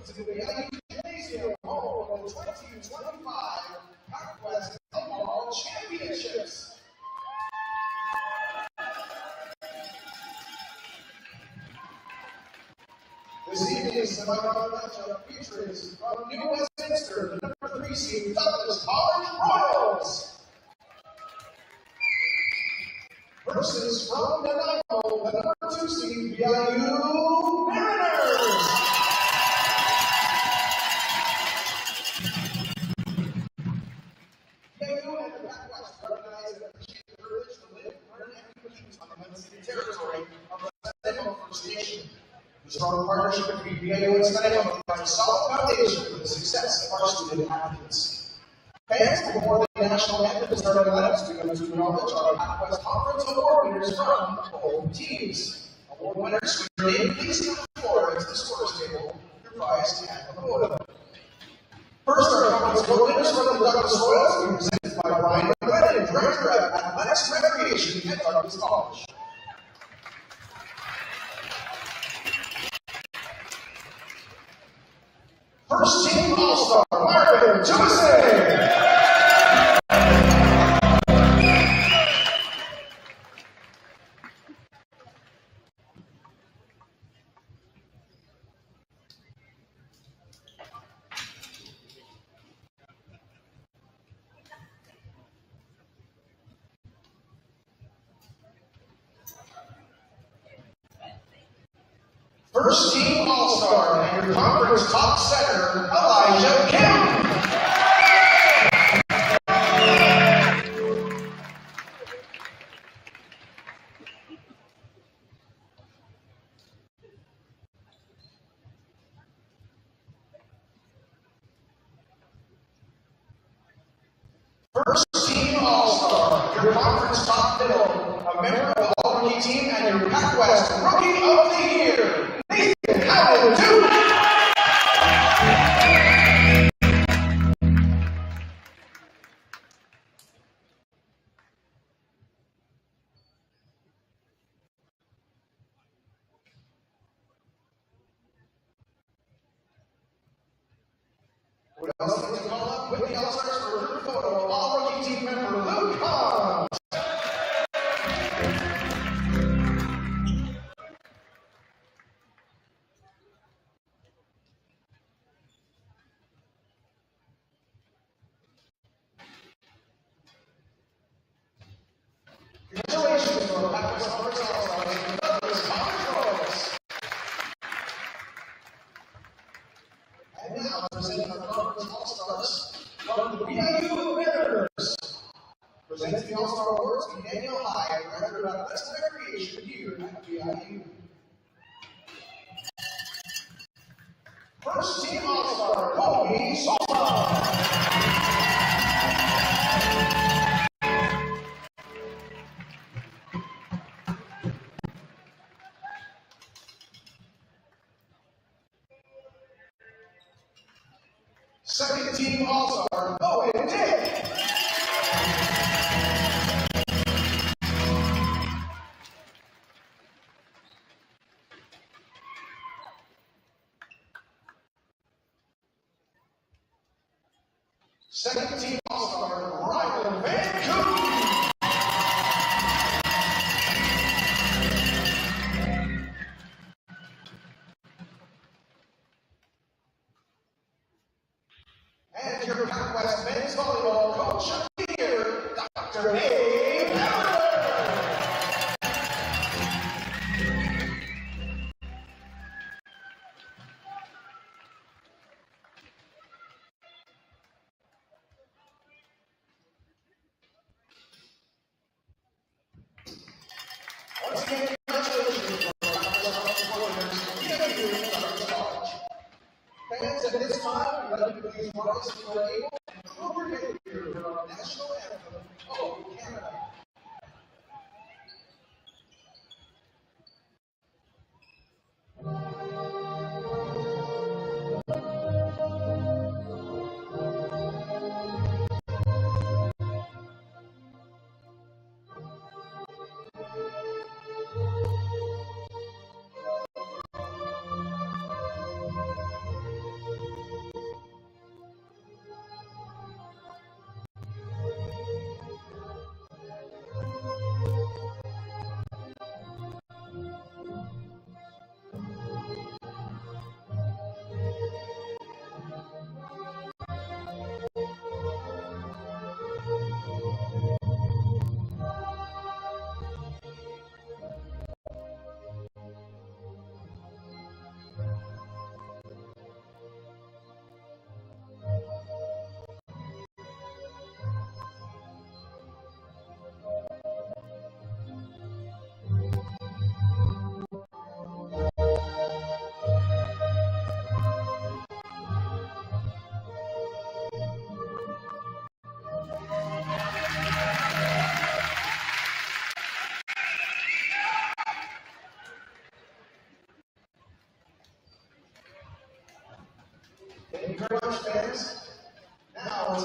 to the VIU Gymnasium, home of the 2025 PACWEST Volleyball Championships. This evening's semifinal matchup features from New Westminster, the number 3 seed Douglas College Royals, versus from Nanaimo, the number 2 seed VIU Mariners. VIU and the PACWEST recognize and appreciate the privilege to live, learn, and compete on the Mexican territory of the Nanaimo First Nation. The strong partnership between VIU and Nanaimo provides a solid foundation for the success of our student athletes. Fans, before the national anthem is started athletics, we want to acknowledge our PACWEST Conference Award winners from both teams. Award winners, with your name, please come forward to the scorers table, your prize at the podium. First, our conference award winners from the Douglas Royals will be presented by Ryan McLennan, Director of Athletics and Recreation at Douglas College. First team All-Star, Marvin Jose. First team All-Star and your conference top setter, Elijah Kim. First team All-Star, your conference top middle, a member of the All-Rookie team and your PACWEST Rookie of the Year. Would also like to call up with the All-Stars for a group photo of All-Rookie team member Luke Hahn. Congratulations to our PACWEST Conference All-Stars and Douglas College Royals. And now, presenting our Conference All-Stars from the VIU Mariners. Presenting the All-Star Awards to Daniel High, Director of Athletics and Recreation here at VIU. First team All-Star, Kobe Soma. Second team All-Star, Owen Dick. Second team All-Star, Ryan Van Koop. And your PACWEST men's volleyball coach of the year, Dr. Dave Miller. Once again, congratulations to our PACWEST Warriors from VIU and Douglas College. Fans, at this time, we'd like to please rise if you are able and overhead here for our national anthem, Oh Canada.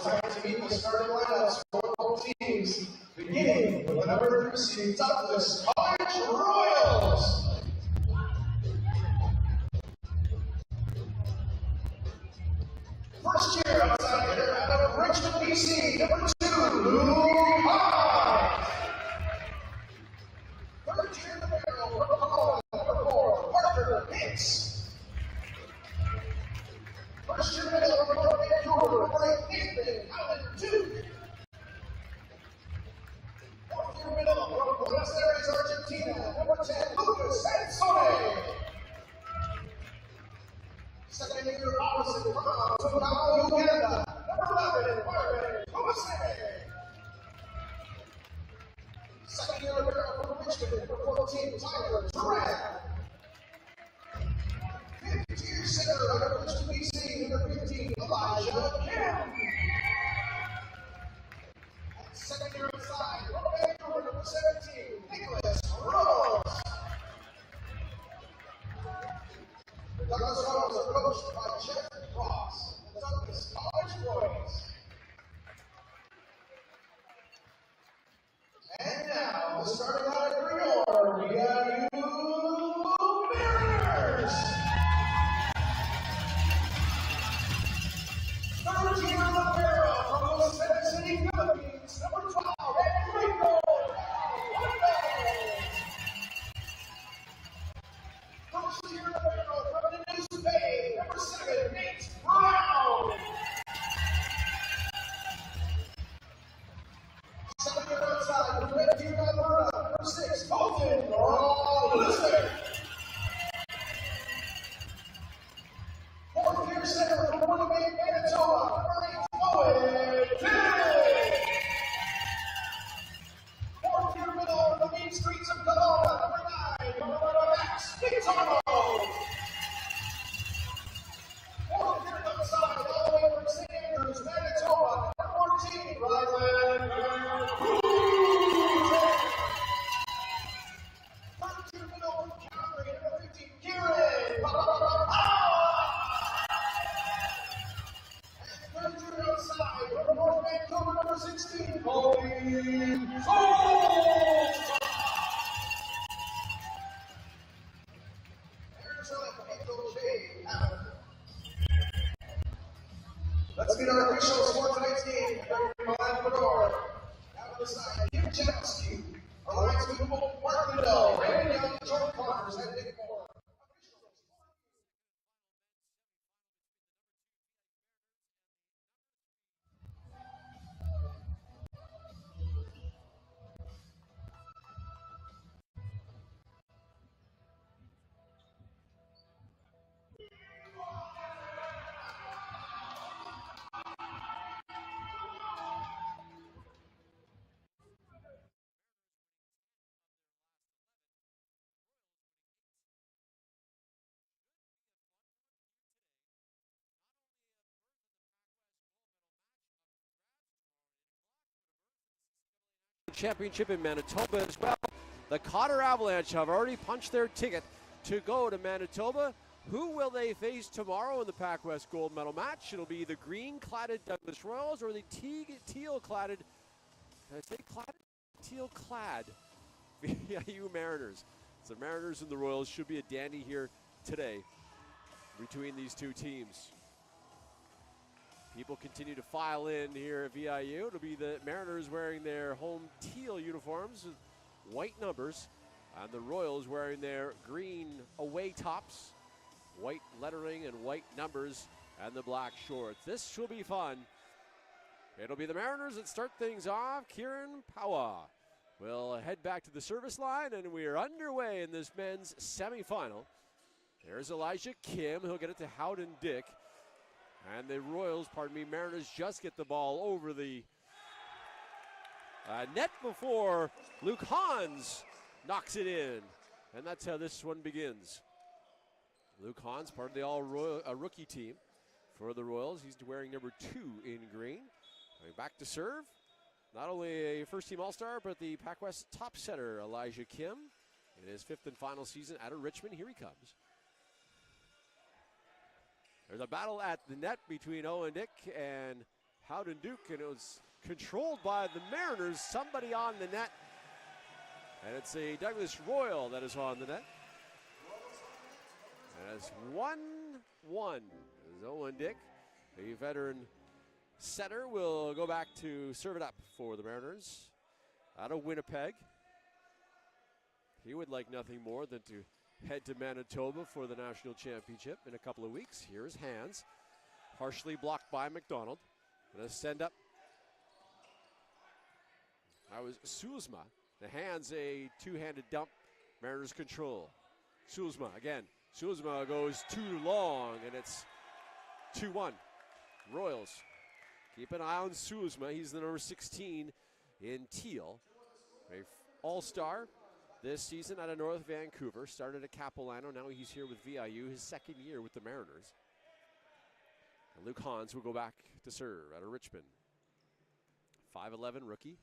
it's time to meet the starting lineups for both teams, beginning with the number 3 seed Douglas College Royals. First year outside hitter out of Richmond, BC, number 2, Luke Hines. Third year in the barrel from Oklahoma, number 4, Parker Hicks. First year middle from North Vancouver, number 8, Nathan Allen Duke. Fourth year middle from Buenos Aires, Argentina, number 10, Lucas Sansone. Second year opposite from Tokyo, Uganda, number 11, Marvin Tomase. Second year barrel from Richmond, number 14, Tyler Duran. Fifth year center out of Richmond, BC, number 15, Elijah Kim. Second year outside from Vancouver, number 17, Nicholas Rose. The Douglas Royals are coached by Jeff Ross, the Douglas College Royals. And now, the starting lineup for your VIU Mariners. Third year in the barrel from the Center City, Philippines, number 12, Enrico Hernandez. First year in the barrel from the New Spain, number 7, Nate Brown. Second year outside from Red Deer, Alberta, number 6, Colton Lister. Fourth year center from Winnipeg, Manitoba, number 8, Owen King. Fourth year middle from the main streets of Kelowna, number 9, Colorado Max Victorino. Fourth year outside all the way from St. Andrews, Manitoba, number 14, Ryland. Third year middle from Calgary, number 15, Kieran. Third year outside from North Vancouver, number 16, Colleen Schultz. Let's meet our officials for tonight's game. Milan Fedor, out of the side, Kim Janowski. Our lines people, Mark Liddell, Raymond Young, Jordan Connors, and Nick Moore. Championship in Manitoba as well. The Cotter Avalanche have already punched their ticket to go to Manitoba. Who will they face tomorrow in the PACWEST gold medal match? It'll be the green-cladded Douglas Royals or the teal-cladded, did I say cladded? Teal-clad VIU Mariners. So the Mariners and the Royals should be a dandy here today between these two teams. People continue to file in here at VIU. It'll be the Mariners wearing their home teal uniforms with white numbers, and the Royals wearing their green away tops, white lettering and white numbers, and the black shorts. This should be fun. It'll be the Mariners that start things off. Kieran Pawa will head back to the service line, and we are underway in this men's semifinal. There's Elijah Kim. He'll get it to Howden Dick. And the Royals, Mariners just get the ball over the net before Luke Hans knocks it in. And that's how this one begins. Luke Hans, part of the all-rookie team for the Royals. He's wearing number 2 in green. Going back to serve. Not only a first-team All-Star, but the PACWEST top setter, Elijah Kim, in his 5th and final season out of Richmond. Here he comes. There's a battle at the net between Owen Dick and Howden Duke, and it was controlled by the Mariners. Somebody on the net, and it's a Douglas Royal that is on the net. And it's 1-1. Owen Dick, a veteran setter, will go back to serve it up for the Mariners out of Winnipeg. He would like nothing more than to head to Manitoba for the national championship in a couple of weeks. Here's Hands, harshly blocked by McDonald. Going to send up. That was Sulzma. The Hands, a two-handed dump. Mariners control. Sulzma again. Sulzma goes too long, and it's 2-1. Royals keep an eye on Sulzma. He's the number 16 in teal. A all-star this season out of North Vancouver. Started at Capilano. Now he's here with VIU, his second year with the Mariners. And Luke Hans will go back to serve out of Richmond. 5'11" rookie,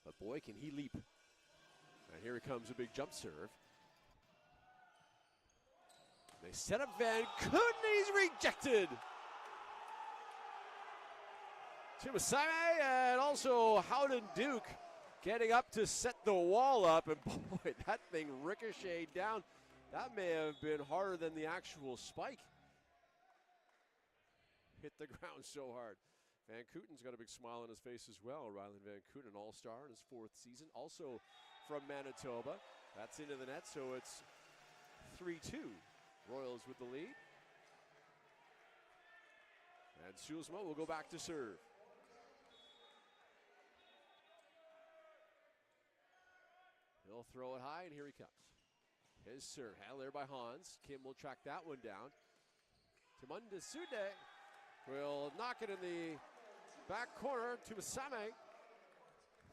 but boy, can he leap. And here he comes, a big jump serve. They set up Van Kooten, he's rejected. Tumasame and also Howden Duke getting up to set the wall up, and boy, that thing ricocheted down. That may have been harder than the actual spike. Hit the ground so hard. Van Kooten's got a big smile on his face as well. Ryland Van Kooten, an all-star in his fourth season, also from Manitoba. That's into the net, so it's 3-2. Royals with the lead. And Sulzma will go back to serve. He'll throw it high, and here he comes. His serve, handled there by Hans. Kim will track that one down. Tamunda Sude will knock it in the back corner. Tumasame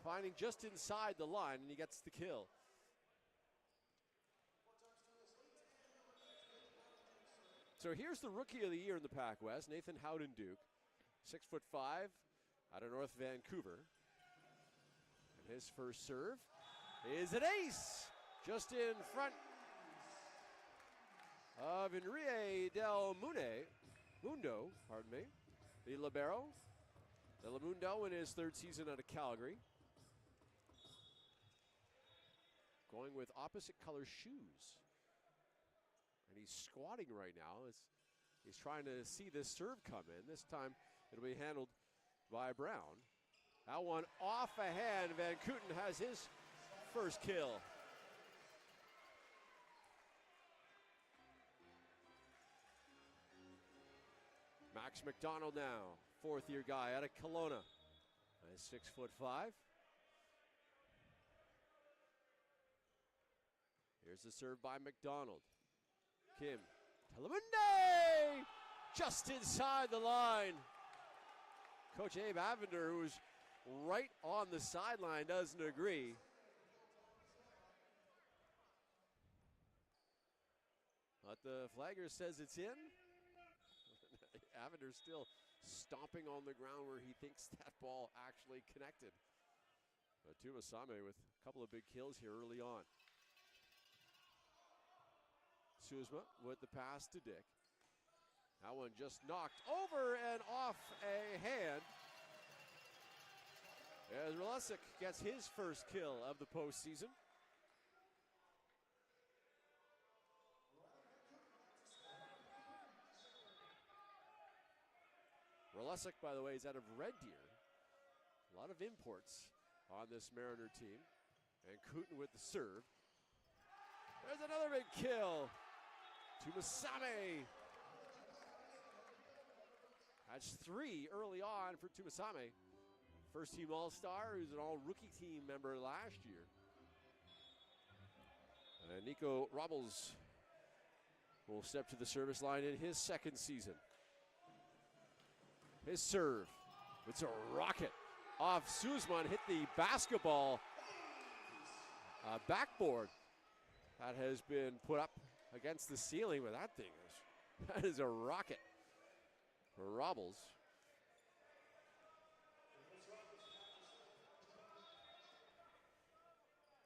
finding just inside the line, and he gets the kill. So here's the Rookie of the Year in the PACWEST, Nathan Howden Duke, 6'5", out of North Vancouver. And his first serve is an ace, just in front of Enrique Del Mundo, the libero. Del Mundo in his third season out of Calgary. Going with opposite color shoes. And he's squatting right now. He's trying to see this serve come in. This time it'll be handled by Brown. That one off a hand. Van Kooten has his first kill. Max McDonald now, fourth-year guy out of Kelowna. He's 6'5". Here's the serve by McDonald. Kim, Telemunde, just inside the line. Coach Abe Avender, who's right on the sideline, doesn't agree. But the flagger says it's in. Avender's still stomping on the ground where he thinks that ball actually connected. But Tumasame with a couple of big kills here early on. Sulzma with the pass to Dick. That one just knocked over and off a hand. As Rolesic gets his first kill of the postseason. Rolesic, by the way, is out of Red Deer. A lot of imports on this Mariner team. And Kooten with the serve. There's another big kill. Tumasame. That's three early on for Tumasame. First team All-Star, who's an all-rookie team member last year. And Nico Robles will step to the service line in his second season. His serve, it's a rocket off Sulzma, hit the basketball backboard that has been put up against the ceiling, but that is a rocket for Robles.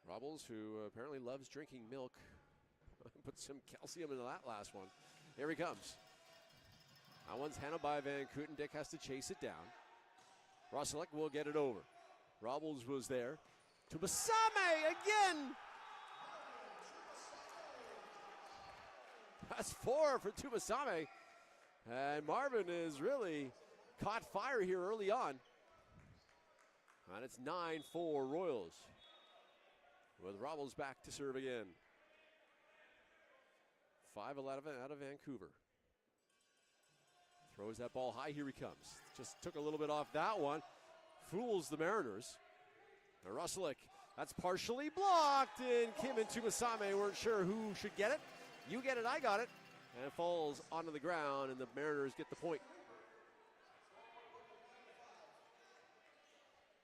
Robles, who apparently loves drinking milk, put some calcium into that last one. Here he comes. That one's handled by Van Kooten. Dick has to chase it down. Rosalick will get it over. Robles was there. To Basame again. That's 4 for Tubasame. And Marvin has really caught fire here early on. And it's 9-4 Royals. With Robles back to serve again. 5-11 out of Vancouver. Throws that ball high. Here he comes. Just took a little bit off that one. Fools the Mariners. Now Rosalick, that's partially blocked. And Kim and Tubasame weren't sure who should get it. You get it, I got it. And it falls onto the ground, and the Mariners get the point.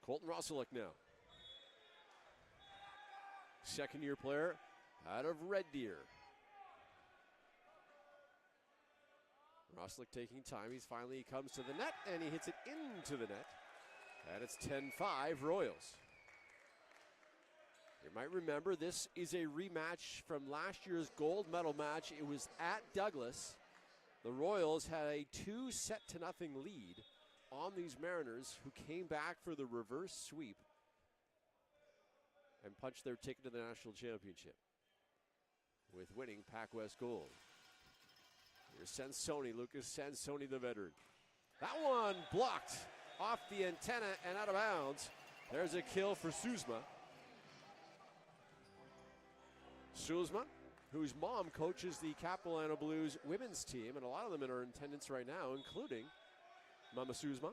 Colton Rosalick now. Second-year player out of Red Deer. Rosalick taking time. He comes to the net, and he hits it into the net. And it's 10-5 Royals. You might remember this is a rematch from last year's gold medal match. It was at Douglas. The Royals had a 2-0 lead on these Mariners, who came back for the reverse sweep and punched their ticket to the national championship with winning PACWEST gold. Here's Sansoni, Lucas Sansoni, the veteran. That one blocked off the antenna and out of bounds. There's a kill for Suzma. Suzma, whose mom coaches the Capilano Blues women's team, and a lot of them are in attendance right now, including Mama Suzma.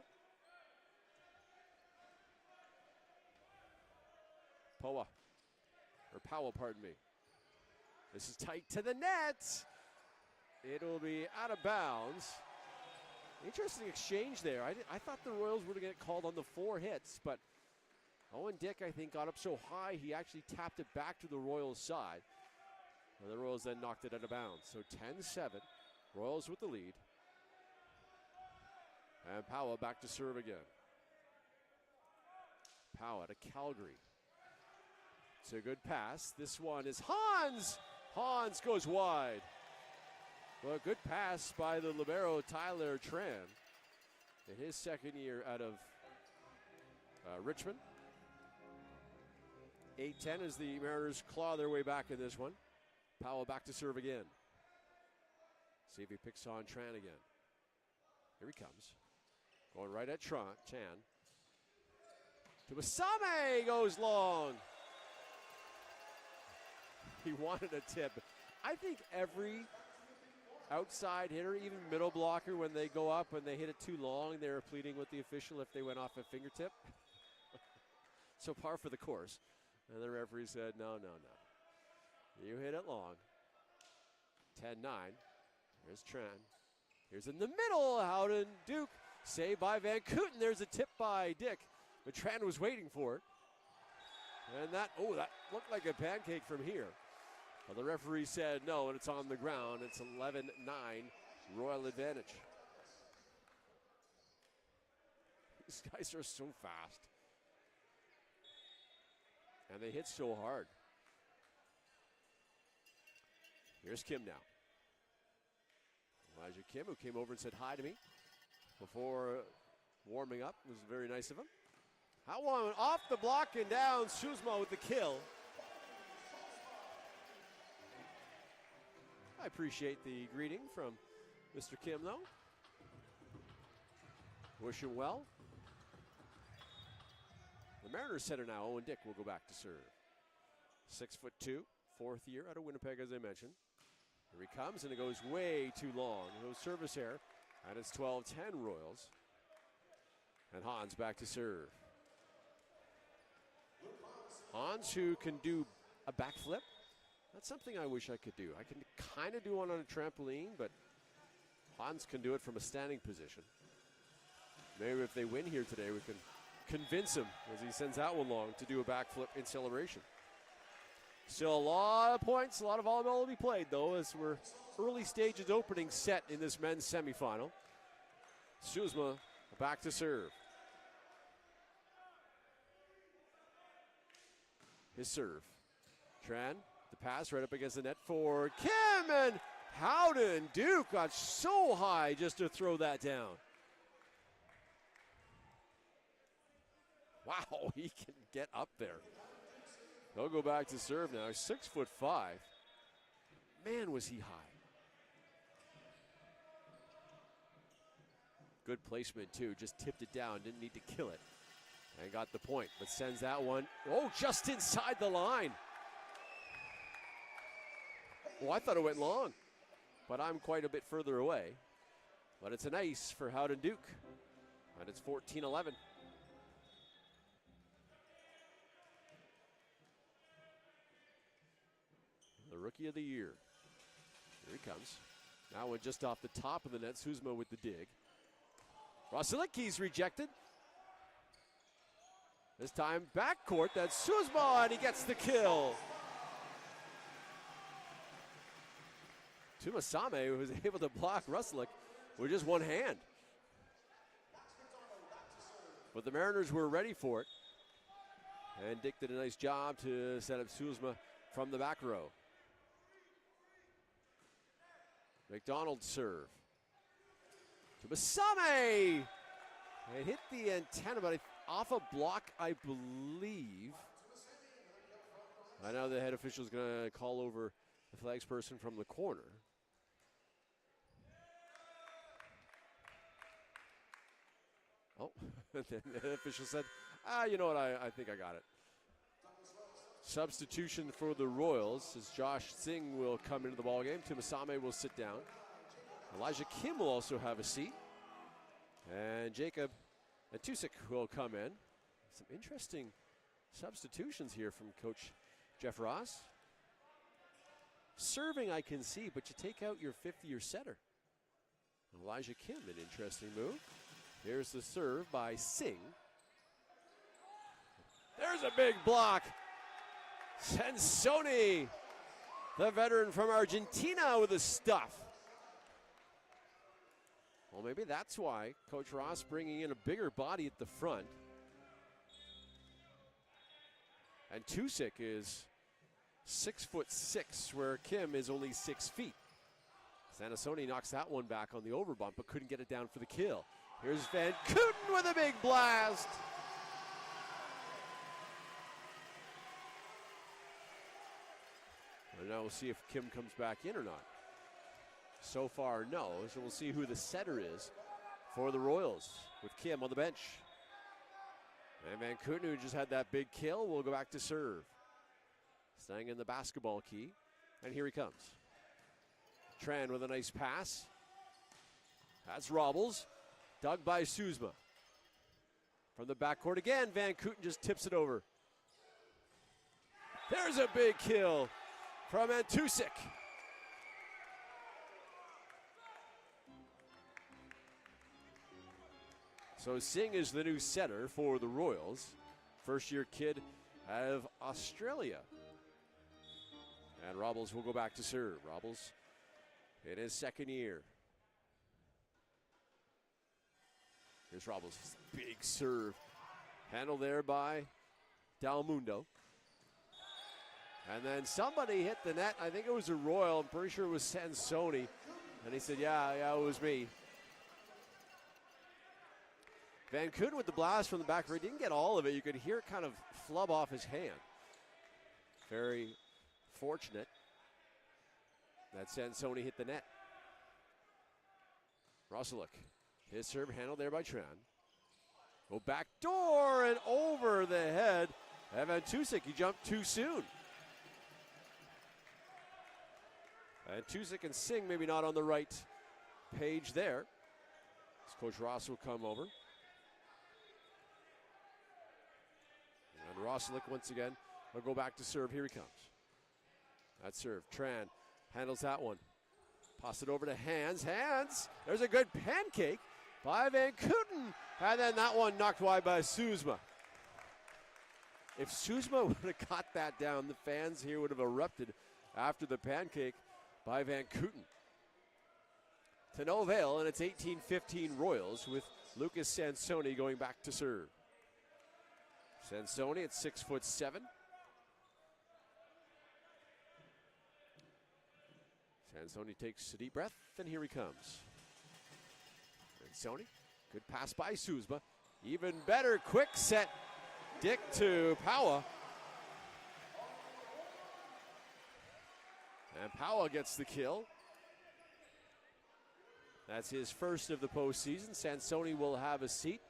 Powa, pardon me. This is tight to the net. It'll be out of bounds. Interesting exchange there. I thought the Royals were going to get called on the 4 hits, but Owen Dick, I think, got up so high he actually tapped it back to the Royals' side. And the Royals then knocked it out of bounds. So 10-7, Royals with the lead. And Powell back to serve again. Powell out of Calgary. It's a good pass. This one is Hans. Hans goes wide. Well, a good pass by the libero Tyler Tran in his second year out of Richmond. 8-10 as the Mariners claw their way back in this one. Powell back to serve again. See if he picks on Tran again. Here he comes. Going right at Chan. To Basame, goes long. He wanted a tip. I think every outside hitter, even middle blocker, when they go up and they hit it too long, they're pleading with the official if they went off a fingertip. So par for the course. And the referee said, no. You hit it long. 10-9. Here's Tran. Here's in the middle. Howden Duke. Saved by Van Kooten. There's a tip by Dick. But Tran was waiting for it. And that looked like a pancake from here. Well, the referee said no, and it's on the ground. It's 11-9, Royal advantage. These guys are so fast. And they hit so hard. Here's Kim now. Elijah Kim, who came over and said hi to me before warming up. It was very nice of him. How one off the block and down. Suzma with the kill. I appreciate the greeting from Mr. Kim, though. Wish him well. The Mariners setter now, Owen Dick, will go back to serve. 6'2", 4th year out of Winnipeg, as I mentioned. Here he comes, and it goes way too long. No service error, and it's 12-10 Royals. And Hans back to serve. Hans, who can do a backflip. That's something I wish I could do. I can kind of do one on a trampoline, but Hans can do it from a standing position. Maybe if they win here today, we can convince him, as he sends that one long, to do a backflip in celebration. Still a lot of points, a lot of volleyball will be played, though, as we're early stages opening set in this men's semifinal. Suzma back to serve. His serve. Tran, the pass right up against the net for Kim, and Howden Duke got so high just to throw that down. Wow, he can get up there. They'll go back to serve now. 6'5". Man, was he high. Good placement, too. Just tipped it down. Didn't need to kill it. And got the point, but sends that one. Oh, just inside the line. Oh, I thought it went long, but I'm quite a bit further away. But it's an ace for Howden Duke. And it's 14-11. The rookie of the year. Here he comes. Now one just off the top of the net. Suzma with the dig. Rosilicki's rejected. This time backcourt. That's Suzma, and he gets the kill. Tumasame was able to block Rosilick with just one hand. But the Mariners were ready for it. And Dick did a nice job to set up Suzma from the back row. McDonald serve. Tumasame! It hit the antenna, but off a block, I believe. I know the head official is going to call over the flags person from the corner. Oh, the official said, you know what, I think I got it. Substitution for the Royals as Josh Singh will come into the ballgame. Tumasame will sit down. Elijah Kim will also have a seat. And Jacob Atusik will come in. Some interesting substitutions here from Coach Jeff Ross. Serving I can see, but you take out your 50-year setter. Elijah Kim, an interesting move. Here's the serve by Singh. There's a big block. Sansoni, the veteran from Argentina, with the stuff. Well, maybe that's why Coach Ross bringing in a bigger body at the front. And Tusik is 6'6", where Kim is only 6 feet. Sansoni knocks that one back on the overbump, but couldn't get it down for the kill. Here's Van Kooten with a big blast. And now we'll see if Kim comes back in or not. So far, no. So we'll see who the setter is for the Royals with Kim on the bench. And Van Kooten, who just had that big kill, will go back to serve. Staying in the basketball key. And here he comes. Tran with a nice pass. That's Robles. Dug by Suzma. From the backcourt again, Van Kooten just tips it over. There's a big kill from Antusik. So Singh is the new setter for the Royals. First-year kid out of Australia. And Robles will go back to serve. Robles in his second year. Here's Robles, big serve. Handled there by Dalmundo. And then somebody hit the net. I think it was a Royal. I'm pretty sure it was Sansoni. And he said, yeah, it was me. Van Kooten with the blast from the back row. He didn't get all of it. You could hear it kind of flub off his hand. Very fortunate that Sansoni hit the net. Rosilick. His serve handled there by Tran. Go back door and over the head. Evan Tusik, he jumped too soon. And Tusik and Singh maybe not on the right page there. As Coach Ross will come over. And Rosilick once again will go back to serve. Here he comes. That serve. Tran handles that one. Pass it over to Hands. Hands. There's a good pancake by Van Kooten. And then that one knocked wide by Suzma. If Suzma would have got that down, the fans here would have erupted after the pancake by Van Kooten. To no avail, and it's 18-15 Royals with Lucas Sansoni going back to serve. Sansoni at 6'7". Sansoni takes a deep breath, and here he comes. Sansoni, good pass by Suzma. Even better, quick set Dick to Powa. And Powa gets the kill. That's his first of the postseason. Sansoni will have a seat.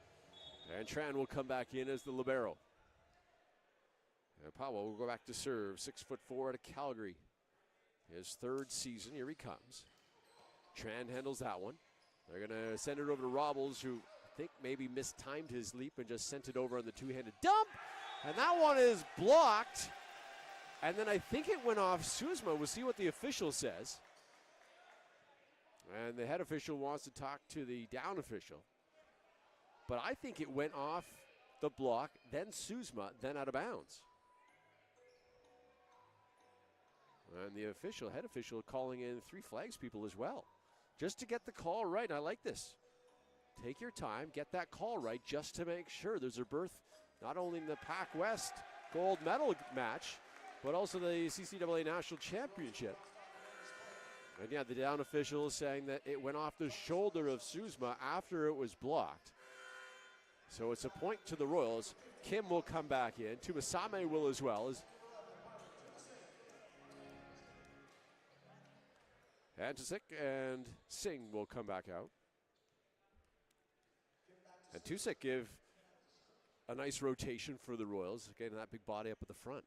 And Tran will come back in as the libero. And Powa will go back to serve. 6'4" out of Calgary. His third season. Here he comes. Tran handles that one. They're going to send it over to Robles, who I think maybe mistimed his leap and just sent it over on the two-handed dump. And that one is blocked. And then I think it went off Suzma. We'll see what the official says. And the head official wants to talk to the down official. But I think it went off the block, then Suzma, then out of bounds. And the official, head official, calling in 3 flags people as well. Just to get the call right. I like this. Take your time, get that call right just to make sure there's a berth not only in the PACWEST gold medal match, but also the CCAA National Championship. And yeah, the down official is saying that it went off the shoulder of Suzma after it was blocked. So it's a point to the Royals. Kim will come back in. Tumasame will as well. Antisik and Singh will come back out. And Tusik give a nice rotation for the Royals, getting that big body up at the front.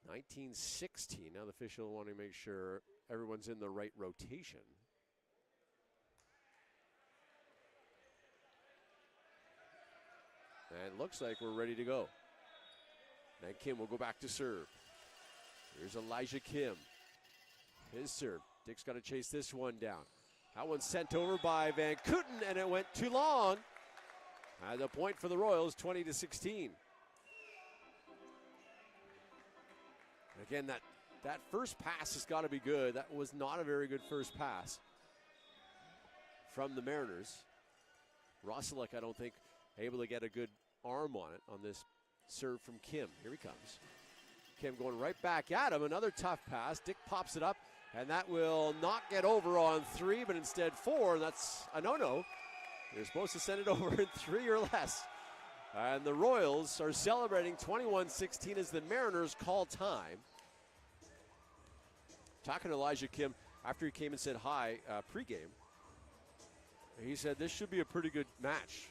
1916. Now the official wanting to make sure everyone's in the right rotation. And it looks like we're ready to go. And Kim will go back to serve. Here's Elijah Kim. His serve. Dick's got to chase this one down. That one's sent over by Van Kooten, and it went too long. And the point for the Royals, 20-16. Again, that first pass has got to be good. That was not a very good first pass from the Mariners. Rosalick, I don't think, able to get a good arm on it on this serve from Kim. Here he comes. Kim going right back at him. Another tough pass. Dick pops it up, and that will not get over on 3, but instead 4, and that's a no-no. You're supposed to send it over in 3 or less. And the Royals are celebrating 21-16 as the Mariners call time. Talking to Elijah Kim after he came and said hi pregame. He said this should be a pretty good match.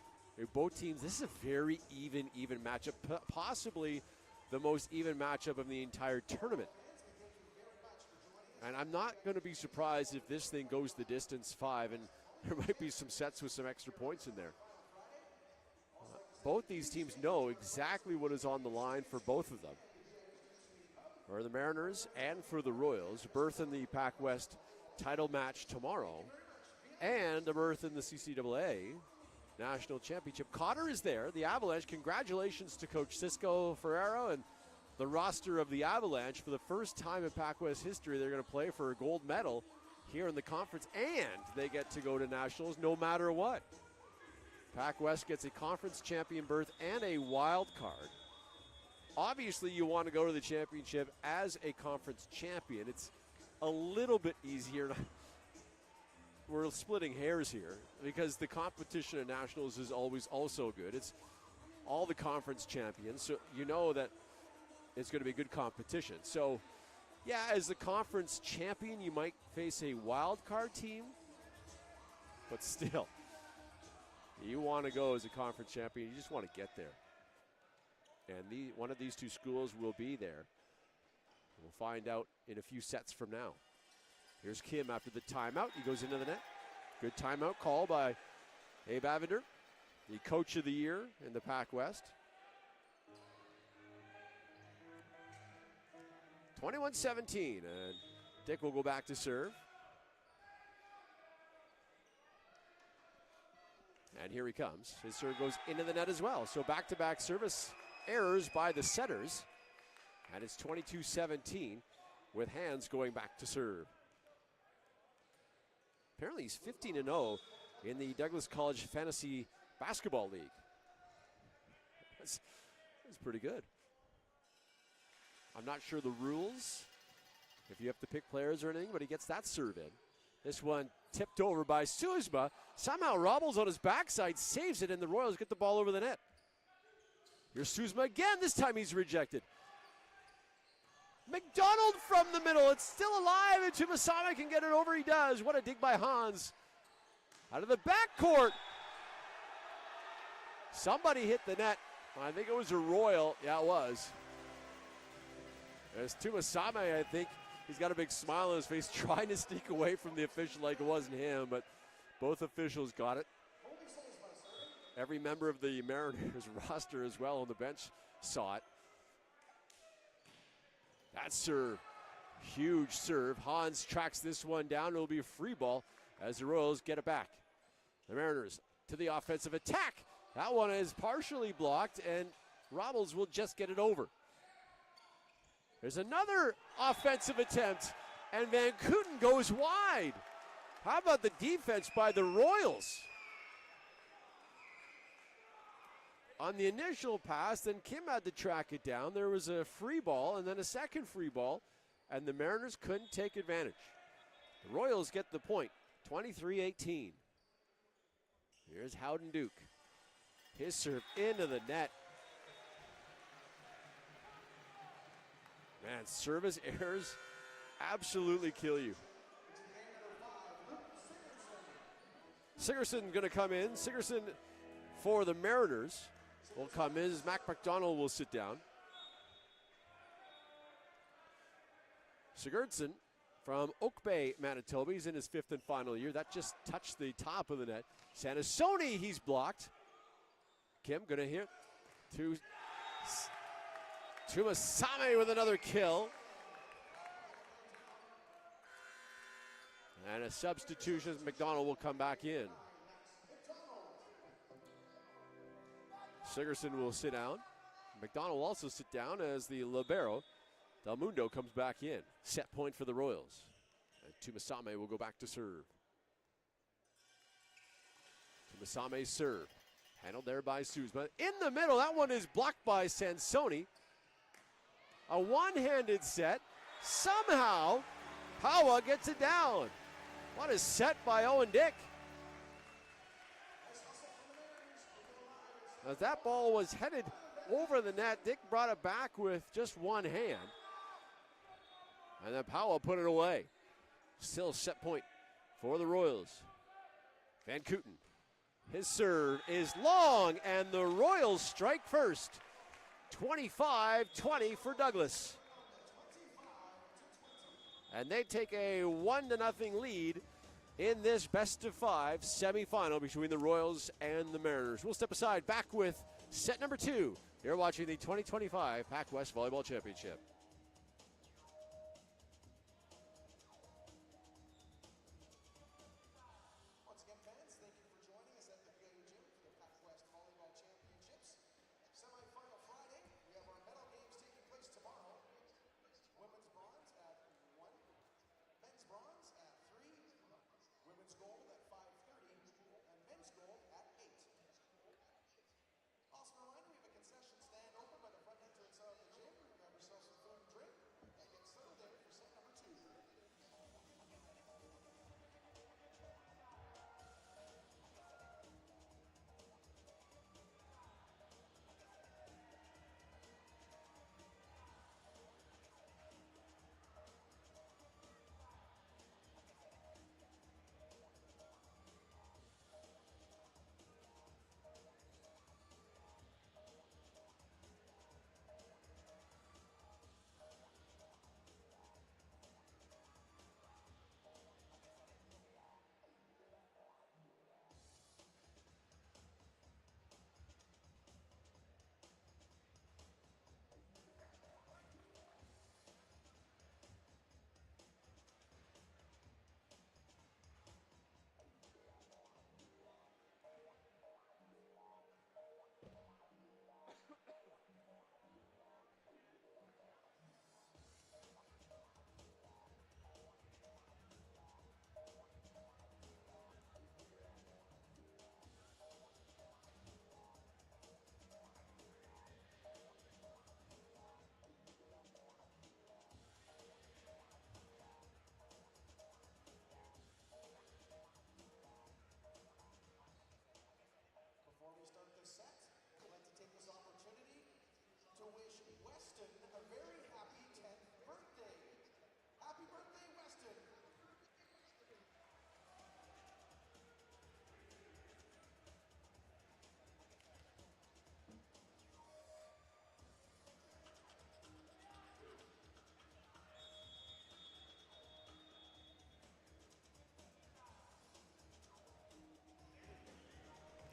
Both teams, this is a very even matchup, possibly the most even matchup of the entire tournament. And I'm not going to be surprised if this thing goes the distance 5, and there might be some sets with some extra points in there. Both these teams know exactly what is on the line for both of them. For the Mariners and for the Royals, a berth in the PACWEST title match tomorrow, and a berth in the CCAA National Championship. Cotter is there, the Avalanche. Congratulations to Coach Cisco Ferrero and the roster of the Avalanche. For the first time in PACWEST history, they're going to play for a gold medal here in the conference, and they get to go to nationals no matter what. PACWEST gets a conference champion berth and a wild card. Obviously, you want to go to the championship as a conference champion. It's a little bit easier. We're splitting hairs here because the competition at nationals is always also good. It's all the conference champions, so you know that it's going to be good competition. So, yeah, as the conference champion, you might face a wild card team, but still, you want to go as a conference champion. You just want to get there. And one of these two schools will be there. We'll find out in a few sets from now. Here's Kim after the timeout. He goes into the net. Good timeout call by Abe Avender, the coach of the year in the PACWEST. 21-17, and Dick will go back to serve. And here he comes. His serve goes into the net as well. So back-to-back service errors by the setters. And it's 22-17 with Hands going back to serve. Apparently he's 15-0 in the Douglas College Fantasy Basketball League. That's pretty good. I'm not sure the rules, if you have to pick players or anything, but he gets that serve in. This one tipped over by Suzma. Somehow Robles on his backside saves it, and the Royals get the ball over the net. Here's Suzma again. This time he's rejected. McDonald from the middle. It's still alive, and Tumasama can get it over. He does. What a dig by Hans. Out of the backcourt. Somebody hit the net. I think it was a Royal. Yeah, it was. There's Tumasama, I think. He's got a big smile on his face, trying to sneak away from the official like it wasn't him, but both officials got it. Every member of the Mariners roster as well on the bench saw it. That serve, huge serve. Hans tracks this one down. It'll be a free ball as the Royals get it back. The Mariners to the offensive attack. That one is partially blocked, and Robles will just get it over. There's another offensive attempt, and Van Kooten goes wide. How about the defense by the Royals? On the initial pass, then Kim had to track it down. There was a free ball and then a second free ball, and the Mariners couldn't take advantage. The Royals get the point, 23-18. Here's Howden Duke. His serve into the net. Man, service errors absolutely kill you. Sigerson going to come in. Sigerson for the Mariners will come in as Mac McDonald will sit down. Sigurdsson from Oak Bay, Manitoba. He's in his 5th and final year. That just touched the top of the net. Sanasoni, he's blocked. Kim going to hit to Tumasame with another kill. And a substitution, McDonald will come back in. Sigerson will sit down. McDonald will also sit down as the libero. Del Mundo comes back in. Set point for the Royals. And Tumasame will go back to serve. Tumasame's serve. Handled there by Suzma. In the middle, that one is blocked by Sansoni. A one-handed set. Somehow, Pawa gets it down. What a set by Owen Dick. As that ball was headed over the net, Dick brought it back with just one hand. And then Powell put it away. Still set point for the Royals. Van Kooten. His serve is long, and the Royals strike first. 25-20 for Douglas. And they take a 1-0 lead in this best-of-5 semifinal between the Royals and the Mariners. We'll step aside, back with set number 2. You're watching the 2025 PACWEST Volleyball Championship. Once again, fans, thank you for joining us at the VIU Gym for the PACWEST Volleyball Championships. Semi-final Friday, we have our medal games taking place tomorrow. Women's bronze at 1, men's bronze at 3, women's gold at 5:30, and men's gold at 8. Also a reminder, we have a concession stand open by the front entrance of the gym. Grab yourself some food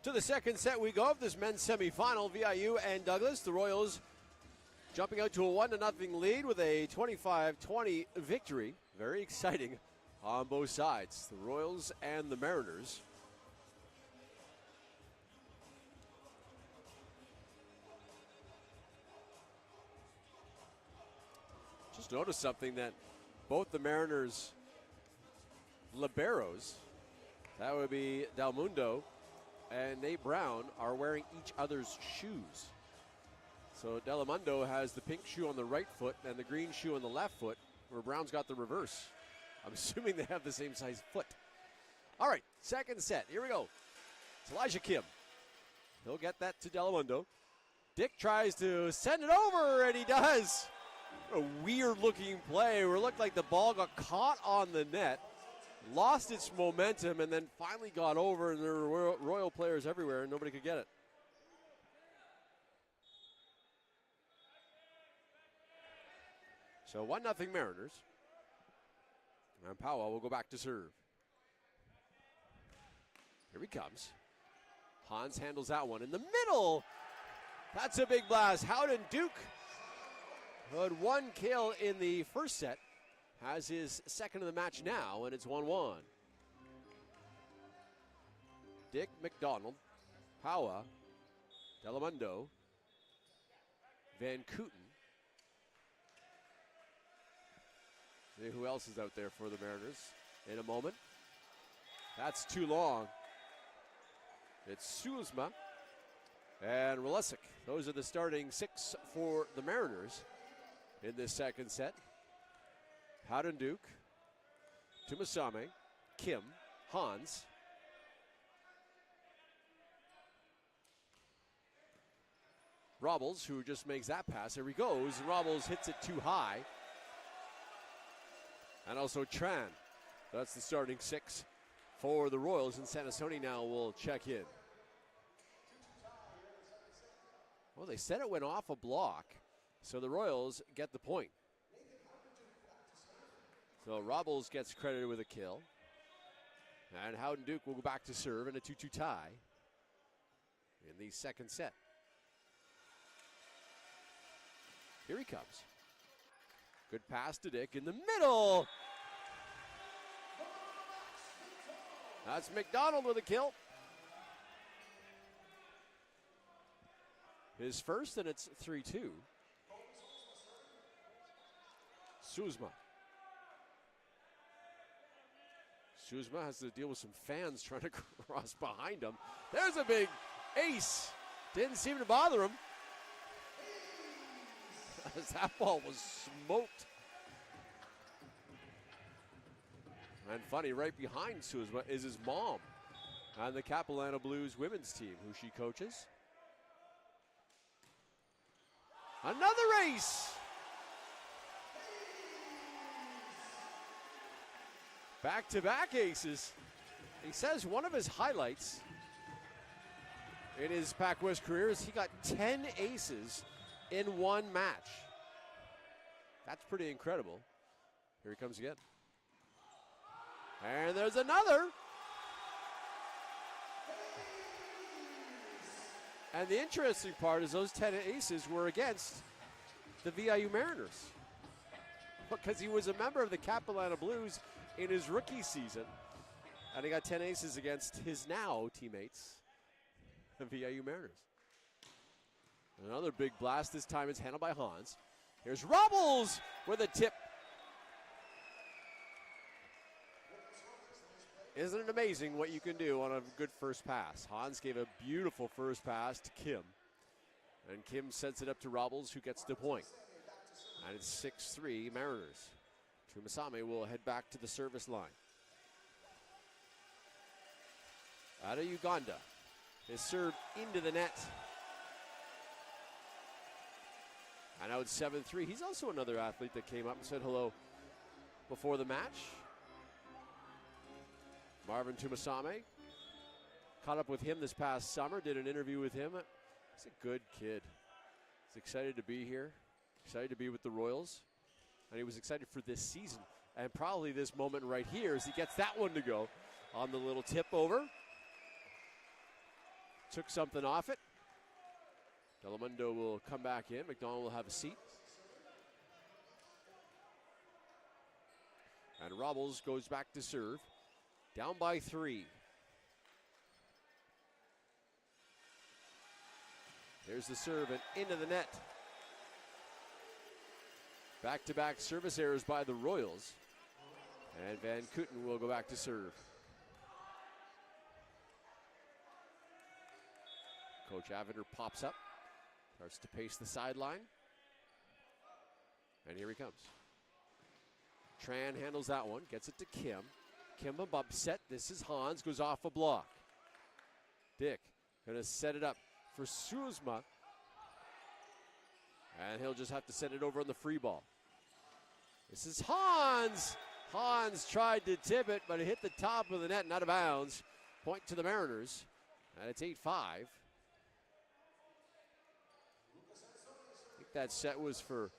To the second set we go of this men's semifinal, VIU and Douglas. The Royals jumping out to a 1-0 lead with a 25-20 victory. Very exciting on both sides, the Royals and the Mariners. Just noticed something, that both the Mariners liberos, that would be Del Mundo and Nate Brown, are wearing each other's shoes. So Delamundo has the pink shoe on the right foot and the green shoe on the left foot, where Brown's got the reverse. I'm assuming they have the same size foot. All right, second set. Here we go. It's Elijah Kim. He'll get that to Delamundo. Dick tries to send it over, and he does. A weird-looking play where it looked like the ball got caught on the net, lost its momentum, and then finally got over, and there were Royal players everywhere, and nobody could get it. So 1-0 Mariners. And Powell will go back to serve. Here he comes. Hans handles that one in the middle. That's a big blast. Howden Duke, who had one kill in the first set, has his second of the match now, and it's 1-1. Dick McDonald, Powell, Delamundo, Van Kooten. See who else is out there for the Mariners in a moment. That's too long. It's Suzma and Relesic. Those are the starting six for the Mariners in this second set. Howden Duke, Tumasame, Kim, Hans. Robles, who just makes that pass. There he goes. Robles hits it too high. And also Tran. That's the starting six for the Royals, and Sanasoni now will check in. Well, they said it went off a block, so the Royals get the point. So Robles gets credited with a kill. And Howden Duke will go back to serve in a 2-2 tie in the second set. Here he comes. Good pass to Dick in the middle. That's McDonald with a kill. His first, and it's 3-2. Suzma. Suzma has to deal with some fans trying to cross behind him. There's a big ace. Didn't seem to bother him. As that ball was smoked. And funny, right behind Suzma is his mom on the Capilano Blues women's team, who she coaches. Another ace. Back-to-back aces. He says one of his highlights in his PACWEST career is he got 10 aces in one match. That's pretty incredible. Here he comes again. And there's another. And the interesting part is those 10 aces were against the VIU Mariners, because he was a member of the Capilano Blues in his rookie season, and he got 10 aces against his now teammates, the VIU Mariners. Another big blast. This time it's handled by Hans. Here's Robles with a tip. Isn't it amazing what you can do on a good first pass? Hans gave a beautiful first pass to Kim. And Kim sends it up to Robles, who gets the point. And it's 6-3 Mariners. Tumasame will head back to the service line. Out of Uganda. His serve into the net. And now it's 7-3. He's also another athlete that came up and said hello before the match. Marvin Tumasame. Caught up with him this past summer, did an interview with him. He's a good kid. He's excited to be here, excited to be with the Royals. And he was excited for this season. And probably this moment right here as he gets that one to go on the little tip over. took something off it. Telemundo will come back in. McDonald will have a seat. And Robles goes back to serve. Down by 3. There's the serve and into the net. Back-to-back service errors by the Royals. And Van Kooten will go back to serve. Coach Avender pops up. Starts to pace the sideline. And here he comes. Tran handles that one. Gets it to Kim. Kim a bump set. This is Hans. Goes off a block. Dick going to set it up for Suzma. And he'll just have to send it over on the free ball. This is Hans. Hans tried to tip it, but it hit the top of the net and out of bounds. Point to the Mariners. And it's 8-5. I think that set was for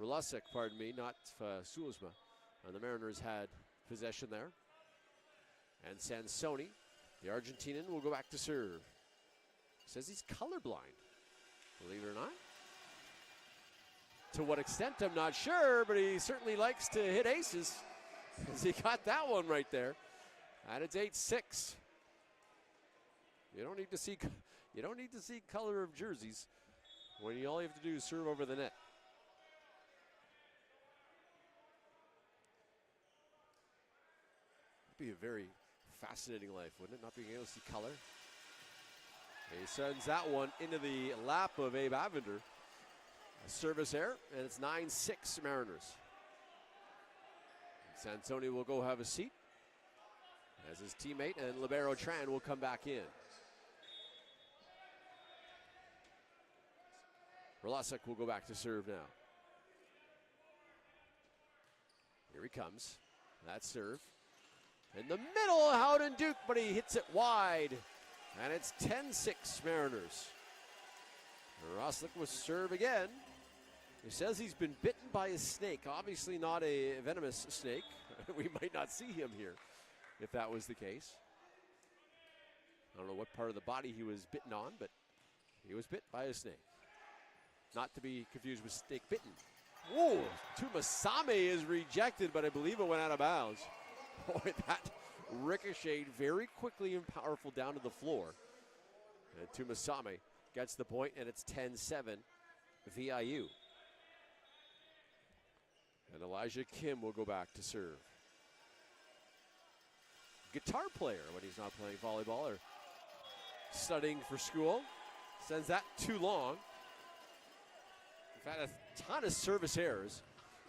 Relasek, pardon me, not Suzma. And the Mariners had possession there. And Sansoni, the Argentinian, will go back to serve. Says he's colorblind, believe it or not. To what extent, I'm not sure, but he certainly likes to hit aces, as he got that one right there. And it's 8-6. You don't need to see color of jerseys when all you have to do is serve over the net. It'd be a very fascinating life, wouldn't it? Not being able to see color. He sends that one into the lap of Abe Avender. A service error, and it's 9-6 Mariners. Sansoni will go have a seat as his teammate, and Libero Tran will come back in. Relasek will go back to serve now. Here he comes. That serve. In the middle, Howden Duke, but he hits it wide. And it's 10-6 Mariners. Roslick will serve again. He says he's been bitten by a snake. Obviously not a venomous snake. We might not see him here if that was the case. I don't know what part of the body he was bitten on, but he was bit by a snake. Not to be confused with snake bitten. Whoa, Tumasame is rejected, but I believe it went out of bounds. Boy, that ricocheted very quickly and powerful down to the floor. And Tumasame gets the point, and it's 10-7 VIU. And Elijah Kim will go back to serve. Guitar player when he's not playing volleyball or studying for school. Sends that too long. We've had a ton of service errors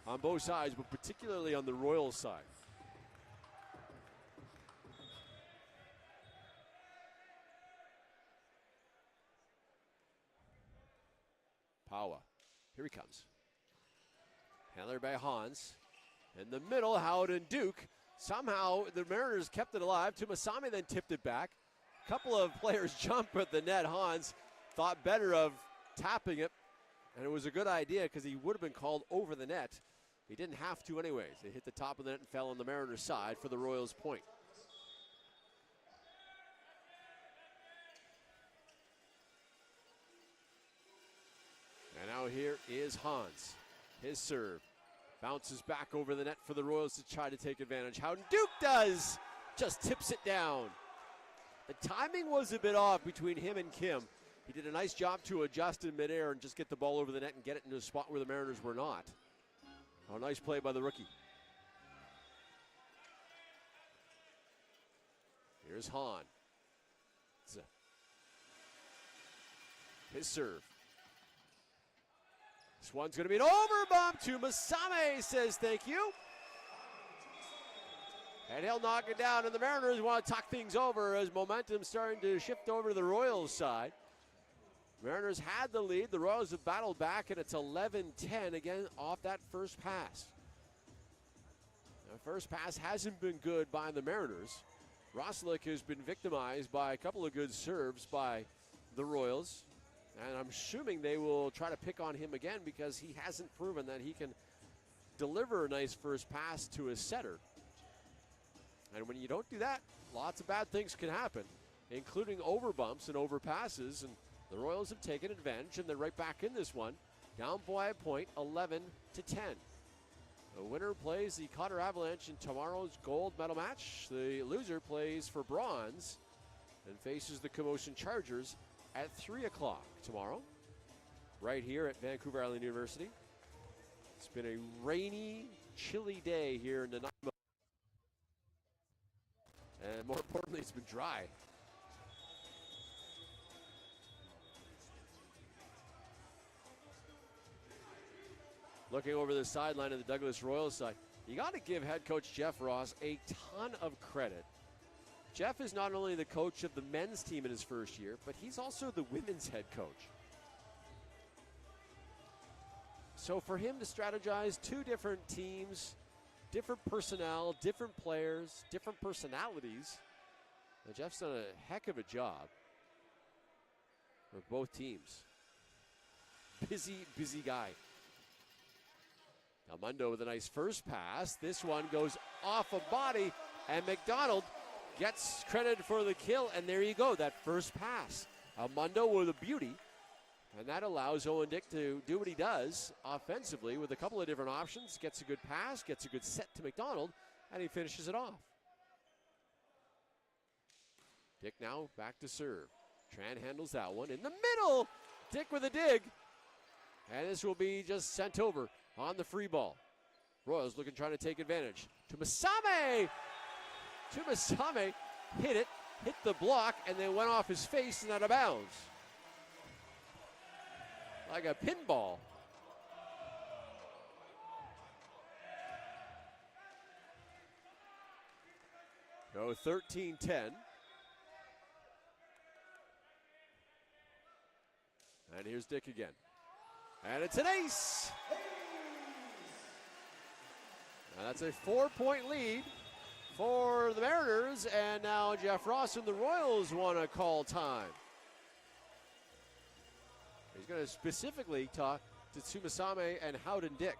on both sides, but particularly on the Royals side. Pawa, here he comes. Handler by Hans. In the middle, Howden Duke. Somehow the Mariners kept it alive. Tumasami then tipped it back. A couple of players jump at the net. Hans thought better of tapping it, and it was a good idea because he would have been called over the net. He didn't have to anyways. It hit the top of the net and fell on the Mariners' side for the Royals' point. And now here is Hans. His serve bounces back over the net for the Royals to try to take advantage. Howden Duke does, just tips it down. The timing was a bit off between him and Kim. He did a nice job to adjust in midair and just get the ball over the net and get it into a spot where the Mariners were not. Oh, nice play by the rookie. Here's Hahn. His serve. This one's going to be an overbump to Masame, says thank you. And he'll knock it down, and the Mariners want to talk things over as momentum's starting to shift over to the Royals side. Mariners had the lead. The Royals have battled back, and it's 11-10 again off that first pass. The first pass hasn't been good by the Mariners. Roslick has been victimized by a couple of good serves by the Royals. And I'm assuming they will try to pick on him again because he hasn't proven that he can deliver a nice first pass to a setter. And when you don't do that, lots of bad things can happen including over bumps and overpasses, and the Royals have taken advantage, and they're right back in this one, down by a point, 11-10. The winner plays the Cotter Avalanche in tomorrow's gold medal match. The loser plays for bronze and faces the Commotion Chargers at 3 o'clock tomorrow, right here at Vancouver Island University. It's been a rainy, chilly day here in Nanaimo. And more importantly, it's been dry. Looking over the sideline of the Douglas Royals side, you got to give head coach Jeff Ross a ton of credit. Jeff is not only the coach of the men's team in his first year, but he's also the women's head coach. So for him to strategize two different teams, different personnel, different players, different personalities, Jeff's done a heck of a job for both teams. Busy guy. Almundo with a nice first pass. This one goes off a body, and McDonald gets credit for the kill, and there you go, that first pass. Almundo with a beauty, and that allows Owen Dick to do what he does offensively with a couple of different options. Gets a good pass, gets a good set to McDonald, and he finishes it off. Dick now back to serve. Tran handles that one in the middle. Dick with a dig, and this will be just sent over on the free ball. Royals looking, trying to take advantage. Tumasame! Tumasame hit the block, and then went off his face and out of bounds. Like a pinball. Go 13-10. And here's Dick again. And it's an ace! Now that's a 4-point lead for the Mariners, and now Jeff Ross and the Royals want to call time. He's going to specifically talk to Tsumasame and Howden Dick.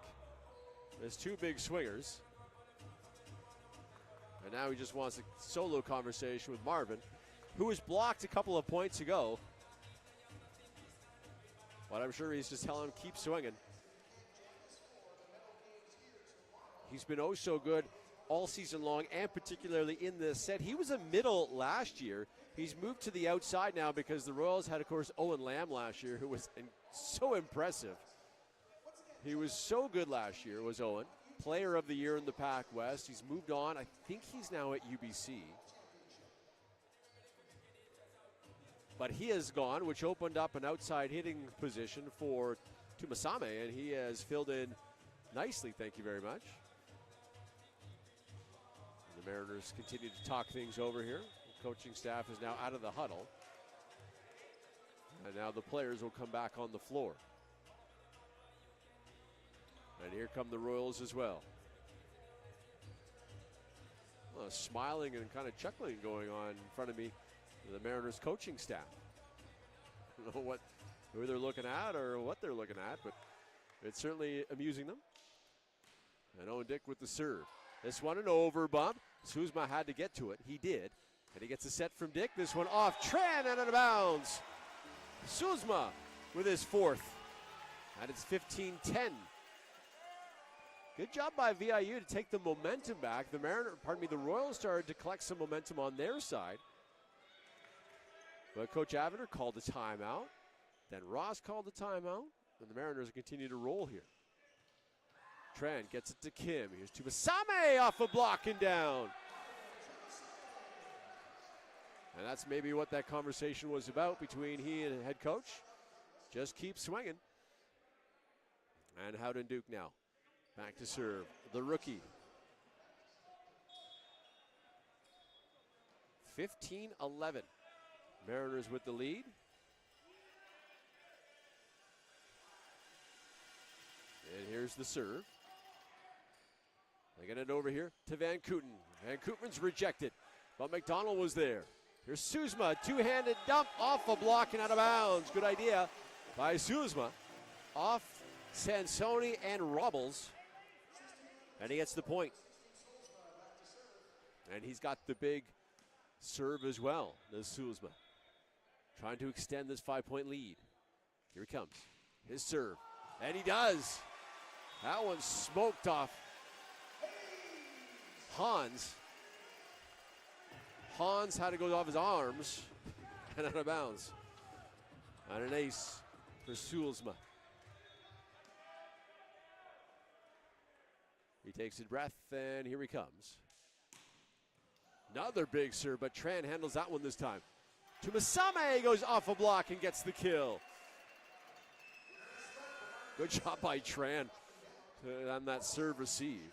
There's two big swingers. And now he just wants a solo conversation with Marvin, who was blocked a couple of points ago. But I'm sure he's just telling him, keep swinging. He's been oh so good all season long, and particularly in this set. He was a middle last year. He's moved to the outside now because the Royals had, of course, Owen Lamb last year, who was so impressive. He was so good last year, was Owen. Player of the year in the PACWEST. He's moved on. I think he's now at UBC. But he has gone, which opened up an outside hitting position for Tumasame, and he has filled in nicely, thank you very much. The Mariners continue to talk things over here. The coaching staff is now out of the huddle. And now the players will come back on the floor. And here come the Royals as well. Smiling and kind of chuckling going on in front of me, the Mariners coaching staff. I don't know who they're looking at or what they're looking at, but it's certainly amusing them. And Owen Dick with the serve. This one an over bump. Suzma had to get to it. He did. And he gets a set from Dick. This one off Tran and out of bounds. Suzma with his fourth. And it's 15-10. Good job by VIU to take the momentum back. The Royals started to collect some momentum on their side. But Coach Avener called the timeout. Then Ross called the timeout. And the Mariners continue to roll here. Tran gets it to Kim. Here's Tumasame off a block and down. And that's maybe what that conversation was about between he and head coach. Just keep swinging. And Howden Duke now back to serve. The rookie. 15-11. Mariners with the lead. And here's the serve. They get it over here to Van Kooten. Van Kooten's rejected, but McDonald was there. Here's Suzma, two-handed dump off a block and out of bounds. Good idea by Suzma. Off Sansoni and Robles. And he gets the point. And he's got the big serve as well. There's Sulzma trying to extend this 5-point lead. Here he comes. His serve. And he does. That one smoked off Hans. Hans had to go off his arms and out of bounds. And an ace for Sulzma. He takes a breath, and here he comes. Another big serve, but Tran handles that one this time. Tumasame goes off a block and gets the kill. Good job by Tran on that serve receive.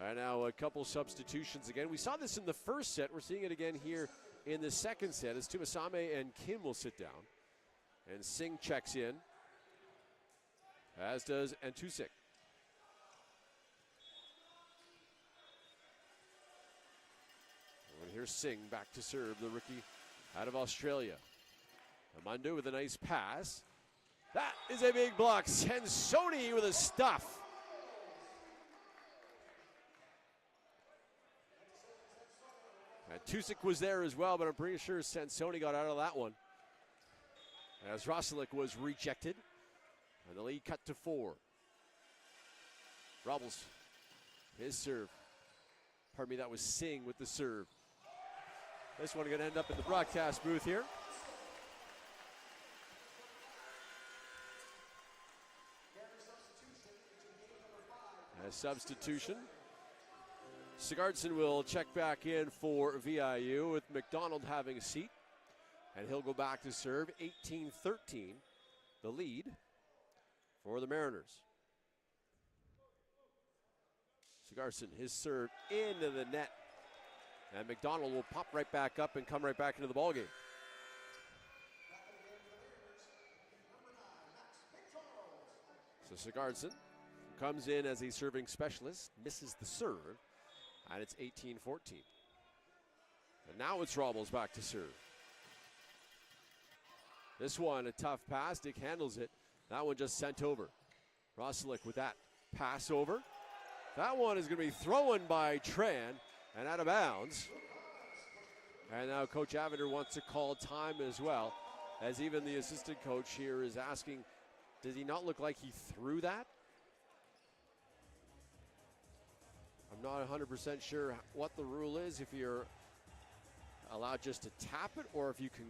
All right, now a couple substitutions again. We saw this in the first set. We're seeing it again here in the second set as Tumasame and Kim will sit down. And Singh checks in, as does Antusik. And here's Singh back to serve, the rookie out of Australia. Amandu with a nice pass. That is a big block. Sansoni with a stuff. Tusik was there as well, but I'm pretty sure Sansoni got out of that one, as Rosalik was rejected. And the lead cut to 4. Robles, his serve. Pardon me, that was Singh with the serve. This one going to end up in the broadcast booth here. A substitution. Sigurdsson will check back in for VIU with McDonald having a seat. And he'll go back to serve. 18-13, the lead for the Mariners. Sigurdsson, his serve into the net. And McDonald will pop right back up and come right back into the ballgame. So Sigurdsson comes in as a serving specialist, misses the serve, and it's 18-14. And now it's Robles back to serve. This one, a tough pass. Dick handles it. That one just sent over. Rosalik with that pass over. That one is going to be thrown by Tran and out of bounds. And now Coach Avender wants to call time as well, as even the assistant coach here is asking, does he not look like he threw that? I'm not 100% sure what the rule is, if you're allowed just to tap it or if you can.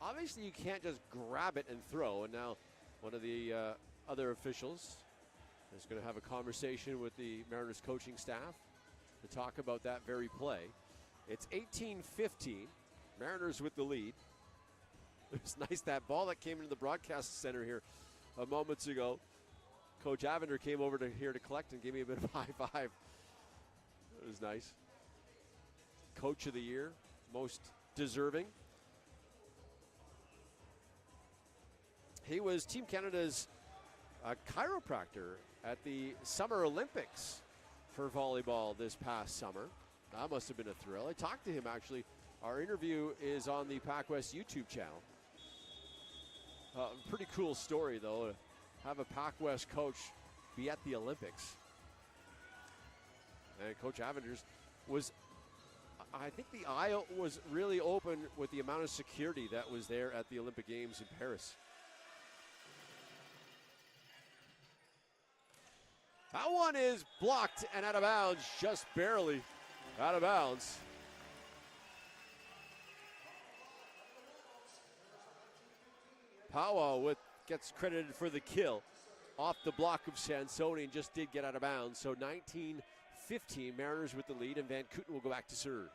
Obviously, you can't just grab it and throw. And now one of the other officials is going to have a conversation with the Mariners coaching staff to talk about that very play. It's 18-15. Mariners with the lead. It was nice, that ball that came into the broadcast center here a moments ago. Coach Avender came over to here to collect and gave me a bit of a high five. It was nice. Coach of the year, most deserving. He was Team Canada's chiropractor at the Summer Olympics for volleyball this past summer. That must have been a thrill. I talked to him, actually. Our interview is on the PACWEST YouTube channel. Pretty cool story, though, to have a PACWEST coach be at the Olympics. And Coach Avenders was, I think the eye was really open with the amount of security that was there at the Olympic Games in Paris. That one is blocked and out of bounds, just barely out of bounds. Powell gets credited for the kill off the block of Sansoni and just did get out of bounds. So 19-15, Mariners with the lead, and Van Kooten will go back to serve.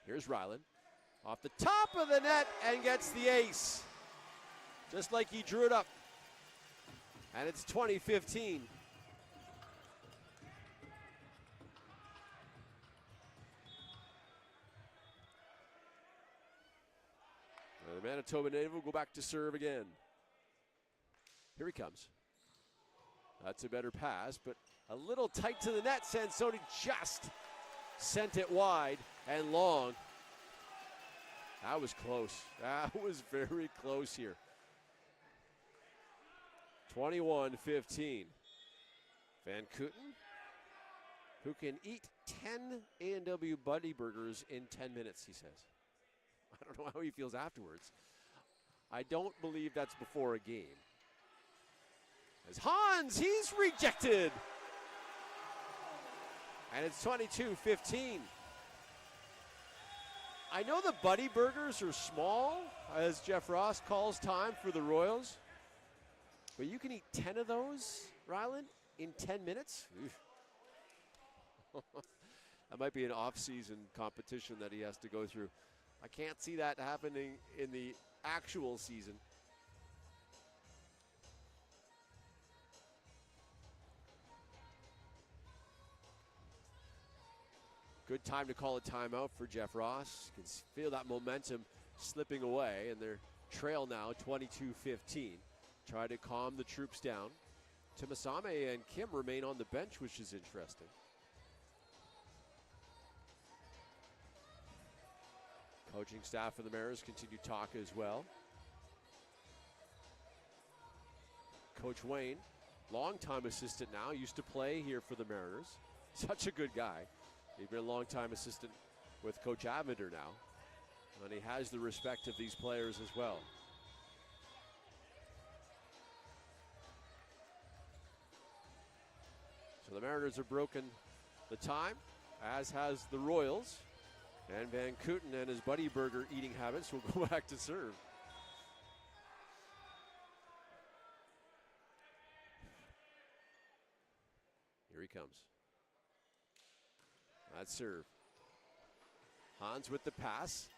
Here's Ryland off the top of the net and gets the ace, just like he drew it up. And it's 20-15. The Manitoba native will go back to serve again. Here he comes. That's a better pass, but a little tight to the net. Sansoni just sent it wide and long. That was close. That was very close here. 21-15. Van Kooten, who can eat 10 A&W Buddy Burgers in 10 minutes, he says. I don't know how he feels afterwards. I don't believe that's before a game. As Hans, he's rejected. And it's 22-15. I know the Buddy Burgers are small, as Jeff Ross calls time for the Royals. But you can eat 10 of those, Ryland, in 10 minutes? That might be an off-season competition that he has to go through. I can't see that happening in the actual season. Good time to call a timeout for Jeff Ross. You can feel that momentum slipping away, and their trail now 22-15. Try to calm the troops down. Timasame and Kim remain on the bench, which is interesting. Coaching staff for the Mariners continue to talk as well. Coach Wayne, longtime assistant now, used to play here for the Mariners. Such a good guy. He's been a longtime assistant with Coach Avender now. And he has the respect of these players as well. So the Mariners have broken the time, as has the Royals. And Van Kooten and his Buddy Burger eating habits will go back to serve. Here he comes. That's serve. Hans with the pass.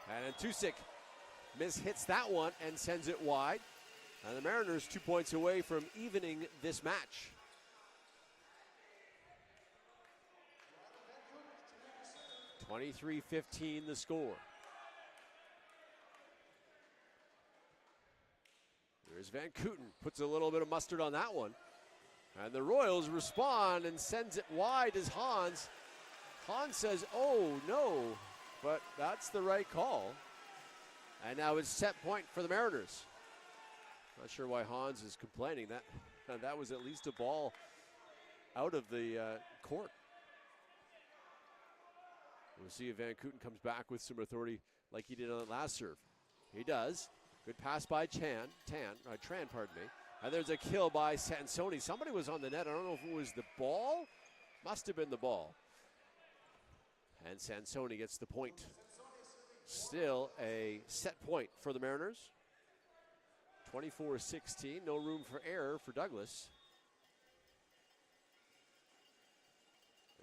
And Tusik mishits that one and sends it wide. And the Mariners 2 points away from evening this match. (23-15) the score. There's Van Kooten, puts a little bit of mustard on that one. And the Royals respond and sends it wide as Hans. Hans says, oh no, but that's the right call. And now it's set point for the Mariners. Not sure why Hans is complaining. That was at least a ball out of the court. We'll see if Van Kooten comes back with some authority like he did on the last serve. He does. Good pass by Tran, pardon me. And there's a kill by Sansoni. Somebody was on the net. I don't know if it was the ball. Must have been the ball. And Sansoni gets the point. Still a set point for the Mariners. 24-16. No room for error for Douglas.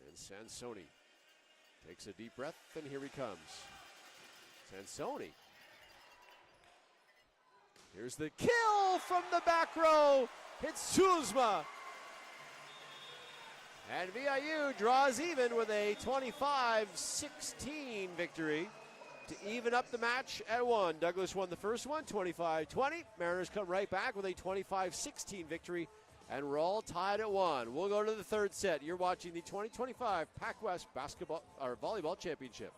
And Sansoni takes a deep breath, and here he comes. Sansoni. Here's the kill from the back row. It's Suzma. And VIU draws even with a 25-16 victory to even up the match at 1. Douglas won the first one, 25-20. Mariners come right back with a 25-16 victory, and we're all tied at 1. We'll go to the third set. You're watching the 2025 PACWEST basketball or volleyball championship.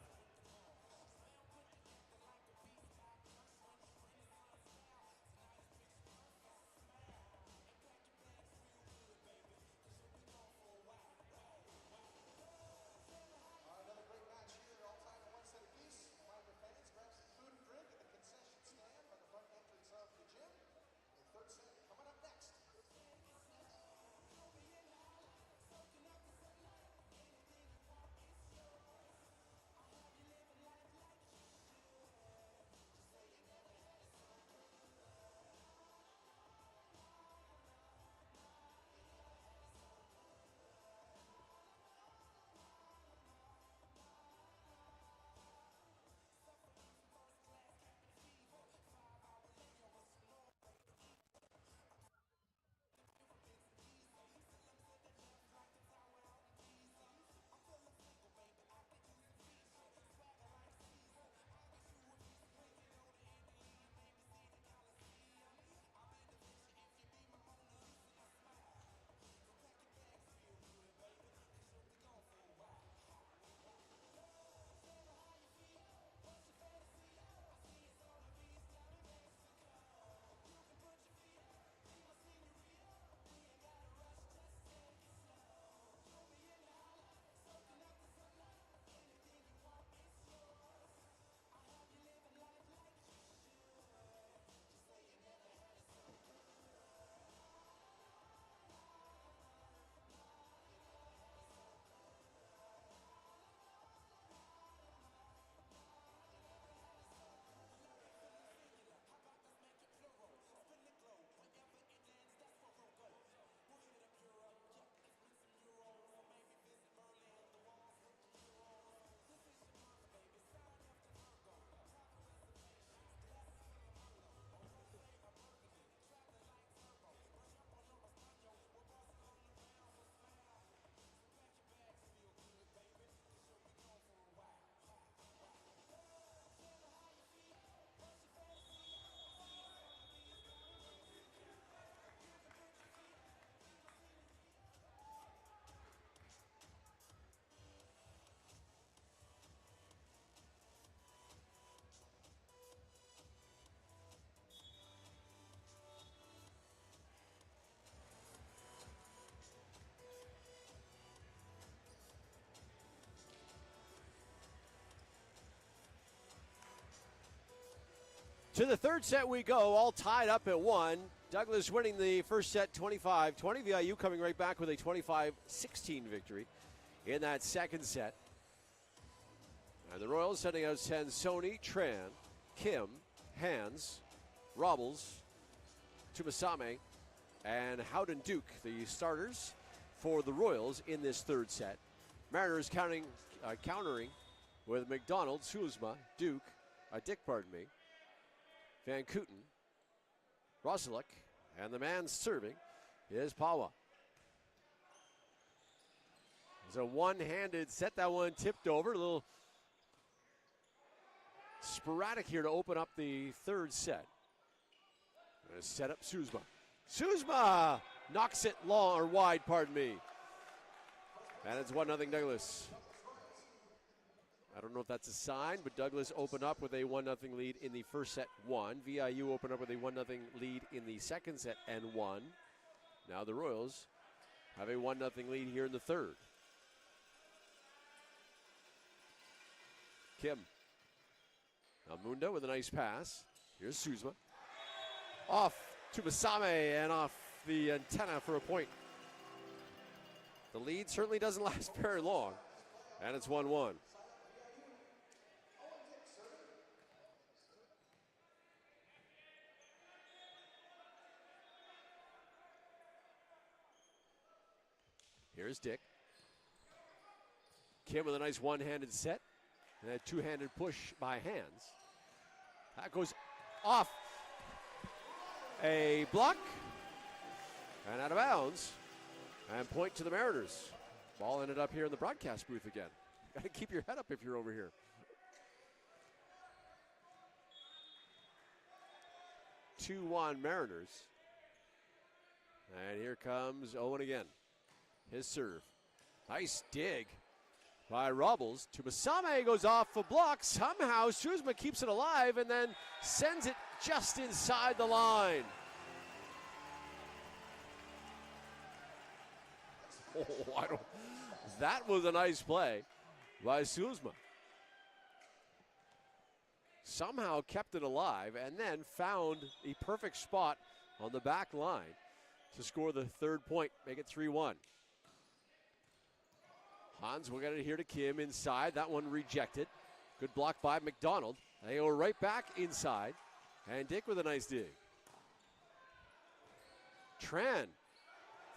Another great match here, all tied at one set apiece. Mind your fans, grab some food and drink at the concession stand by the front entrance of the gym. The third set coming up next. To the third set we go, all tied up at 1. Douglas winning the first set 25-20. VIU coming right back with a 25-16 victory in that second set. And the Royals sending out Sansoni, Tran, Kim, Hans, Robles, Tumasame, and Howden Duke, the starters for the Royals in this third set. Mariners countering with McDonald, Suzma, Duke, Dick, Van Kooten, Rosalik, and the man serving is Pawa. It's a one-handed set. That one tipped over. A little sporadic here to open up the third set. Gonna set up Suzma. Suzma knocks it long or wide, pardon me. And it's 1-0 Douglas. I don't know if that's a sign, but Douglas opened up with a 1-0 lead in the first set, 1. VIU opened up with a 1-0 lead in the second set and 1. Now the Royals have a 1-0 lead here in the third. Kim. Almunda with a nice pass. Here's Suzma. Off to Masame and off the antenna for a point. The lead certainly doesn't last very long, and it's 1-1. Here's Dick. Kim with a nice one-handed set. And a two-handed push by Hans. That goes off a block. And out of bounds. And point to the Mariners. Ball ended up here in the broadcast booth again. Got to keep your head up if you're over here. 2-1 Mariners. And here comes Owen again. His serve. Nice dig by Robles. Tumasame goes off a block. Somehow Suzma keeps it alive and then sends it just inside the line. Oh, that was a nice play by Suzma. Somehow kept it alive and then found a perfect spot on the back line to score the third point, make it 3-1. Hans will get it here to Kim inside. That one rejected. Good block by McDonald. They go right back inside. And Dick with a nice dig. Tran.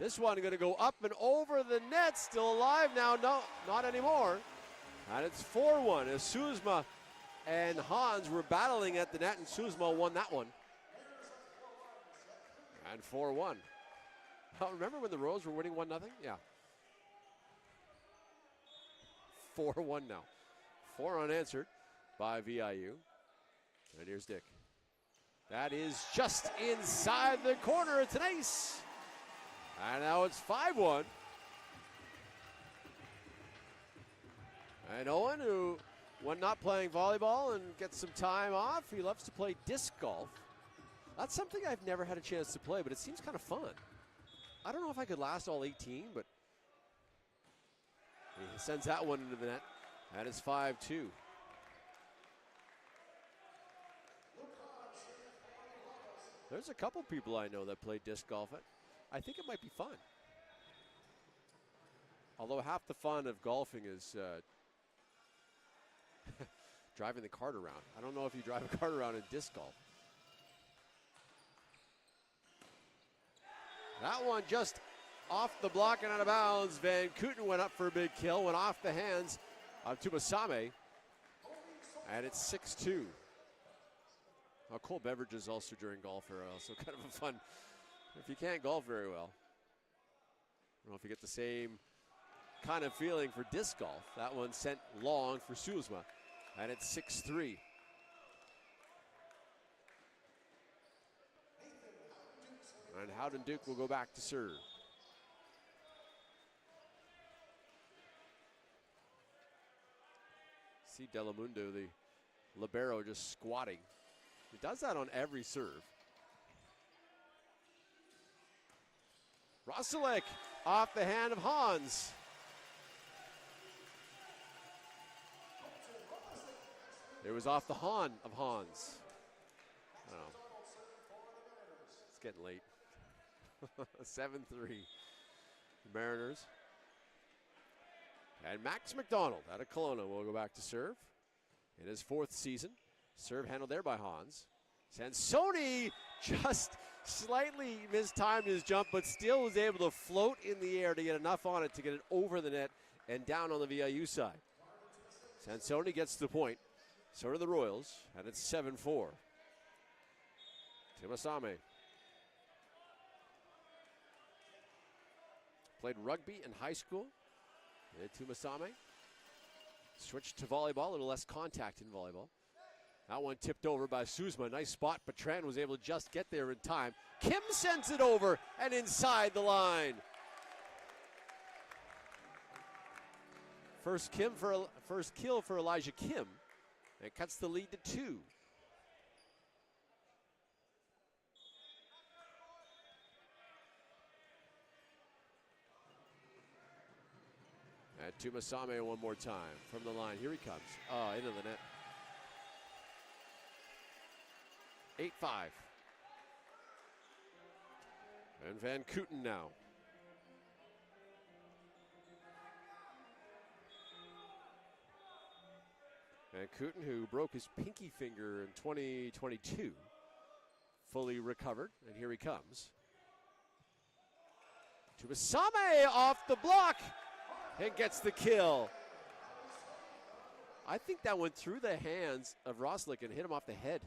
This one going to go up and over the net. Still alive now. No, not anymore. And it's 4-1 as Suzma and Hans were battling at the net, and Suzma won that one. And 4-1. Now, remember when the Royals were winning 1-0? Yeah. 4-1 now. 4 unanswered by VIU. And here's Dick. That is just inside the corner. It's an ace. And now it's 5-1. And Owen, who, when not playing volleyball and gets some time off, he loves to play disc golf. That's something I've never had a chance to play, but it seems kind of fun. I don't know if I could last all 18, but he sends that one into the net. That is 5-2. There's a couple people I know that play disc golf. I think it might be fun. Although half the fun of golfing is driving the cart around. I don't know if you drive a cart around in disc golf. That one just off the block and out of bounds. Van Kooten went up for a big kill, went off the hands of Tumasame. And it's 6-2. Cold beverages also during golf are also kind of a fun, if you can't golf very well. I don't know if you get the same kind of feeling for disc golf. That one sent long for Suzma, and it's 6-3. And Howden Duke will go back to serve. See Delamundo, the libero, just squatting. He does that on every serve. Rosalik off the hand of Hans. It was off the hand of Hans. getting late. 7-3. Mariners. And Max McDonald out of Kelowna will go back to serve in his 4th season. Serve handled there by Hans. Sansoni just slightly mistimed his jump, but still was able to float in the air to get enough on it to get it over the net and down on the VIU side. Sansoni gets the point. So do the Royals, and it's 7-4. Timasame. Played rugby in high school. Timasame. Switched to volleyball, a little less contact in volleyball. That one tipped over by Suzma. Nice spot, but Tran was able to just get there in time. Kim sends it over and inside the line. First kill for Elijah Kim. It cuts the lead to 2. And Tumasame one more time from the line. Here he comes. Oh, into the net. 8-5. And Van Kooten now. Van Kooten, who broke his pinky finger in 2022, fully recovered, and here he comes. Tumasame off the block and gets the kill. I think that went through the hands of Roslick and hit him off the head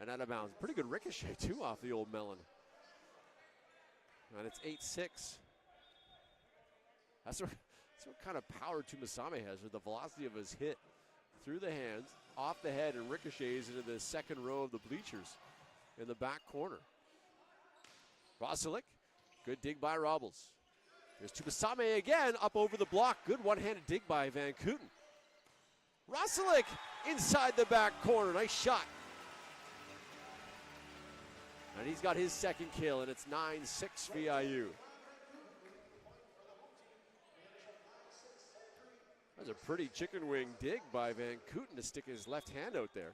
and out of bounds. Pretty good ricochet, too, off the old melon. And it's 8-6. That's what kind of power Tumasame has, with the velocity of his hit. Through the hands, off the head, and ricochets into the second row of the bleachers in the back corner. Rosalick, good dig by Robles. There's Tumasame again, up over the block. Good one-handed dig by Van Kooten. Rosalick inside the back corner, nice shot. And he's got his second kill, and it's 9-6 VIU. That was a pretty chicken wing dig by Van Kooten to stick his left hand out there.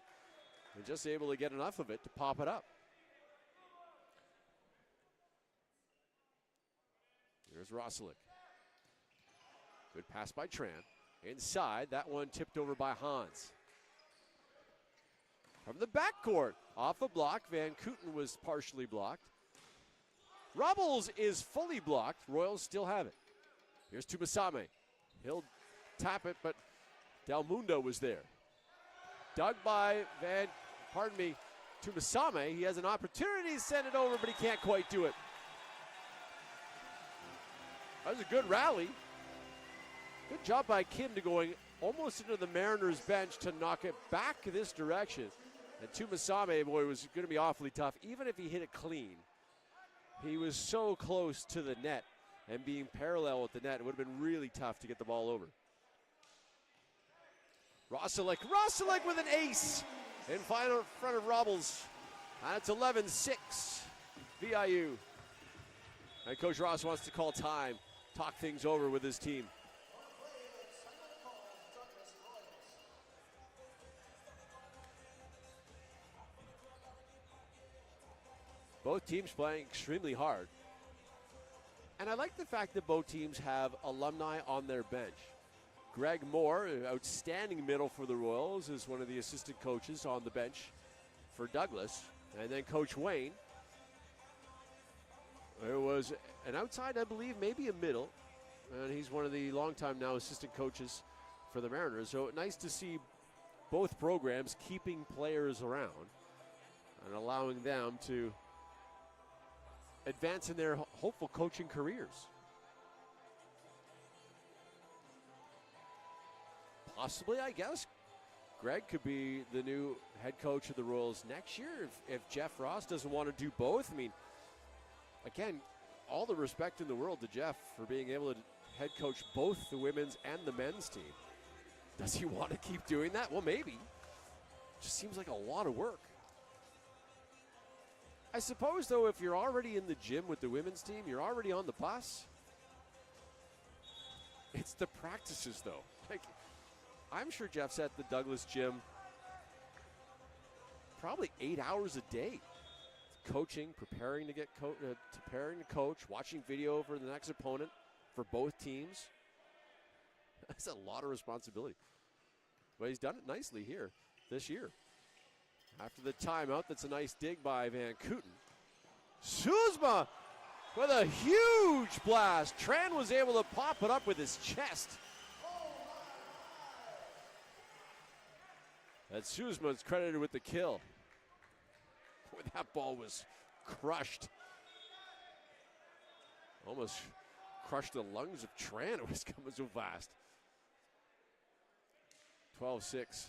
And just able to get enough of it to pop it up. Here's Rosalick. Good pass by Tran. Inside, that one tipped over by Hans. From the backcourt, off a block. Van Kooten was partially blocked. Robles is fully blocked. Royals still have it. Here's Tumasame. He'll tap it, but Del Mundo was there. Dug by Tumasame. He has an opportunity to send it over, but he can't quite do it. That was a good rally. Good job by Kim to going almost into the Mariners bench to knock it back this direction. And Tumasame, boy, was going to be awfully tough, even if he hit it clean. He was so close to the net and being parallel with the net, it would have been really tough to get the ball over. Rosalick with an ace in front of Robles. And it's 11-6 VIU. And Coach Ross wants to call time, talk things over with his team. Both teams playing extremely hard. And I like the fact that both teams have alumni on their bench. Greg Moore, outstanding middle for the Royals, is one of the assistant coaches on the bench for Douglas. And then Coach Wayne, there was an outside, I believe, maybe a middle. And he's one of the longtime now assistant coaches for the Mariners. So nice to see both programs keeping players around and allowing them to advance in their hopeful coaching careers. Possibly, I guess, Greg could be the new head coach of the Royals next year if Jeff Ross doesn't want to do both. I mean, again, all the respect in the world to Jeff for being able to head coach both the women's and the men's team. Does he want to keep doing that? Well, maybe. Just seems like a lot of work. I suppose, though, if you're already in the gym with the women's team, you're already on the bus. It's the practices, though. Like, I'm sure Jeff's at the Douglas gym probably 8 hours a day. coaching, preparing to coach, watching video for the next opponent for both teams. That's a lot of responsibility. But he's done it nicely here this year. After the timeout, that's a nice dig by Van Kooten. Suzma with a huge blast. Tran was able to pop it up with his chest. And Suzma is credited with the kill. Boy, that ball was crushed. Almost crushed the lungs of Tran. It was coming so fast. 12-6.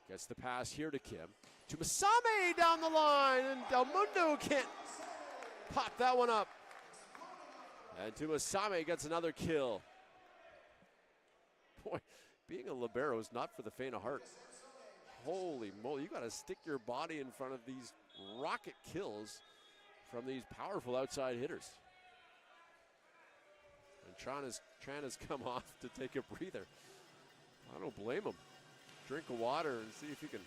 Gets the pass here to Kim. To Masame down the line, and Del Mundo can't pop that one up. And Tumasame gets another kill. Boy, being a libero is not for the faint of heart. Holy moly, you got to stick your body in front of these rocket kills from these powerful outside hitters. And Tran has come off to take a breather. I don't blame him. Drink of water and see if he can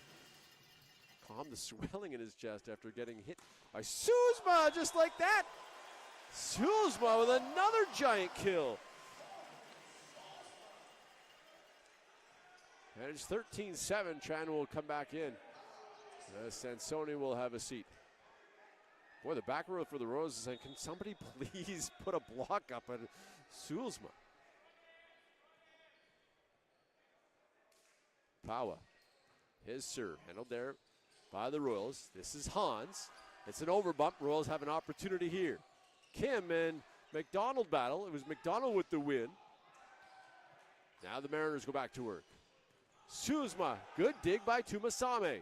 calm the swelling in his chest after getting hit by Suzma, just like that. Suzma with another giant kill. And it's 13-7. Tran will come back in. Sansoni will have a seat. Boy, the back row for the Royals is saying, can somebody please put a block up on Suzma? Pawa, his serve, handled there by the Royals. This is Hans. It's an overbump. Royals have an opportunity here. Kim and McDonald battle. It was McDonald with the win. Now the Mariners go back to work. Suzma, good dig by Tumasame.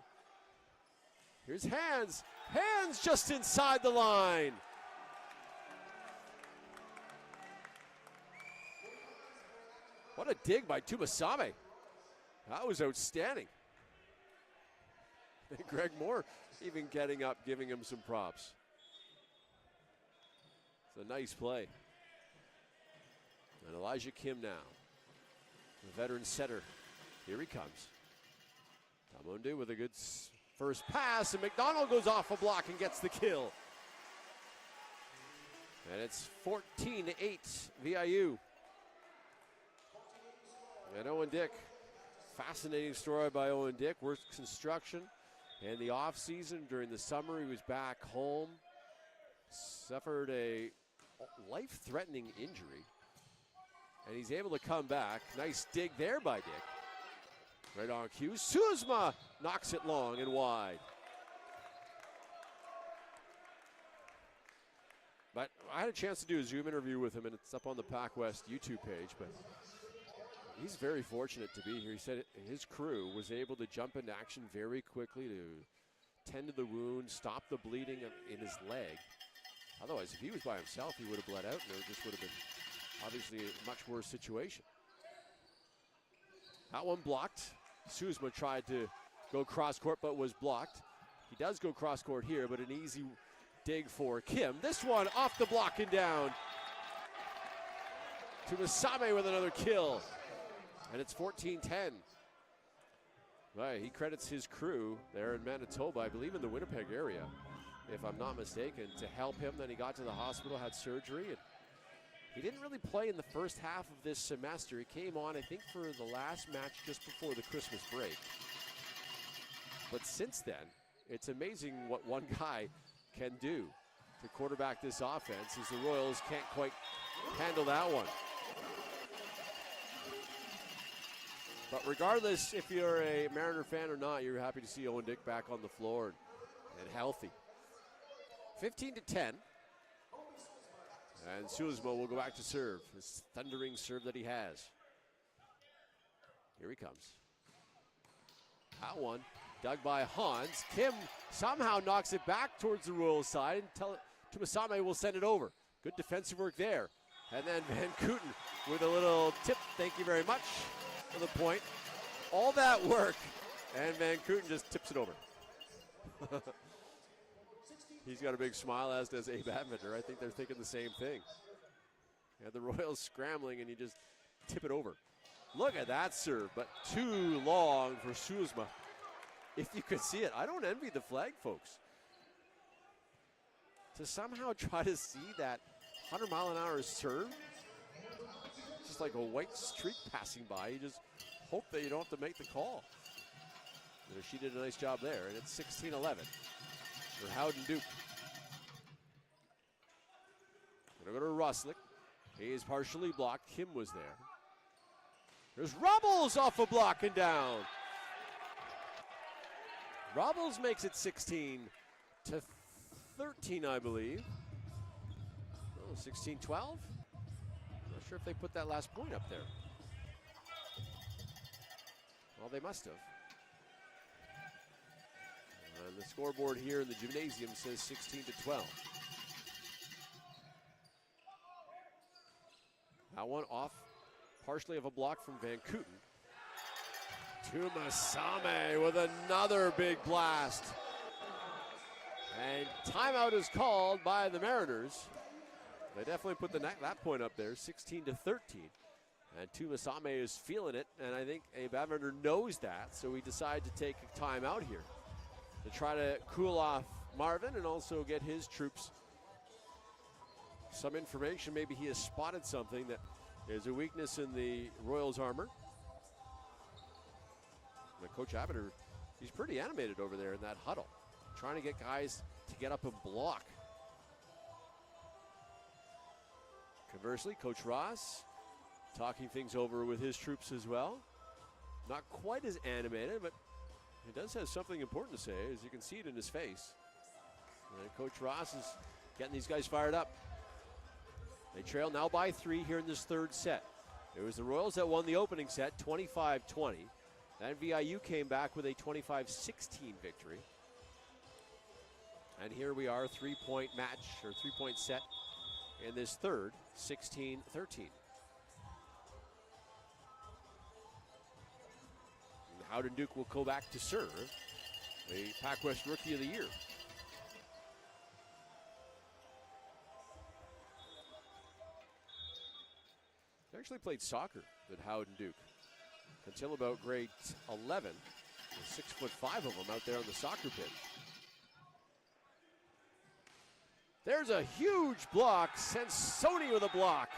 Here's Hans. Hans just inside the line. What a dig by Tumasame. That was outstanding. And Greg Moore even getting up, giving him some props. It's a nice play. And Elijah Kim now, the veteran setter. Here he comes. Tamundu with a good first pass, and McDonald goes off a block and gets the kill. And it's 14-8 VIU. And Owen Dick. Fascinating story by Owen Dick. Worked construction in the offseason. During the summer, he was back home. Suffered a life-threatening injury. And he's able to come back. Nice dig there by Dick. Right on cue. Suzma knocks it long and wide. But I had a chance to do a Zoom interview with him, and it's up on the PACWEST YouTube page. But he's very fortunate to be here. He said his crew was able to jump into action very quickly to tend to the wound, stop the bleeding in his leg. Otherwise, if he was by himself, he would have bled out, and it just would have been obviously a much worse situation. That one blocked. Suzma tried to go cross court, but was blocked. He does go cross court here, but an easy dig for Kim. This one off the block and down. To Masame with another kill. And it's 14-10. Right, he credits his crew there in Manitoba, I believe in the Winnipeg area, if I'm not mistaken, to help him. Then he got to the hospital, had surgery, and he didn't really play in the first half of this semester. He came on, I think, for the last match just before the Christmas break. But since then, it's amazing what one guy can do to quarterback this offense, as the Royals can't quite handle that one. But regardless, if you're a Mariner fan or not, you're happy to see Owen Dick back on the floor and healthy. 15-10. And Suzma will go back to serve. This thundering serve that he has. Here he comes. That one dug by Hans. Kim somehow knocks it back towards the Royals side. And Tumasame will send it over. Good defensive work there. And then Van Kooten with a little tip. Thank you very much for the point. All that work, and Van Kooten just tips it over. He's got a big smile, as does Abe Adventer. I think they're thinking the same thing. Yeah, the Royals scrambling, and you just tip it over. Look at that serve, but too long for Suzma. If you could see it, I don't envy the flag folks. to somehow try to see that 100-mile-an-hour serve. Just like a white streak passing by. You just hope that you don't have to make the call. She did a nice job there, and it's 16-11 for Howden Duke. Gonna go to Roslick. He is partially blocked. Kim was there. There's Robles off a block and down. Robles makes it 16-13, I believe. Oh, 16-12? Not sure if they put that last point up there. Well, they must have. And the scoreboard here in the gymnasium says 16-12. That one off partially of a block from Van Kooten. Tumasame with another big blast. And timeout is called by the Mariners. They definitely put that point up there, 16-13. And Tumasame is feeling it, and I think a Mariner knows that, so we decide to take a timeout here to try to cool off Marvin and also get his troops some information. Maybe he has spotted something that is a weakness in the Royals' armor. But Coach Abiter, he's pretty animated over there in that huddle, trying to get guys to get up and block. Conversely, Coach Ross talking things over with his troops as well. Not quite as animated, but he does have something important to say, as you can see it in his face. And Coach Ross is getting these guys fired up. They trail now by 3 here in this third set. It was the Royals that won the opening set, 25-20. Then VIU came back with a 25-16 victory. And here we are, 3-point match, or 3-point set in this third, 16-13. Howden Duke will go back to serve, the PACWEST Rookie of the Year. They actually played soccer at Howden Duke until about grade 11. There's 6'5" of them out there on the soccer pitch. There's a huge block. Sansoni with a block.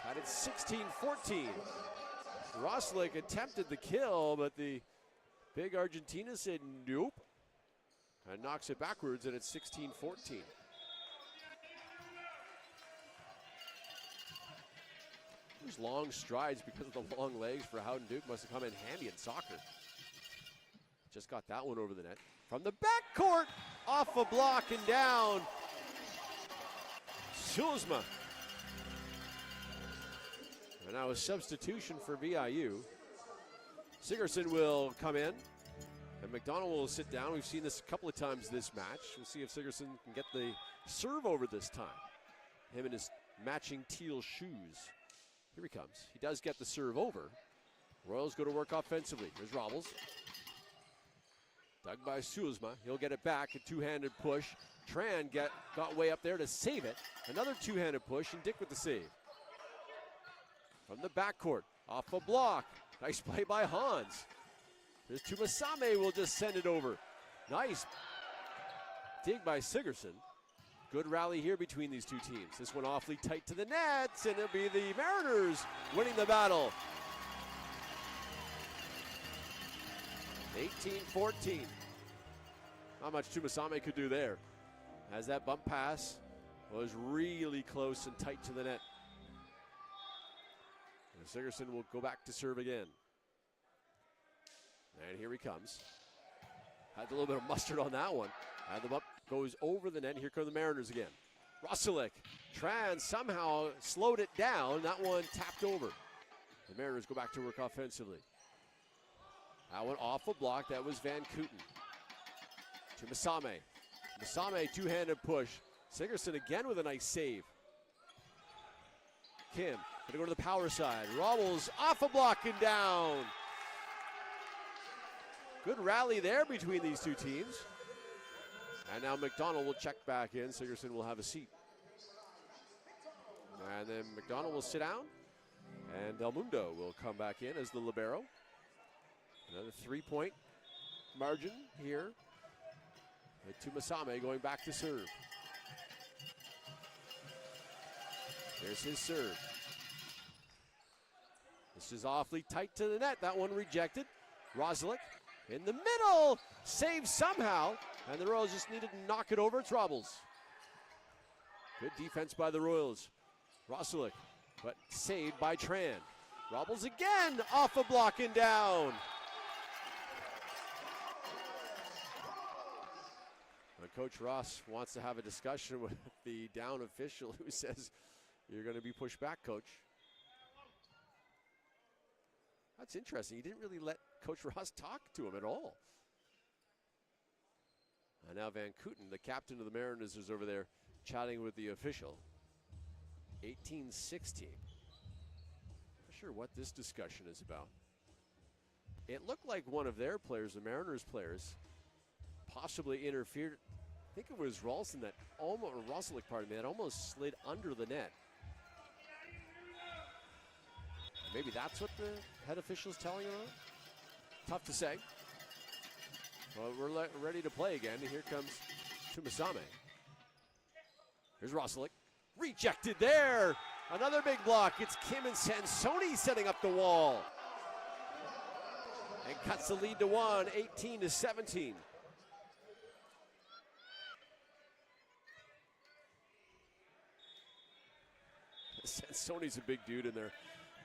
Got it 16-14. Roslick attempted the kill, but the big Argentina said nope. And knocks it backwards, and it's 16-14. Those long strides because of the long legs for Howden Duke must have come in handy in soccer. Just got that one over the net. From the backcourt, off a block and down. Sulzma. And now a substitution for VIU. Sigerson will come in, and McDonald will sit down. We've seen this a couple of times this match. We'll see if Sigerson can get the serve over this time. Him and his matching teal shoes. Here he comes. He does get the serve over. Royals go to work offensively. Here's Robles. Dug by Sulzma. He'll get it back. A two-handed push. Tran got way up there to save it. Another two-handed push, and Dick with the save. From the backcourt, off a block. Nice play by Hans. There's Tumasame, will just send it over. Nice dig by Sigerson. Good rally here between these two teams. This one awfully tight to the nets, and it'll be the Mariners winning the battle. 18-14. Not much Tumasame could do there, as that bump pass was really close and tight to the net. And Sigerson will go back to serve again. And here he comes. Had a little bit of mustard on that one. And the bump goes over the net. Here come the Mariners again. Rosalick. Tran somehow slowed it down. That one tapped over. The Mariners go back to work offensively. That one off a block. That was Van Kooten. To Masame. Masame, two-handed push. Sigerson again with a nice save. Kim, gonna go to the power side. Robles off a block and down. Good rally there between these two teams. And now McDonald will check back in. Sigerson will have a seat. And then McDonald will sit down. And Del Mundo will come back in as the libero. Another 3-point margin here. And Tumasame going back to serve. Here's his serve. This is awfully tight to the net. That one rejected. Rosalick in the middle. Saved somehow. And the Royals just needed to knock it over. It's Robles. Good defense by the Royals. Rosalick, but saved by Tran. Robles again off a block and down. Coach Ross wants to have a discussion with the down official who says, "You're going to be pushed back, coach." That's interesting. He didn't really let Coach Ross talk to him at all. And now Van Kooten, the captain of the Mariners, is over there chatting with the official. 18-16. Not sure what this discussion is about. It looked like one of their players, the Mariners players, possibly interfered. I think it was Ralston that almost, or Rosalick, pardon me, that almost slid under the net. Maybe that's what the head official's telling him. Tough to say. Well, we're ready to play again. And here comes Tumasame. Here's Rosalick. Rejected there. Another big block. It's Kim and Sansoni setting up the wall. And cuts the lead to 1, 18-17. Sansoni's a big dude in there.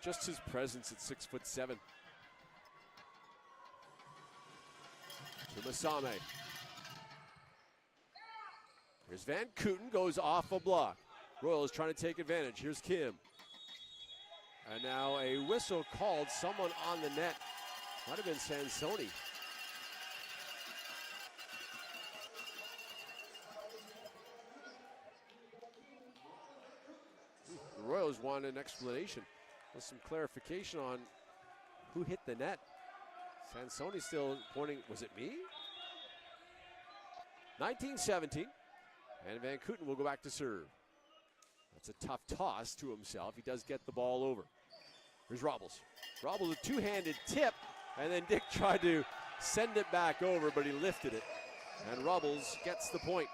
Just his presence at 6'7". Tumasame. Here's Van Kooten, goes off a block. Royals trying to take advantage. Here's Kim. And now a whistle called. Someone on the net. Might have been Sansoni. The Royals want an explanation with some clarification on who hit the net. Sansoni still pointing, was it me? 19-17, and Van Kooten will go back to serve. That's a tough toss to himself. He does get the ball over. Here's Robles. Robles a two-handed tip, and then Dick tried to send it back over, but he lifted it. And Robles gets the point.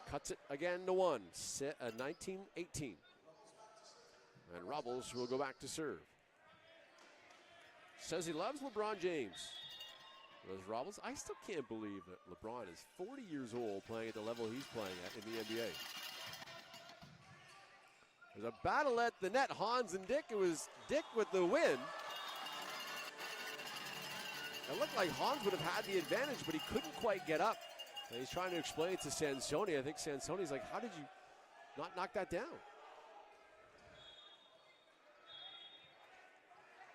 Cuts it again to 1, 19-18. And Robles will go back to serve. Says he loves LeBron James. Those Robles, I still can't believe that LeBron is 40 years old playing at the level he's playing at in the NBA. There's a battle at the net, Hans and Dick. It was Dick with the win. It looked like Hans would have had the advantage, but he couldn't quite get up. And he's trying to explain it to Sansoni. I think Sansoni's like, how did you not knock that down?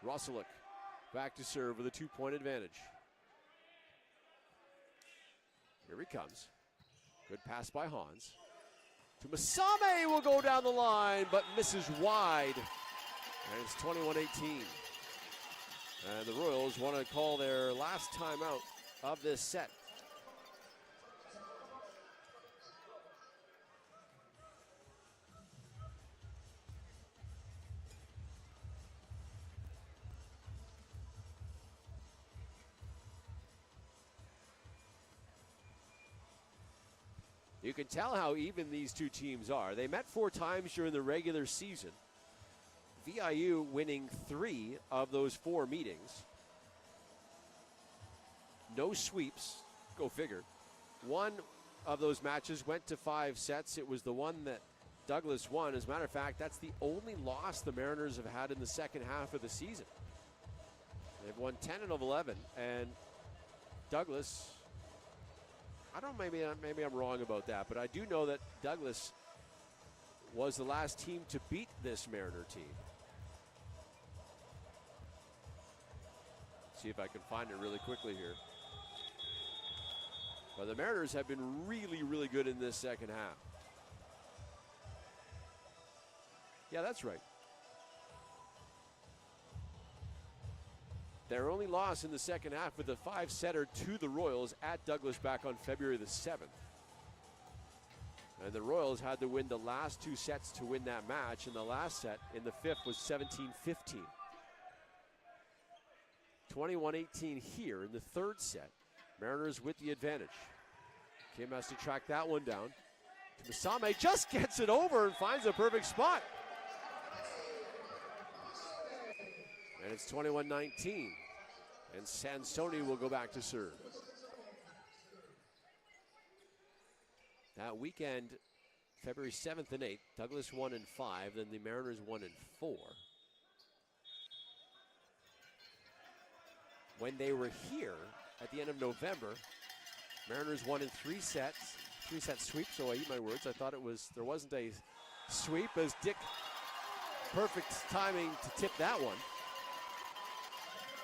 Rosalick back to serve with a 2-point advantage. Here he comes. Good pass by Hans. Tumasame will go down the line, but misses wide. And it's 21-18. And the Royals want to call their last timeout of this set. You can tell how even these two teams are. They met 4 times during the regular season. VIU winning 3 of those 4 meetings. No sweeps, go figure. 1 of those matches went to 5 sets. It was the one that Douglas won. As a matter of fact, that's the only loss the Mariners have had in the second half of the season. They've won 10 out of 11, and Douglas, maybe I'm wrong about that, but I do know that Douglas was the last team to beat this Mariner team. See if I can find it really quickly here. But the Mariners have been really, really good in this second half. Yeah, that's right. Their only loss in the second half with a 5-setter to the Royals at Douglas back on February the 7th. And the Royals had to win the last 2 sets to win that match, and the last set in the 5th was 17-15. 21-18 here in the 3rd set. Mariners with the advantage. Kim has to track that one down. Tumasame just gets it over and finds a perfect spot. And it's 21-19. And Sansoni will go back to serve. That weekend, February 7th and 8th, Douglas 1-5, then the Mariners 1-4. When they were here at the end of November, Mariners won in 3 sets. 3-set sweep, so I eat my words. I thought there wasn't a sweep as Dick, perfect timing to tip that one.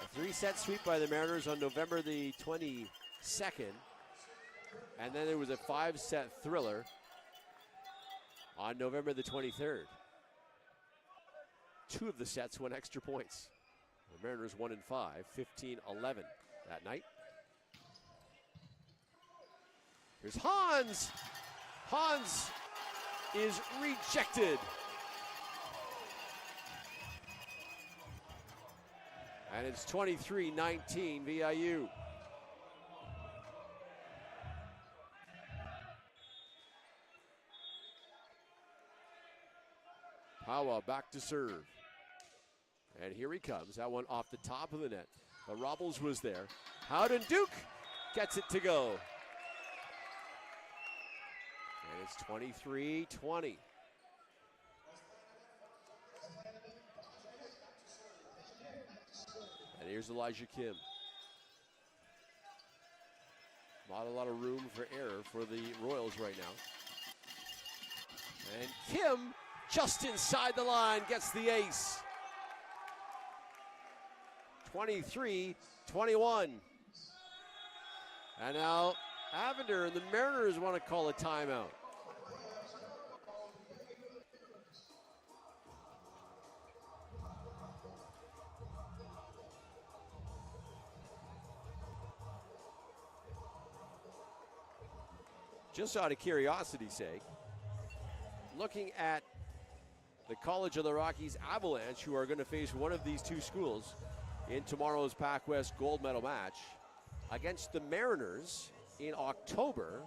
A 3-set sweep by the Mariners on November the 22nd. And then there was a 5-set thriller on November the 23rd. 2 of the sets went extra points. The Mariners 1-5, 15-11 that night. Here's Hans. Hans is rejected. And it's 23-19 VIU. Powa back to serve. And here he comes. That one off the top of the net. But Robles was there. Howden Duke gets it to go. And it's 23-20. And here's Elijah Kim. Not a lot of room for error for the Royals right now. And Kim, just inside the line, gets the ace. 23-21. And now Avender and the Mariners want to call a timeout. Just out of curiosity's sake, looking at the College of the Rockies Avalanche, who are going to face one of these 2 schools in tomorrow's PACWEST gold medal match against the Mariners in October.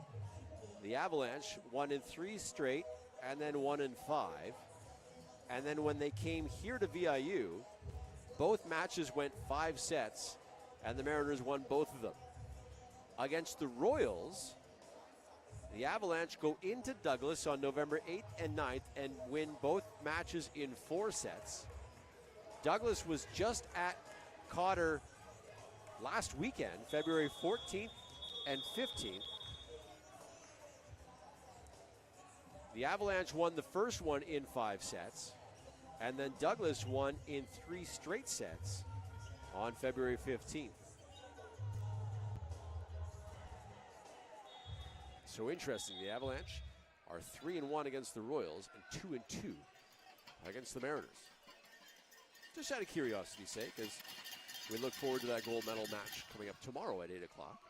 The Avalanche won in 3 straight and then 1-5. And then when they came here to VIU, both matches went 5 sets and the Mariners won both of them. Against the Royals, the Avalanche go into Douglas on November 8th and 9th and win both matches in 4 sets. Douglas was just at Cotter last weekend, February 14th and 15th. The Avalanche won the first one in 5 sets, and then Douglas won in 3 straight sets on February 15th. So interesting, the Avalanche are 3-1 against the Royals and 2-2 against the Mariners. Just out of curiosity's sake, as we look forward to that gold medal match coming up tomorrow at 8 o'clock.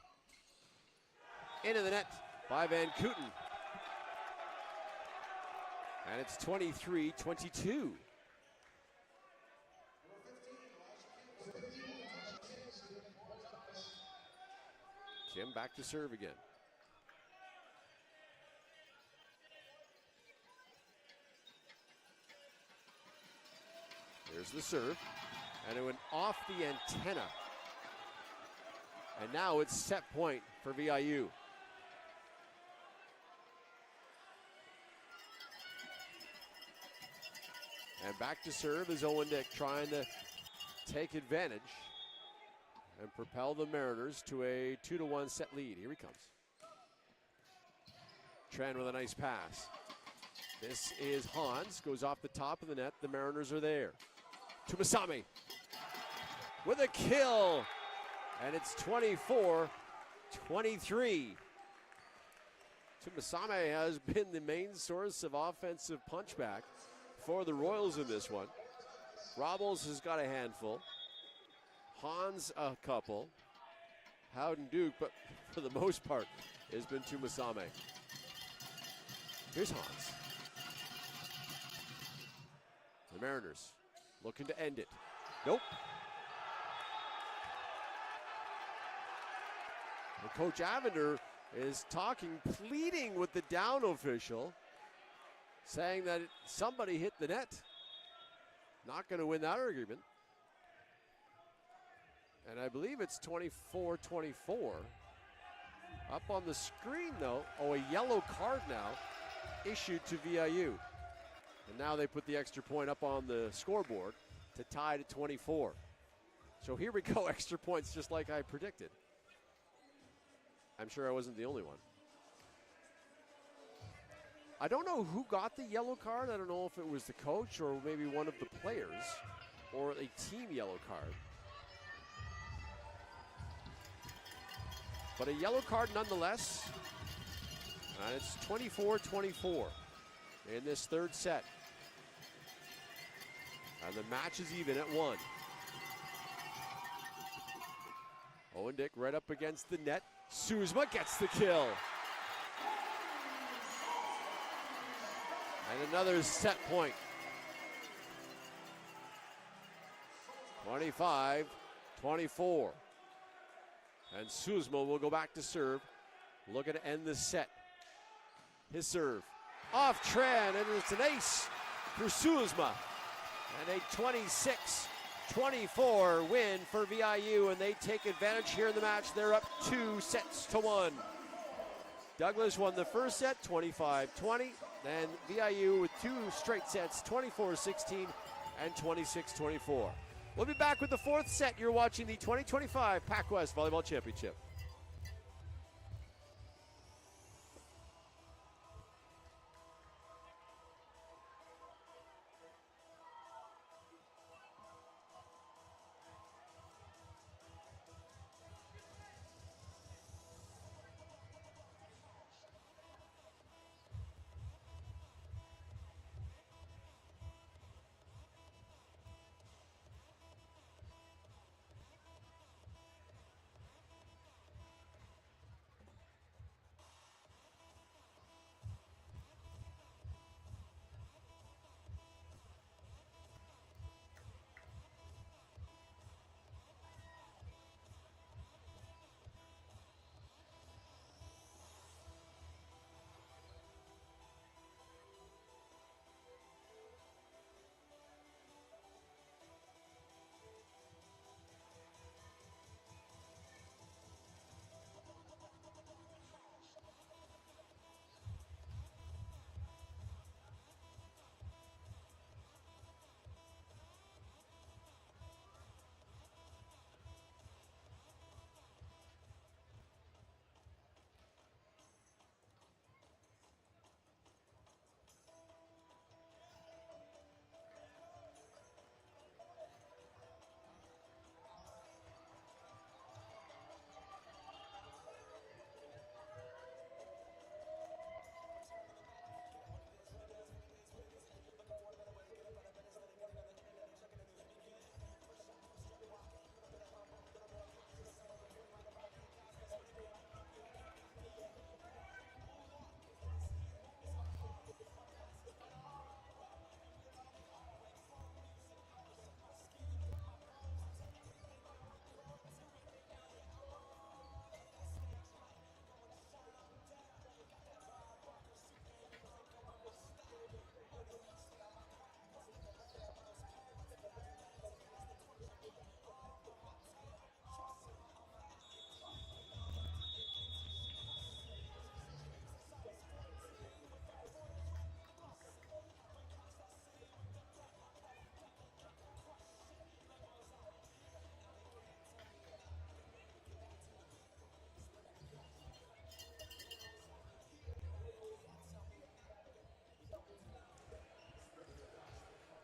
Into the net by Van Kooten. And it's 23-22. Kim back to serve again. There's the serve, and it went off the antenna. And now it's set point for VIU. And back to serve is Owen Dick, trying to take advantage and propel the Mariners to a 2-1 set lead. Here he comes. Tran with a nice pass. This is Hans, goes off the top of the net. The Mariners are there. Tumasami with a kill, and it's 24-23. Tumasami has been the main source of offensive punchback for the Royals in this one. Robles has got a handful. Hans a couple. Howden Duke, but for the most part, has been Tumasami. Here's Hans. The Mariners looking to end it. Nope. And Coach Avender is talking, pleading with the down official, saying that somebody hit the net. Not going to win that argument. And I believe it's 24-24. Up on the screen, though, a yellow card now issued to VIU. And now they put the extra point up on the scoreboard to tie to 24. So here we go, extra points just like I predicted. I'm sure I wasn't the only one. I don't know who got the yellow card. I don't know if it was the coach or maybe one of the players or a team yellow card. But a yellow card nonetheless. And it's 24-24 in this third set. And the match is even at 1. Owen Dick right up against the net. Suzma gets the kill. And another set point. 25-24. And Suzma will go back to serve. Looking to end the set. His serve. Off Tran, and it's an ace for Suzma. And a 26-24 win for VIU, and they take advantage here in the match. They're up 2-1. Douglas won the first set, 25-20. Then VIU with 2 straight sets, 24-16 and 26-24. We'll be back with the fourth set. You're watching the 2025 PACWEST Volleyball Championship.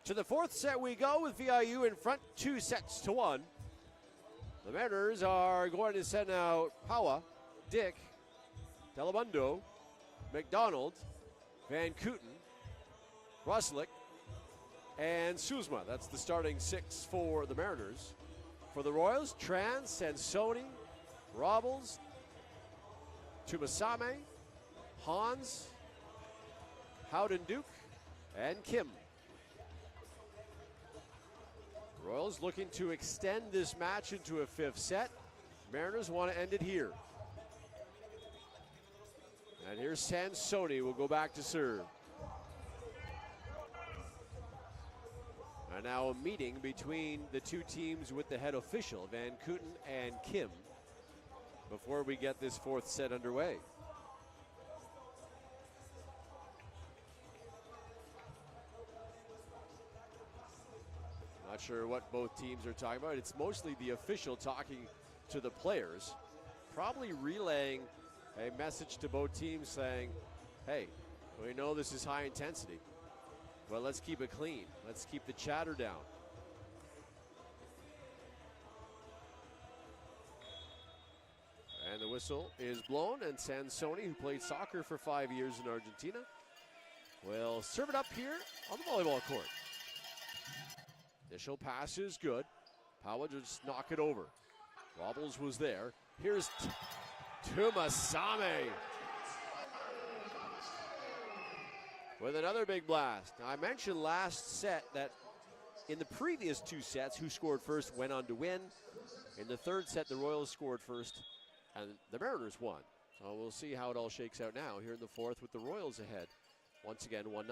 To the fourth set we go with VIU in front 2-1. The Mariners are going to send out Pawa, Dick, Telemundo, McDonald, Van Kooten, Roslick, and Suzma. That's the starting 6 for the Mariners. For the Royals, Tran, Sansoni, Robles, Tumasame, Hans, Howden Duke, and Kim. Royals looking to extend this match into a 5th set. Mariners want to end it here. And here's Sansoni will go back to serve. And now a meeting between the two teams with the head official, Van Kooten and Kim, before we get this fourth set underway. Not sure what both teams are talking about. It's mostly the official talking to the players, probably relaying a message to both teams saying, hey, we know this is high intensity, but let's keep it clean. Let's keep the chatter down. And the whistle is blown, and Sansoni, who played soccer for 5 years in Argentina, will serve it up here on the volleyball court. Initial pass is good. Powell just knock it over. Wobbles was there. Here's Tumasame with another big blast. Now, I mentioned last set that in the previous two sets, who scored first went on to win. In the third set, the Royals scored first, and the Mariners won. So we'll see how it all shakes out now here in the fourth with the Royals ahead. Once again, 1-0.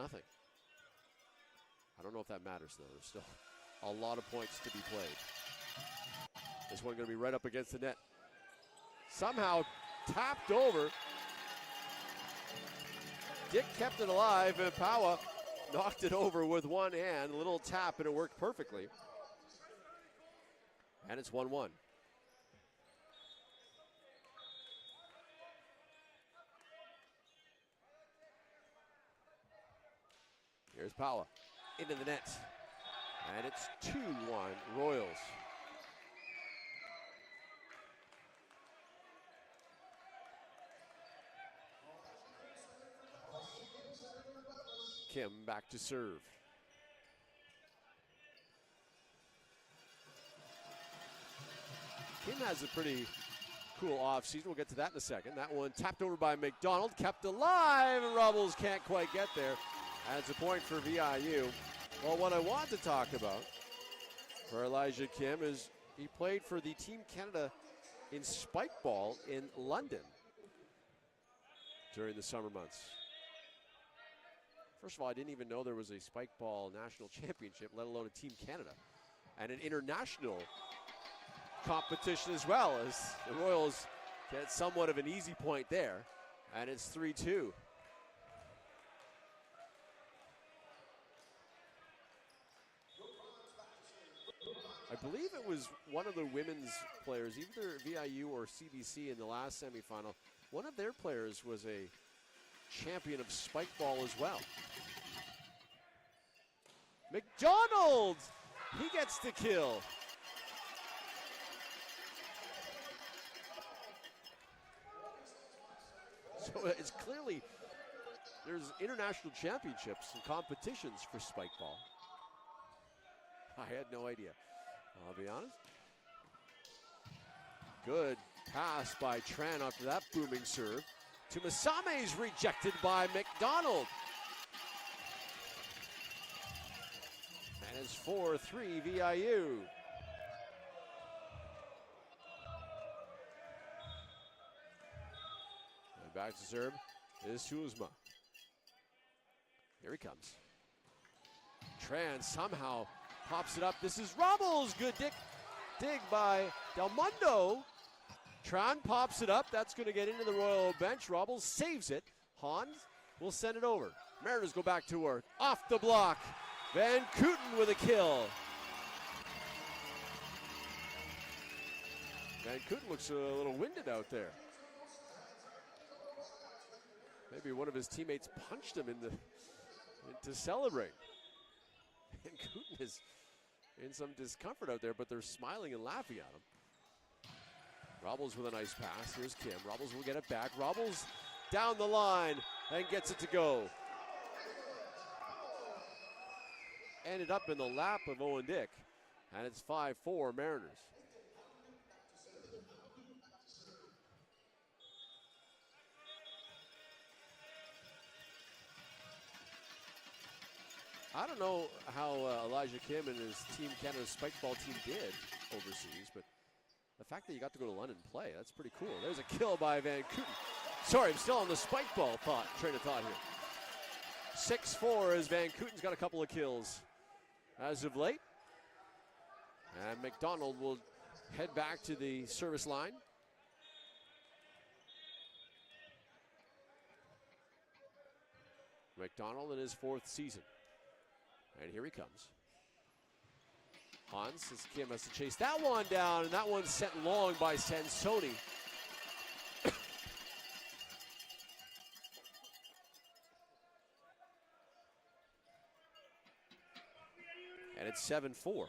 I don't know if that matters, though. There's still a lot of points to be played. This one going to be right up against the net. Somehow tapped over. Dick kept it alive, and Pawa knocked it over with one hand. A little tap, and it worked perfectly. And it's 1-1. Here's Pawa into the net. And it's 2-1 Royals. Kim back to serve. Kim has a pretty cool offseason. We'll get to that in a second. That one tapped over by McDonald, kept alive, and Rubbles can't quite get there. And it's a point for VIU. Well, what I want to talk about for Elijah Kim is he played for the Team Canada in spike ball in London during the summer months. First of all, I didn't even know there was a spike ball national championship, let alone a Team Canada, and an international competition as well, as the Royals get somewhat of an easy point there, and it's 3-2. I believe it was one of the women's players, either VIU or CBC in the last semifinal. One of their players was a champion of spike ball as well. McDonald! He gets the kill. So it's clearly, there's international championships and competitions for spike ball. I had no idea, I'll be honest. Good pass by Tran after that booming serve. Tumasame's rejected by McDonald. And it's 4-3 VIU. And back to serve is Suzma. Here he comes. Tran somehow pops it up. This is Rubbles. Good dig by Del Mundo. Tran pops it up. That's going to get into the Royal bench. Rubbles saves it. Hans will send it over. Mariners go back to work. Off the block. Van Kooten with a kill. Van Kooten looks a little winded out there. Maybe one of his teammates punched him to celebrate. Van Kooten is in some discomfort out there, but they're smiling and laughing at him. Rubbles with a nice pass. Here's Kim. Rubbles will get it back. Rubbles down the line and gets it to go. Ended up in the lap of Owen Dick, and it's 5-4 Mariners. I don't know how Elijah Kim and his Team Canada spike ball team did overseas, but the fact that you got to go to London and play, that's pretty cool. There's a kill by Van Kooten. Sorry, I'm still on the spike ball train of thought here. 6-4 as Van Kooten's got a couple of kills. as of late. And McDonald will head back to the service line. McDonald in his 4th season. And here he comes. Hans, as Kim has to chase that one down, and that one's sent long by Sansoni. And it's 7-4.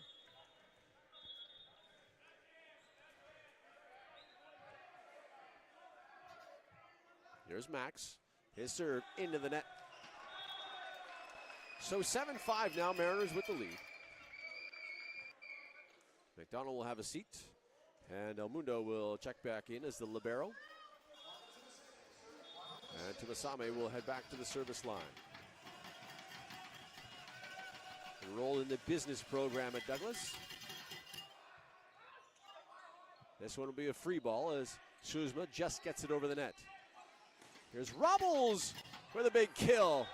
Here's Max. His serve into the net. So 7-5 now, Mariners with the lead. McDonald will have a seat, and El Mundo will check back in as the libero. And Tumasame will head back to the service line. Enroll in the business program at Douglas. This one will be a free ball as Suzma just gets it over the net. Here's Robles with a big kill.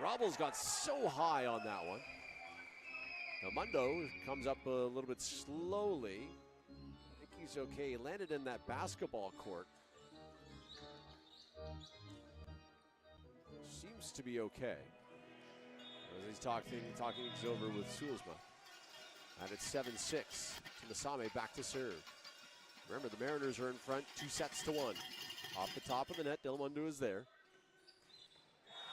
Robles got so high on that one. Mundo comes up a little bit slowly. I think he's okay. He landed in that basketball court. Seems to be okay. As he's talking things over with Sulzma. And it's 7-6. Tumasame back to serve. Remember, the Mariners are in front 2-1. Off the top of the net, Delmundo is there.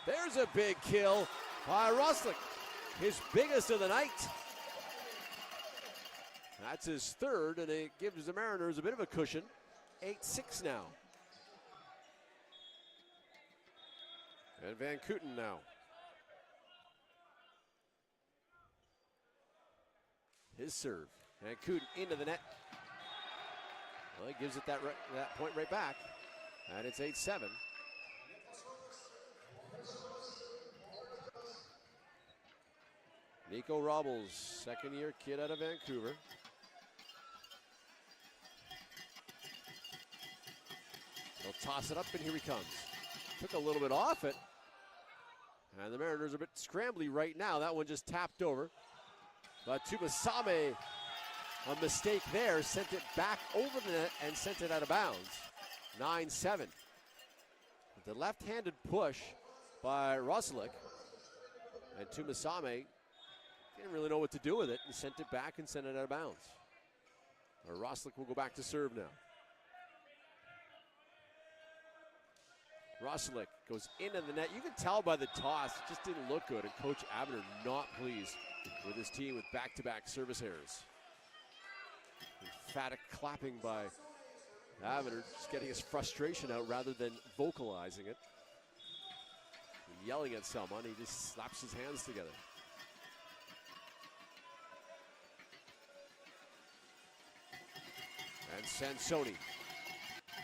There's a big kill by Roslick. His biggest of the night. That's his 3rd, and it gives the Mariners a bit of a cushion. 8-6 now. And Van Kooten now. His serve. Van Kooten into the net. Well, he gives it that point right back. And it's 8-7. Nico Robles, 2nd-year kid out of Vancouver. He'll toss it up, and here he comes. Took a little bit off it. And the Mariners are a bit scrambly right now. That one just tapped over. But Tumasame, a mistake there, sent it back over the net and sent it out of bounds. 9-7. The left-handed push by Roslick. And Tumasame didn't really know what to do with it and sent it back and sent it out of bounds. Roslick will go back to serve now. Roslick goes into the net. You can tell by the toss, it just didn't look good. And Coach Abner not pleased with his team with back-to-back service errors. Emphatic clapping by Abner, just getting his frustration out rather than vocalizing it. And yelling at someone, he just slaps his hands together. And Sansoni,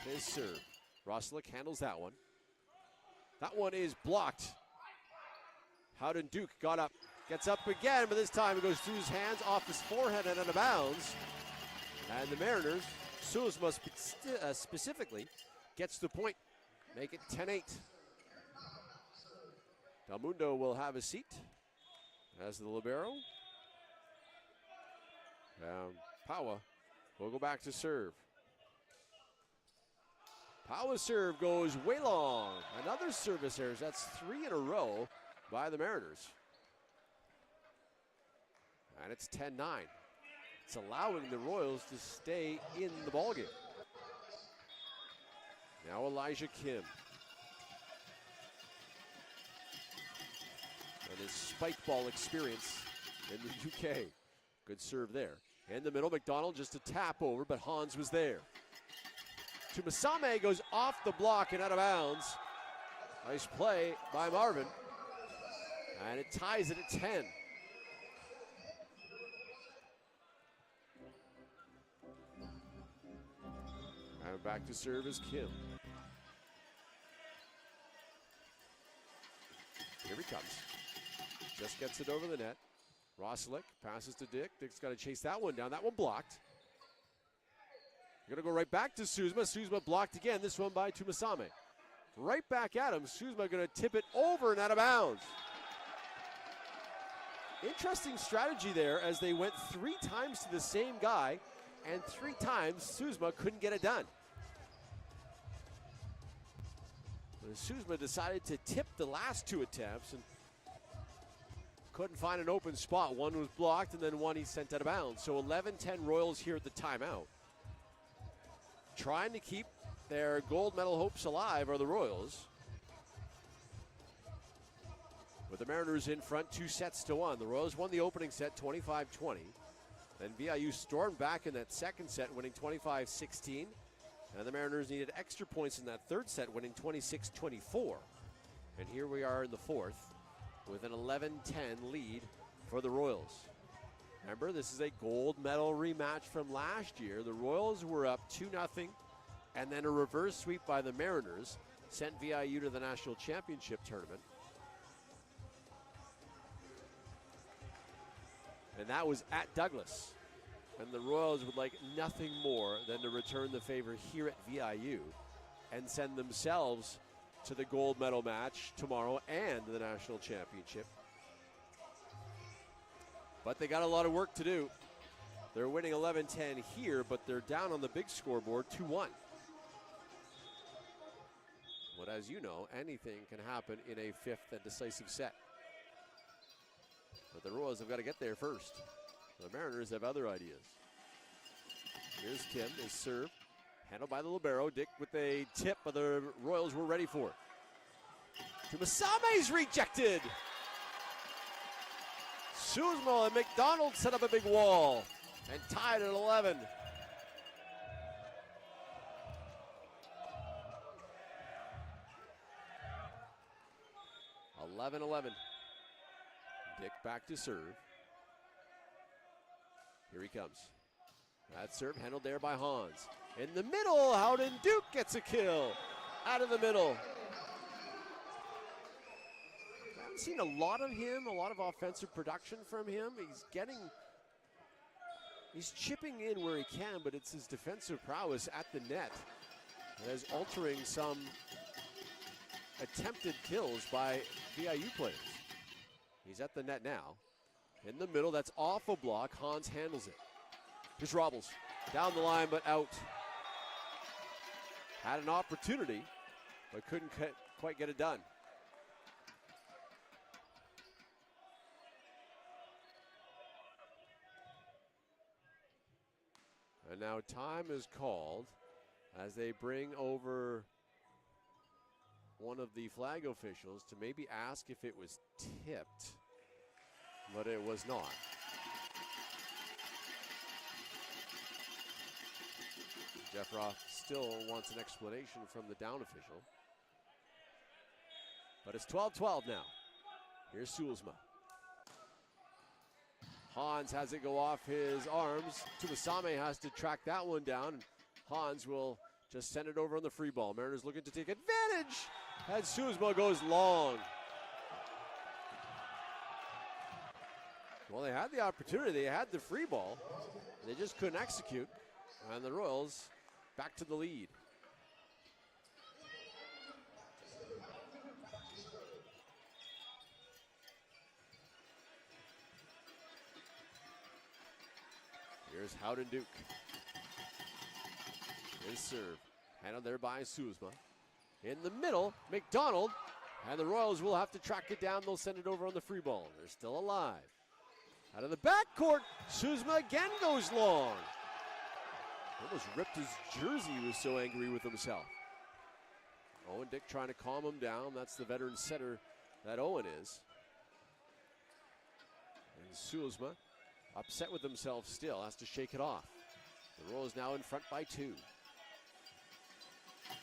his serve. Roslick handles that one. That one is blocked. Howden Duke got up, gets up again, but this time it goes through his hands, off his forehead and out of bounds. And the Mariners, Sulzma specifically, gets the point. Make it 10-8. Delmundo will have a seat as the libero. Pawa will go back to serve. Pawa's serve goes way long. Another service error. That's 3 in a row by the Mariners. And it's 10-9. It's allowing the Royals to stay in the ballgame. Now Elijah Kim. And his spike ball experience in the UK. Good serve there. In the middle, McDonald just a tap over, but Hans was there. Tumasame goes off the block and out of bounds. Nice play by Marvin. And it ties it at 10. And back to serve is Kim. Here he comes. Just gets it over the net. Roslick passes to Dick. Dick's got to chase that one down. That one blocked. Going to go right back to Suzma. Suzma blocked again. This one by Tumasame. Right back at him. Suzma going to tip it over and out of bounds. Interesting strategy there as they went 3 times to the same guy, and 3 times Susma couldn't get it done. Susma decided to tip the last 2 attempts and couldn't find an open spot. One was blocked and then one he sent out of bounds. So 11-10 Royals here at the timeout. Trying to keep their gold medal hopes alive are the Royals. With the Mariners in front 2-1. The Royals won the opening set 25-20. Then VIU stormed back in that second set, winning 25-16. And the Mariners needed extra points in that third set, winning 26-24. And here we are in the fourth with an 11-10 lead for the Royals. Remember, this is a gold medal rematch from last year. The Royals were up 2-0, and then a reverse sweep by the Mariners sent VIU to the national championship tournament. And that was at Douglas. And the Royals would like nothing more than to return the favor here at VIU and send themselves to the gold medal match tomorrow and the national championship. But they got a lot of work to do. They're winning 11-10 here, but they're down on the big scoreboard 2-1. But as you know, anything can happen in a fifth and decisive set. But the Royals have got to get there first. The Mariners have other ideas. Here's Kim, his serve. Handled by the libero. Dick with a tip, but the Royals were ready for it. To Masame's rejected. Susma and McDonald set up a big wall and tied at 11. Dick back to serve. Here he comes. That serve handled there by Hans. In the middle, Howden Duke gets a kill. Out of the middle. I haven't seen a lot of him, a lot of offensive production from him. He's chipping in where he can, but it's his defensive prowess at the net that is altering some attempted kills by VIU players. He's at the net now. In the middle, that's off a block. Hans handles it. Here's Robles. Down the line, but out. Had an opportunity, but couldn't quite get it done. And now time is called as they bring over one of the flag officials to maybe ask if it was tipped, but it was not. Jeff Roth still wants an explanation from the down official. But it's 12-12 now. Here's Sulzma. Hans has it go off his arms. Tumasame has to track that one down. Hans will just send it over on the free ball. Mariners looking to take advantage as Sulzma goes long. Well, they had the opportunity. They had the free ball. They just couldn't execute. And the Royals back to the lead. Here's Howden Duke. His serve. Handled there by Sulzma. In the middle, McDonald. And the Royals will have to track it down. They'll send it over on the free ball. They're still alive. Out of the backcourt, Sulzma again goes long. Almost ripped his jersey. He was so angry with himself. Owen Dick trying to calm him down. That's the veteran setter that Owen is. And Sulzma, upset with himself still, has to shake it off. The Royals now in front by 2.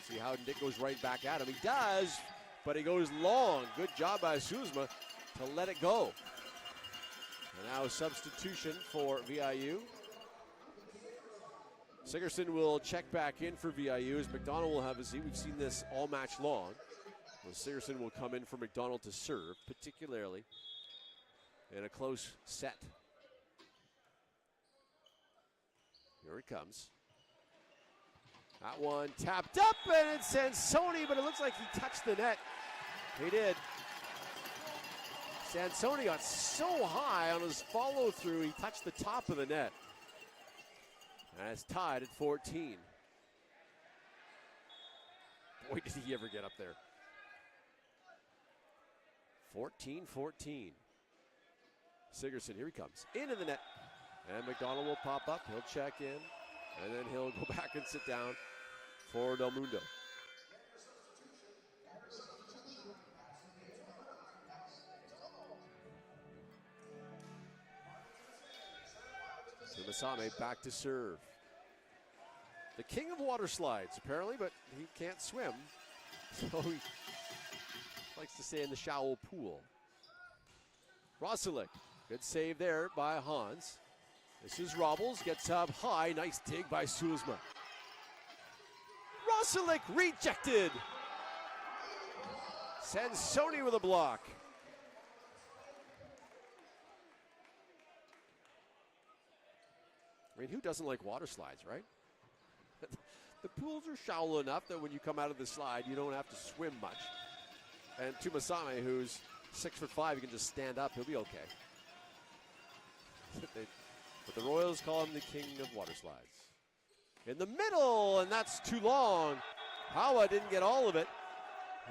See how Dick goes right back at him. He does, but he goes long. Good job by Sulzma to let it go. And now a substitution for VIU. Sigerson will check back in for VIU as McDonald will have a seat. We've seen this all match long. Well, Sigerson will come in for McDonald to serve, particularly in a close set. Here it comes. That one tapped up and it sends Sony, but it looks like he touched the net. He did. Sansoni got so high on his follow-through, he touched the top of the net. And it's tied at 14. Boy, did he ever get up there. 14-14. Sigurdsson, here he comes. Into the net. And McDonald will pop up. He'll check in. And then he'll go back and sit down for Del Mundo. Masame back to serve. The king of water slides, apparently, but he can't swim. So he likes to stay in the shallow pool. Rosalick, good save there by Hans. This is Robles, gets up high, nice dig by Sulzma. Rosalick rejected. Sansoni with a block. I mean, who doesn't like water slides, right? The pools are shallow enough that when you come out of the slide, you don't have to swim much. And Tumasame, who's 6'5", he can just stand up. He'll be okay. But the Royals call him the king of water slides. In the middle, and that's too long. Hawa didn't get all of it,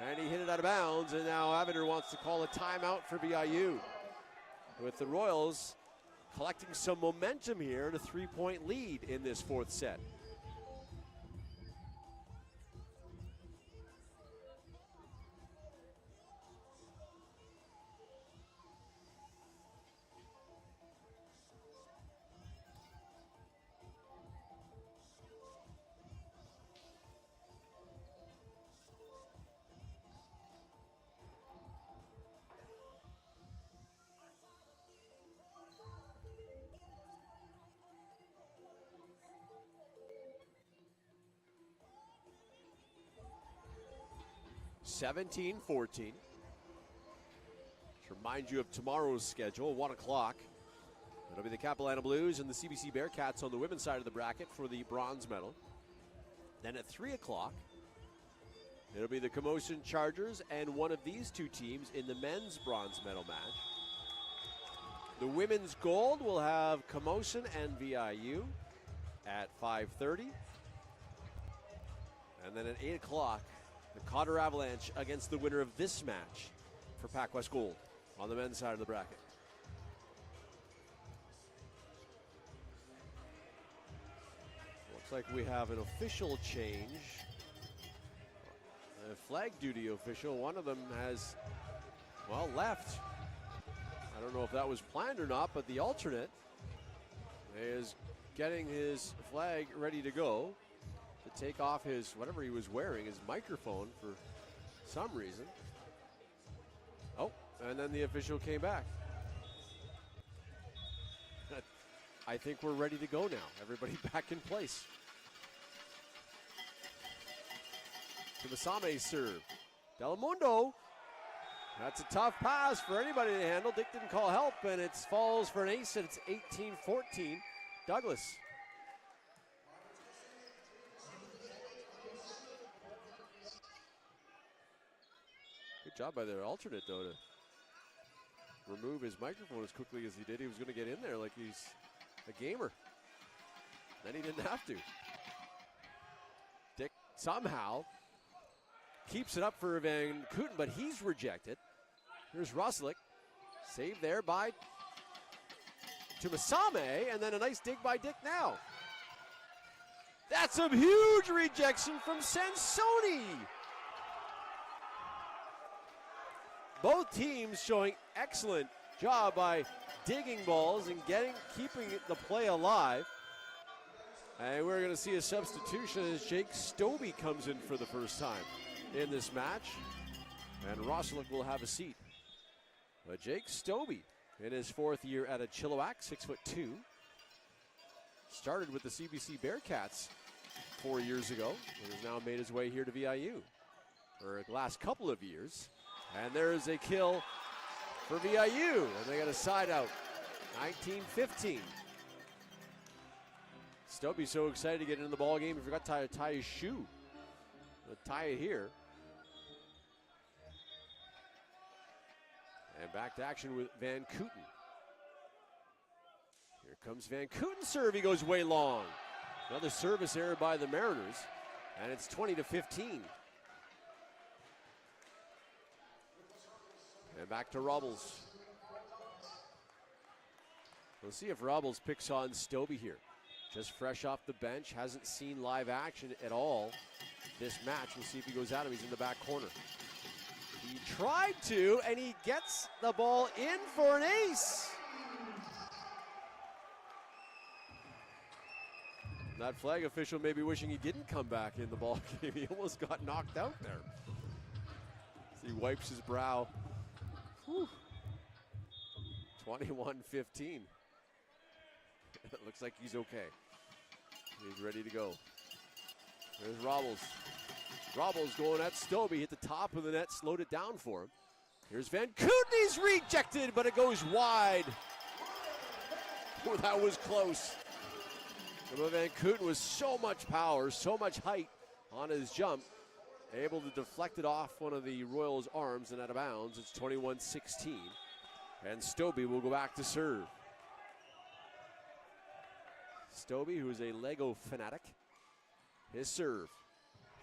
and he hit it out of bounds, and now Avender wants to call a timeout for VIU. With the Royals collecting some momentum here and a 3-point lead in this fourth set. (17-14). To remind you of tomorrow's schedule, 1 o'clock. It'll be the Capilano Blues and the CBC Bearcats on the women's side of the bracket for the bronze medal. Then at 3 o'clock, it'll be the Camosun Chargers and one of these two teams in the men's bronze medal match. The women's gold will have Camosun and VIU at 5:30. And then at 8 o'clock, the Cotter Avalanche against the winner of this match for PACWEST Gold on the men's side of the bracket. Looks like we have an official change. A flag duty official, one of them has, well, left. I don't know if that was planned or not, but the alternate is getting his flag ready to go. To take off his, whatever he was wearing, his microphone for some reason. Oh, and then the official came back. I think we're ready to go now. Everybody back in place. Tumasame serve. Delamundo. That's a tough pass for anybody to handle. Dick didn't call help, and it falls for an ace, and it's 18-14. Douglas. Good job by their alternate, though, to remove his microphone as quickly as he did. He was going to get in there like he's a gamer. Then he didn't have to. Dick somehow keeps it up for Van Kooten, but he's rejected. Here's Rosalick. Saved there by Tumasame, and then a nice dig by Dick now. That's a huge rejection from Sansoni. Both teams showing excellent job by digging balls and keeping the play alive. And we're going to see a substitution as Jake Stobie comes in for the first time in this match. And Rosalick will have a seat. But Jake Stobie, in his fourth year at a Chilliwack, 6'2", started with the CBC Bearcats 4 years ago, and has now made his way here to VIU for the last couple of years. And there's a kill for VIU, and they got a side out, 19-15. Stobie so excited to get into the ball game, he forgot to tie his shoe. He'll tie it here. And back to action with Van Kooten. Here comes Van Kooten's serve. He goes way long. Another service error by the Mariners. And it's 20-15. And back to Robles. We'll see if Robles picks on Stobie here. Just fresh off the bench, hasn't seen live action at all this match. We'll see if he goes at him. He's in the back corner. He tried to, and he gets the ball in for an ace. That flag official may be wishing he didn't come back in the ball game. He almost got knocked out there. As he wipes his brow. 21-15. It looks like he's okay. He's ready to go. There's Robles. Robles going at Stobie. Hit the top of the net, slowed it down for him. Here's Van Kooten. He's rejected, but it goes wide. Oh, that was close. But Van Kooten with so much power, so much height on his jump, able to deflect it off one of the Royals' arms and out of bounds. It's 21-16. And Stobie will go back to serve. Stobie, who is a Lego fanatic. His serve.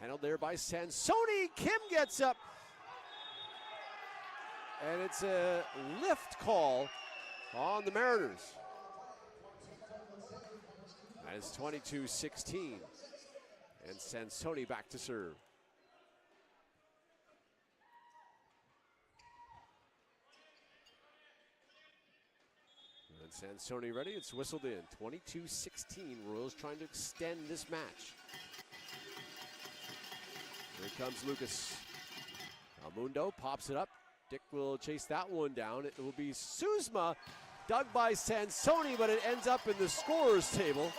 Handled there by Sansoni. Kim gets up. And it's a lift call on the Mariners. And it's 22-16. And Sansoni back to serve. And Sansoni ready. It's whistled in. 22-16. Royals trying to extend this match. Here comes Lucas. Almundo pops it up. Dick will chase that one down. It will be Suzma, dug by Sansoni, but it ends up in the scorer's table.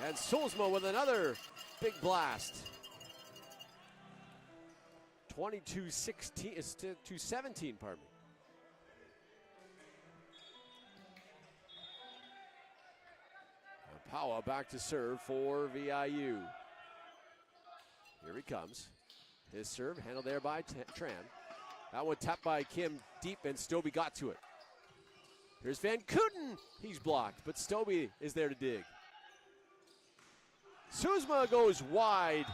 And Suzma with another big blast. 22-16. It's to 17, pardon me. Power back to serve for VIU. Here he comes. His serve handled there by Tran. That one tapped by Kim deep, and Stobie got to it. Here's Van Kooten. He's blocked, but Stobie is there to dig. Suzma goes wide.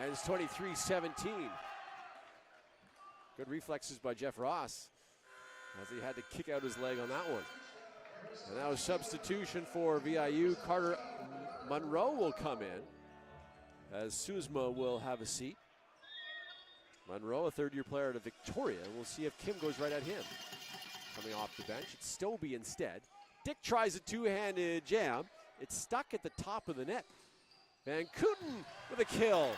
And it's 23-17. Good reflexes by Jeff Ross as he had to kick out his leg on that one. And now a substitution for VIU. Carter Monroe will come in as Suzma will have a seat. Monroe, a third-year player out of Victoria. We'll see if Kim goes right at him. Coming off the bench, it's Stobie instead. Dick tries a two-handed jam. It's stuck at the top of the net. Van Kooten with a kill.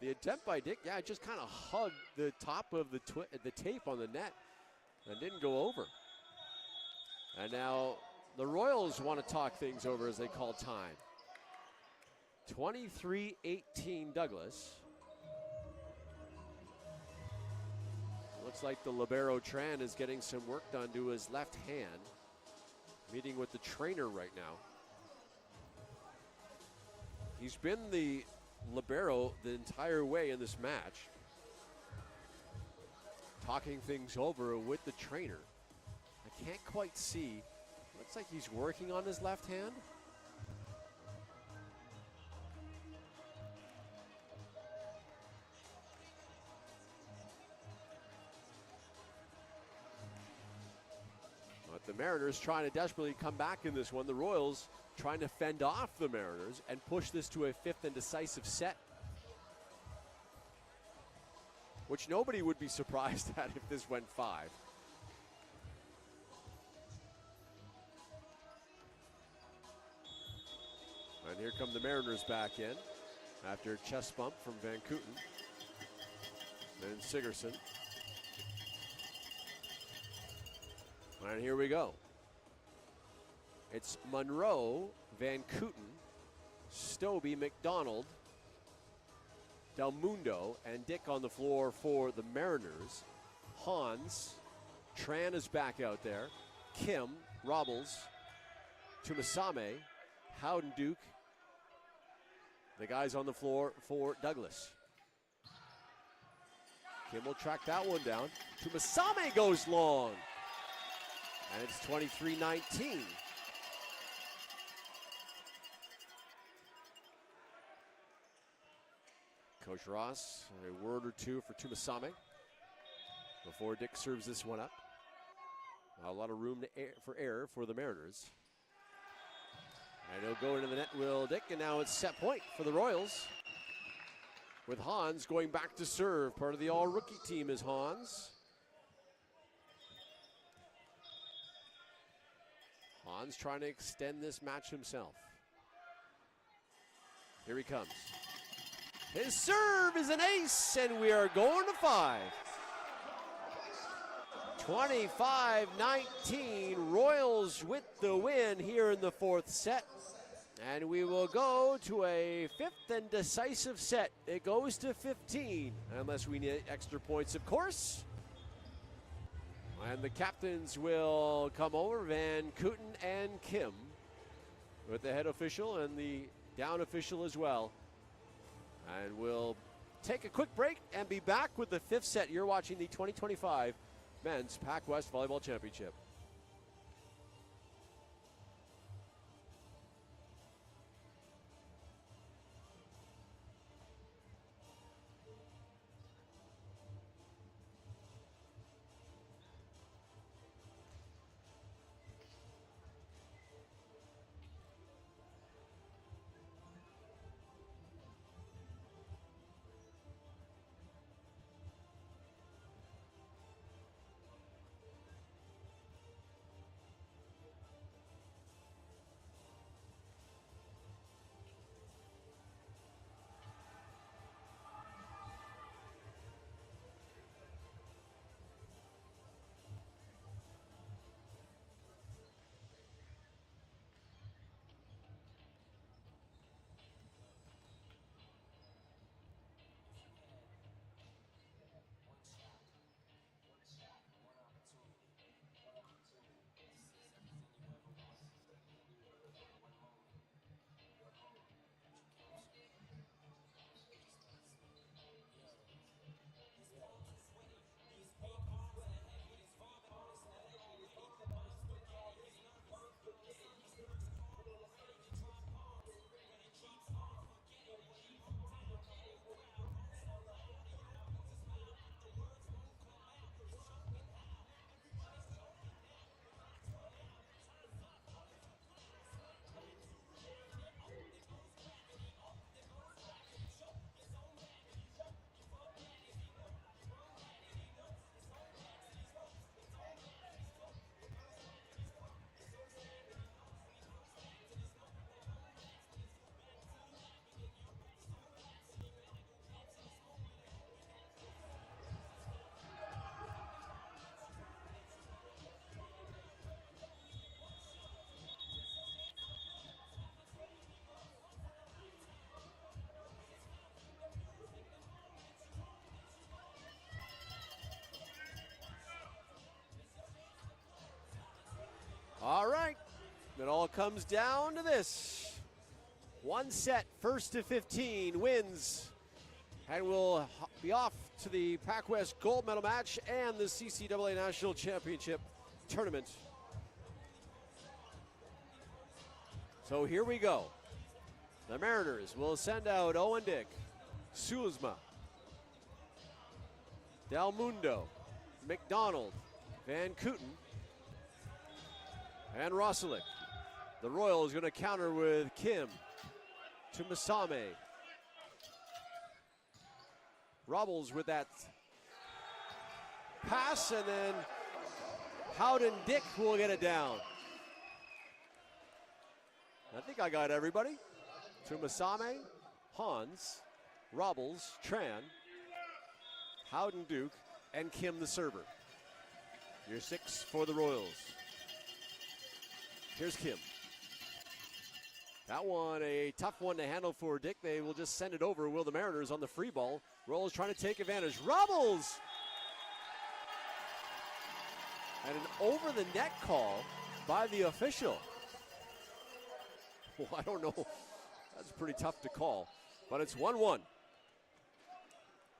The attempt by Dick, yeah, just kind of hugged the top of the tape on the net and didn't go over. And now the Royals want to talk things over as they call time. 23-18 Douglas. Looks like the libero Tran is getting some work done to his left hand. Meeting with the trainer right now. He's been the libero the entire way in this match. Talking things over with the trainer. I can't quite see. Looks like he's working on his left hand. But the Mariners trying to desperately come back in this one. The Royals trying to fend off the Mariners and push this to a fifth and decisive set. Which nobody would be surprised at if this went 5. And here come the Mariners back in after a chest bump from Van Kooten. Then Sigurdsson. And here we go. It's Monroe, Van Kooten, Stobie, McDonald, Del Mundo, and Dick on the floor for the Mariners. Hans, Tran is back out there. Kim, Robles, Tumasame, Howden Duke, the guys on the floor for Douglas. Kim will track that one down. Tumasame goes long. And it's 23-19. Coach Ross, a word or two for Tumasame before Dick serves this one up. A lot of room for error for the Mariners. And he'll go into the net, will Dick, and now it's set point for the Royals. With Hans going back to serve. Part of the all-rookie team is Hans. Hans trying to extend this match himself. Here he comes. His serve is an ace, and we are going to 5. 25-19, Royals with the win here in the fourth set. And we will go to a fifth and decisive set. It goes to 15, unless we need extra points, of course. And the captains will come over, Van Kooten and Kim, with the head official and the down official as well. And we'll take a quick break and be back with the fifth set. You're watching the 2025 Men's PACWEST Volleyball Championship. All right, it all comes down to this. One set, first to 15, wins. And we'll be off to the PACWEST gold medal match and the CCAA National Championship tournament. So here we go. The Mariners will send out Owen Dick, Sulzma, Del Mundo, McDonald, Van Kooten, and Rosalick. The Royals going to counter with Kim, Tumasame. Robles with that pass, and then Howden Dick will get it down. I think I got everybody. Tumasame, Hans, Robles, Tran, Howden Duke, and Kim the server. Your 6 for the Royals. Here's Kim. That one, a tough one to handle for Dick. They will just send it over, will the Mariners, on the free ball. Royals trying to take advantage. Robles! And an over-the-net call by the official. Well, I don't know. That's pretty tough to call. But it's 1-1.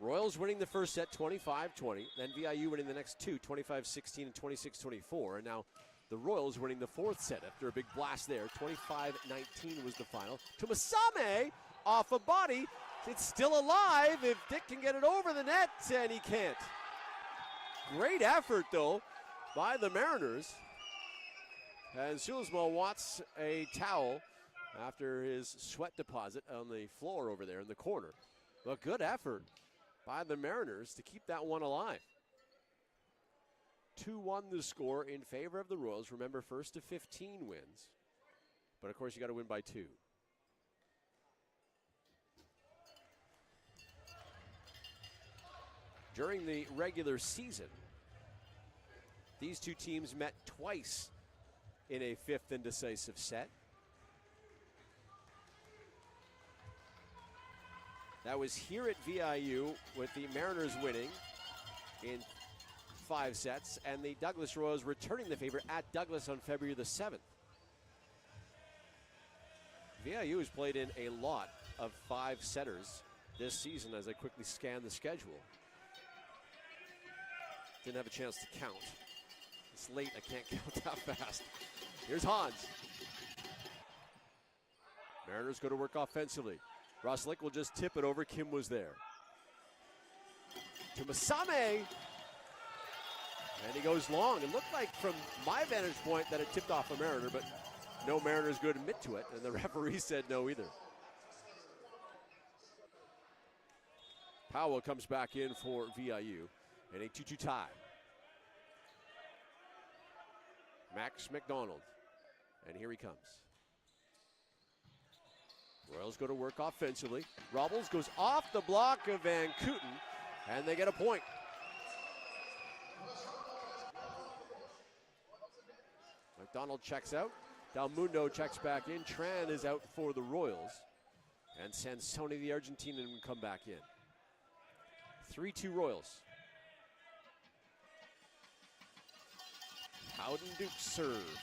Royals winning the first set 25-20. Then VIU winning the next two 25-16 and 26-24. And now the Royals winning the fourth set after a big blast there. 25-19 was the final. Tumasame off a body. It's still alive if Dick can get it over the net, and he can't. Great effort, though, by the Mariners. And Sulismo wants a towel after his sweat deposit on the floor over there in the corner. But good effort by the Mariners to keep that one alive. 2-1 the score in favor of the Royals. Remember, first to 15 wins. But, of course, you got to win by 2. During the regular season, these two teams met twice in a fifth and decisive set. That was here at VIU with the Mariners winning in 5 sets and the Douglas Royals returning the favor at Douglas on February the 7th. VIU has played in a lot of 5-setters this season as I quickly scan the schedule. Didn't have a chance to count. It's late, I can't count that fast. Here's Hans. Mariners go to work offensively. Roslick will just tip it over. Kim was there. To Masame. And he goes long. It looked like from my vantage point that it tipped off a Mariner, but no Mariners could admit to it, and the referee said no either. Powell comes back in for VIU in a 2-2 tie. Max McDonald. And here he comes. Royals go to work offensively. Robles goes off the block of Van Kooten, and they get a point. McDonald checks out. Dalmundo checks back in. Tran is out for the Royals. And Sansoni, the Argentinian, will come back in. 3-2 Royals. Howden Duke serve.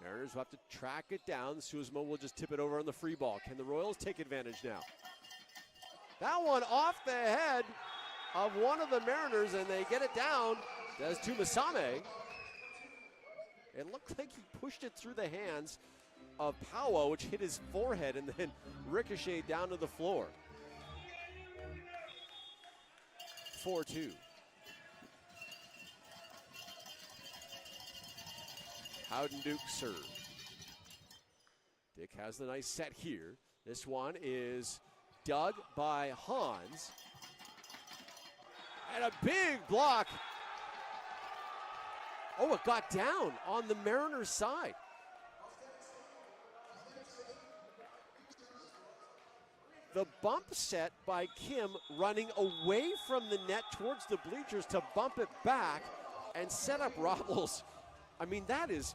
Mariners will have to track it down. Suizmo will just tip it over on the free ball. Can the Royals take advantage now? That one off the head of one of the Mariners, and they get it down. Does to Masame. It looked like he pushed it through the hands of Powell, which hit his forehead and then ricocheted down to the floor. 4-2. Howden Duke serve. Dick has the nice set here. This one is dug by Hans. And a big block. Oh, it got down on the Mariners' side. The bump set by Kim running away from the net towards the bleachers to bump it back and set up Robles. I mean, that's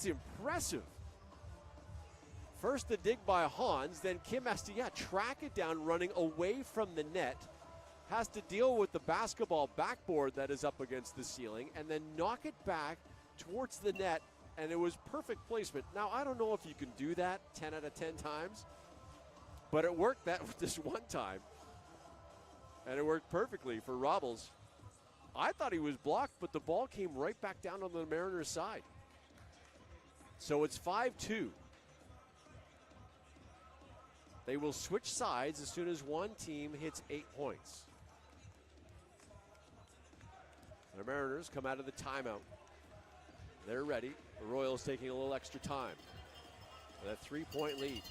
impressive. First the dig by Hans, then Kim has to, track it down running away from the net. Has to deal with the basketball backboard that is up against the ceiling and then knock it back towards the net, and it was perfect placement. Now, I don't know if you can do that 10 out of 10 times, but it worked this one time, and it worked perfectly for Robles. I thought he was blocked, but the ball came right back down on the Mariners' side. So it's 5-2. They will switch sides as soon as one team hits 8 points. The Mariners come out of the timeout. They're ready. The Royals taking a little extra time with a 3-point lead.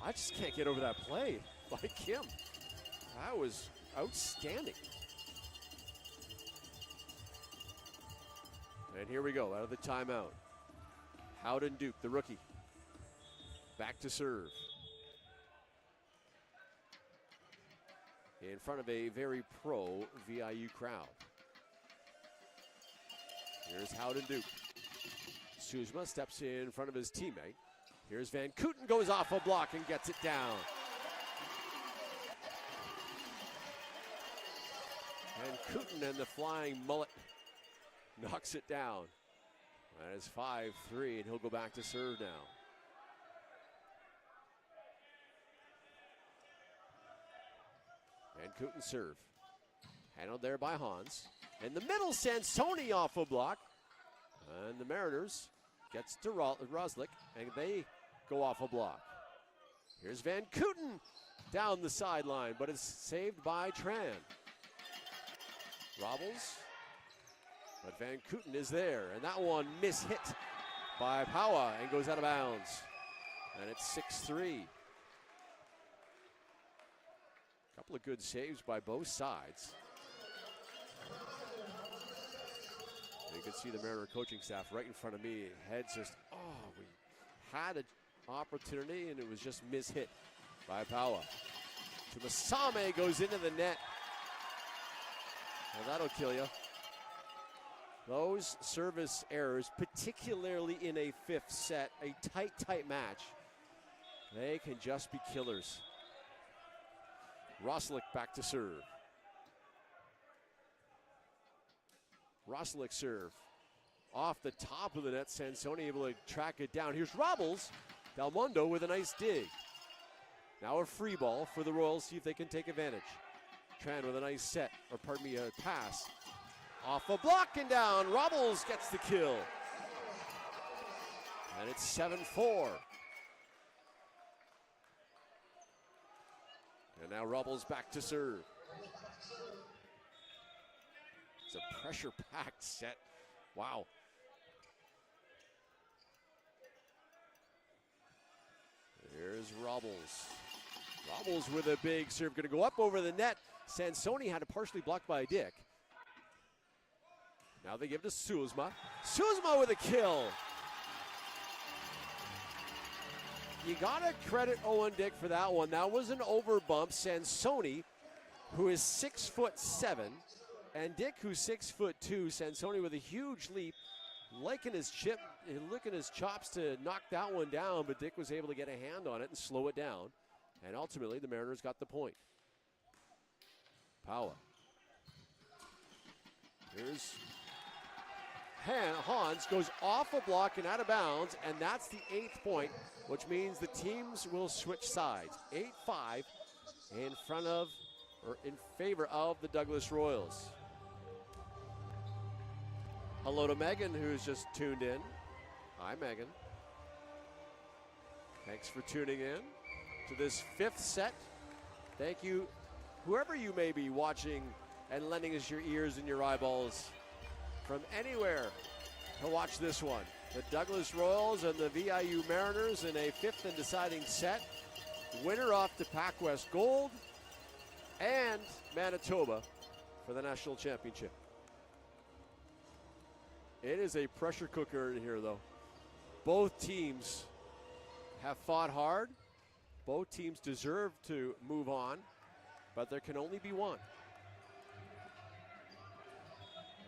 I just can't get over that play by Kim. That was outstanding. And here we go, out of the timeout. Howden Duke, the rookie. Back to serve. In front of a very pro VIU crowd. Here's Howden Duke. Suzma steps in front of his teammate. Here's Van Kooten, goes off a block and gets it down. Van Kooten and the flying mullet knocks it down. That is 5-3, and he'll go back to serve now. Van Kooten serve. Handled there by Hans. In the middle, Sansoni off a block. And the Mariners gets to Roslick, and they go off a block. Here's Van Kooten down the sideline, but it's saved by Tran. Robles, but Van Kooten is there, and that one mishit by Powa and goes out of bounds. And it's 6-3. Couple of good saves by both sides. You can see the Mariner coaching staff right in front of me. Heads just, we had an opportunity and it was just mishit by Powa. Tumasame goes into the net. Well, that'll kill you. Those service errors, particularly in a fifth set, a tight match, they can just be killers. Roslick back to serve. Roslick serve. Off the top of the net, Sansoni able to track it down. Here's Robles. Del Mundo with a nice dig. Now a free ball for the Royals, see if they can take advantage. Tran with a nice set, or pardon me, a pass. Off a block and down. Robles gets the kill. And it's 7-4. And now Robles back to serve. It's a pressure-packed set. Wow. Here's Robles. Robles with a big serve. Going to go up over the net. Sansoni had it partially blocked by Dick. Now they give it to Suzma. Suzma with a kill. You got to credit Owen Dick for that one. That was an overbump. Sansoni, who is 6'7", and Dick, who's 6'2". Sansoni with a huge leap, licking his chops to knock that one down, but Dick was able to get a hand on it and slow it down. And ultimately, the Mariners got the point. Powa. Here's Hans, goes off a block and out of bounds, and that's the 8th point, which means the teams will switch sides. 8-5 in favor of the Douglas Royals. Hello to Megan, who's just tuned in. Hi, Megan. Thanks for tuning in to this 5th set. Thank you, whoever you may be watching and lending us your ears and your eyeballs from anywhere to watch this one. The Douglas Royals and the VIU Mariners in a 5th and deciding set. Winner off to PACWEST Gold and Manitoba for the national championship. It is a pressure cooker in here, though. Both teams have fought hard. Both teams deserve to move on, but there can only be one.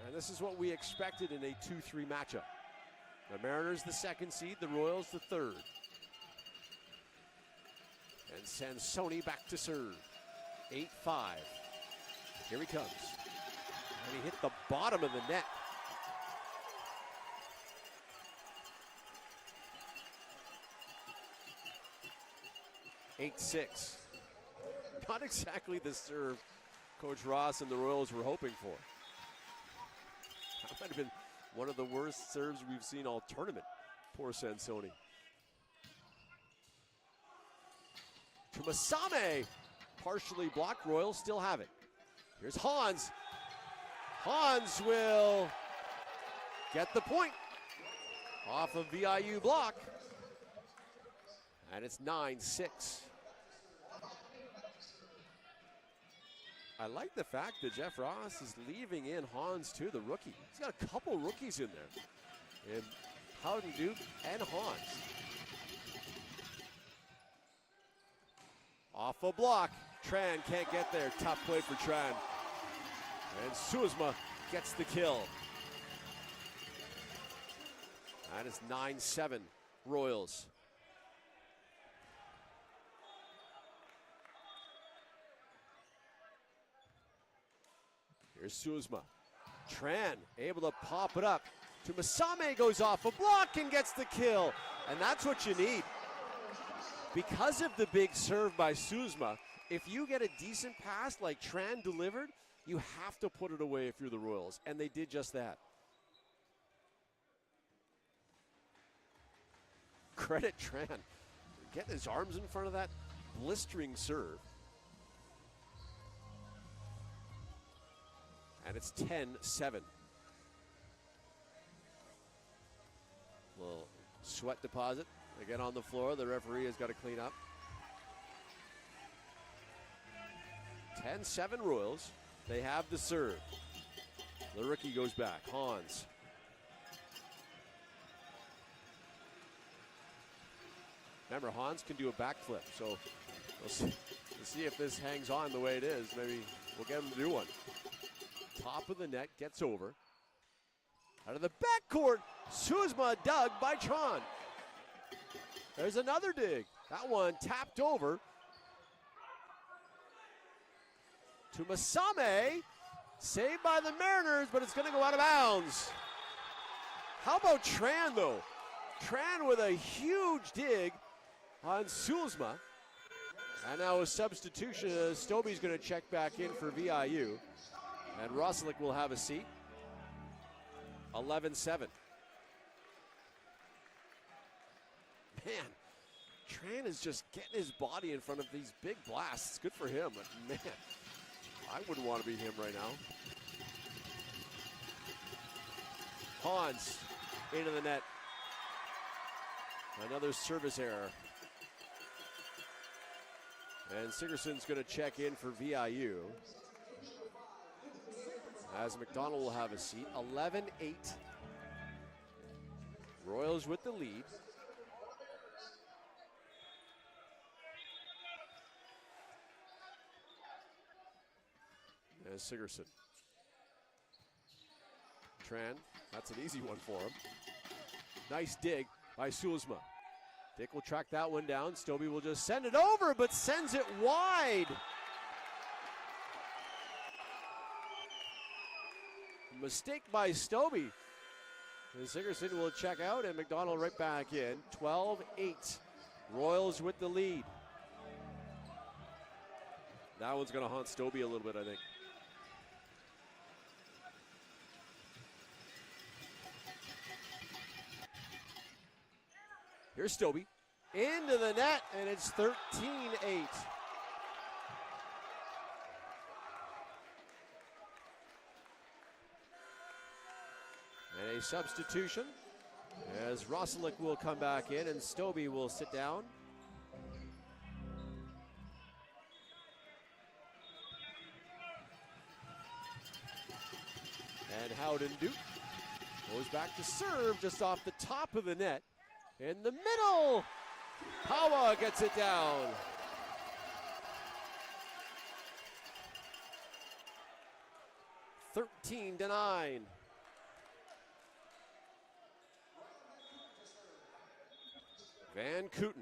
And this is what we expected in a 2-3 matchup. The Mariners the 2nd seed, the Royals the 3rd. And Sansoni back to serve. 8-5. Here he comes. And he hit the bottom of the net. (8-6). Not exactly the serve Coach Ross and the Royals were hoping for. That might have been one of the worst serves we've seen all tournament. Poor Sansoni. Tumasame, partially blocked. Royals still have it. Here's Hans. Hans will get the point off of VIU block. And it's 9-6. I like the fact that Jeff Ross is leaving in Hans too, the rookie. He's got a couple rookies in there. And Howden Duke and Hans. Off a block. Tran can't get there. Tough play for Tran. And Suzma gets the kill. That is 9-7 Royals. Here's Suzma. Tran able to pop it up Tumasame goes off a block and gets the kill. And that's what you need. Because of the big serve by Suzma, if you get a decent pass like Tran delivered, you have to put it away if you're the Royals. And they did just that. Credit Tran. Getting his arms in front of that blistering serve. And it's 10-7. Little sweat deposit. Again on the floor. The referee has got to clean up. 10-7 Royals. They have the serve. The rookie goes back. Hans. Remember, Hans can do a backflip, so we'll see if this hangs on the way it is. Maybe we'll get him to do one. Top of the net, gets over. Out of the backcourt, Suzma dug by Tran. There's another dig. That one tapped over. Tumasame, saved by the Mariners, but it's going to go out of bounds. How about Tran, though? Tran with a huge dig on Suzma. And now a substitution. Stobie's going to check back in for VIU. And Rosalick will have a seat. 11-7. Man, Tran is just getting his body in front of these big blasts. Good for him. But man, I wouldn't want to be him right now. Hans into the net. Another service error. And Sigerson's going to check in for VIU. As McDonald will have a seat. 11-8. Royals with the lead. As Sigerson. Tran, that's an easy one for him. Nice dig by Suzma. Dick will track that one down. Stobie will just send it over, but sends it wide. Mistake by Stobie. And Sigerson will check out, and McDonald right back in. 12-8. Royals with the lead. That one's going to haunt Stobie a little bit, I think. Here's Stobie. Into the net, and it's 13-8. And a substitution as Rosalick will come back in and Stobie will sit down. And Howden Duke goes back to serve just off the top of the net. In the middle, Pawa gets it down. (13-9). Van Kooten.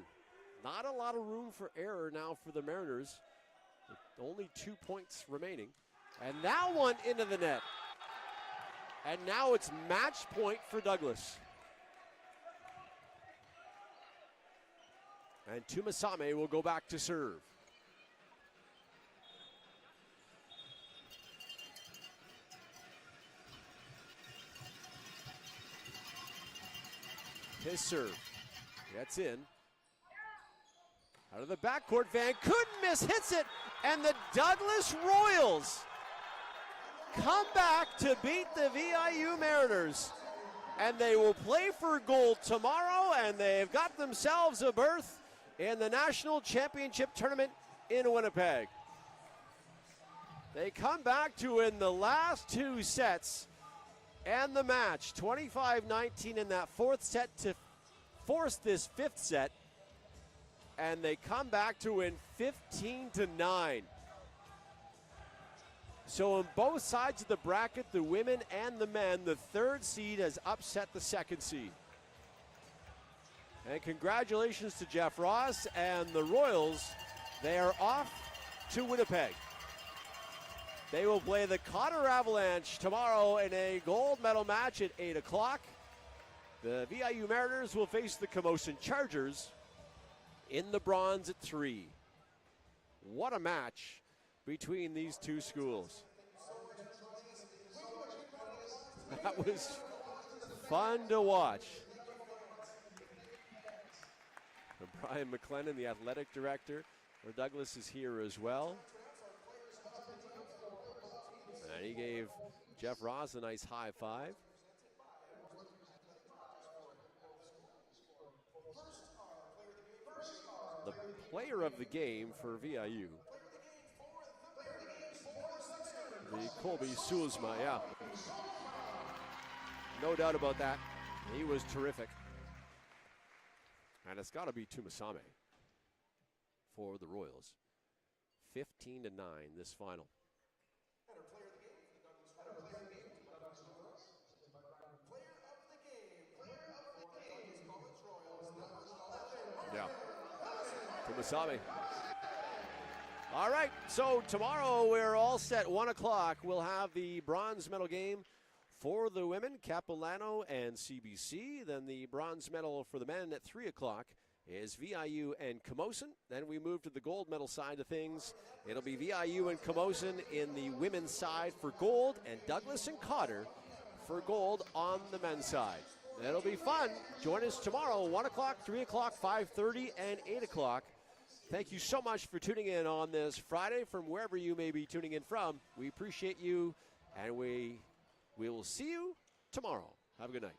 Not a lot of room for error now for the Mariners. With only 2 points remaining. And that one into the net. And now it's match point for Douglas. And Tumasame will go back to serve. His serve. Gets in. Out of the backcourt, Van Kooten hits it, and the Douglas Royals come back to beat the VIU Mariners. And they will play for gold tomorrow, and they've got themselves a berth in the National Championship Tournament in Winnipeg. They come back to win the last two sets and the match, 25-19 in that fourth set to force this fifth set, and they come back to win 15-9. So on both sides of the bracket, the women and the men, the third seed has upset the second seed. And congratulations to Jeff Ross and the Royals. They are off to Winnipeg. They will play the Cotter Avalanche tomorrow in a gold medal match at 8 o'clock. The VIU Mariners will face the Camosun Chargers in the bronze at 3. What a match between these two schools. That was fun to watch. And Brian McLennan, the athletic director for Douglas, is here as well. And he gave Jeff Ross a nice high five. The player of the game for VIU, the Colby Sulzma, yeah. No doubt about that. He was terrific. And it's got to be Tumasame for the Royals. 15-9 this final. Yeah. Tumasame. All right, so tomorrow we're all set. 1 o'clock, we'll have the bronze medal game for the women, Capilano and CBC. Then the bronze medal for the men at 3 o'clock is VIU and Camosun. Then we move to the gold medal side of things. It'll be VIU and Camosun in the women's side for gold, and Douglas and Cotter for gold on the men's side. It'll be fun. Join us tomorrow, 1 o'clock, 3 o'clock, 5:30, and 8 o'clock. Thank you so much for tuning in on this Friday from wherever you may be tuning in from. We appreciate you, and we will see you tomorrow. Have a good night.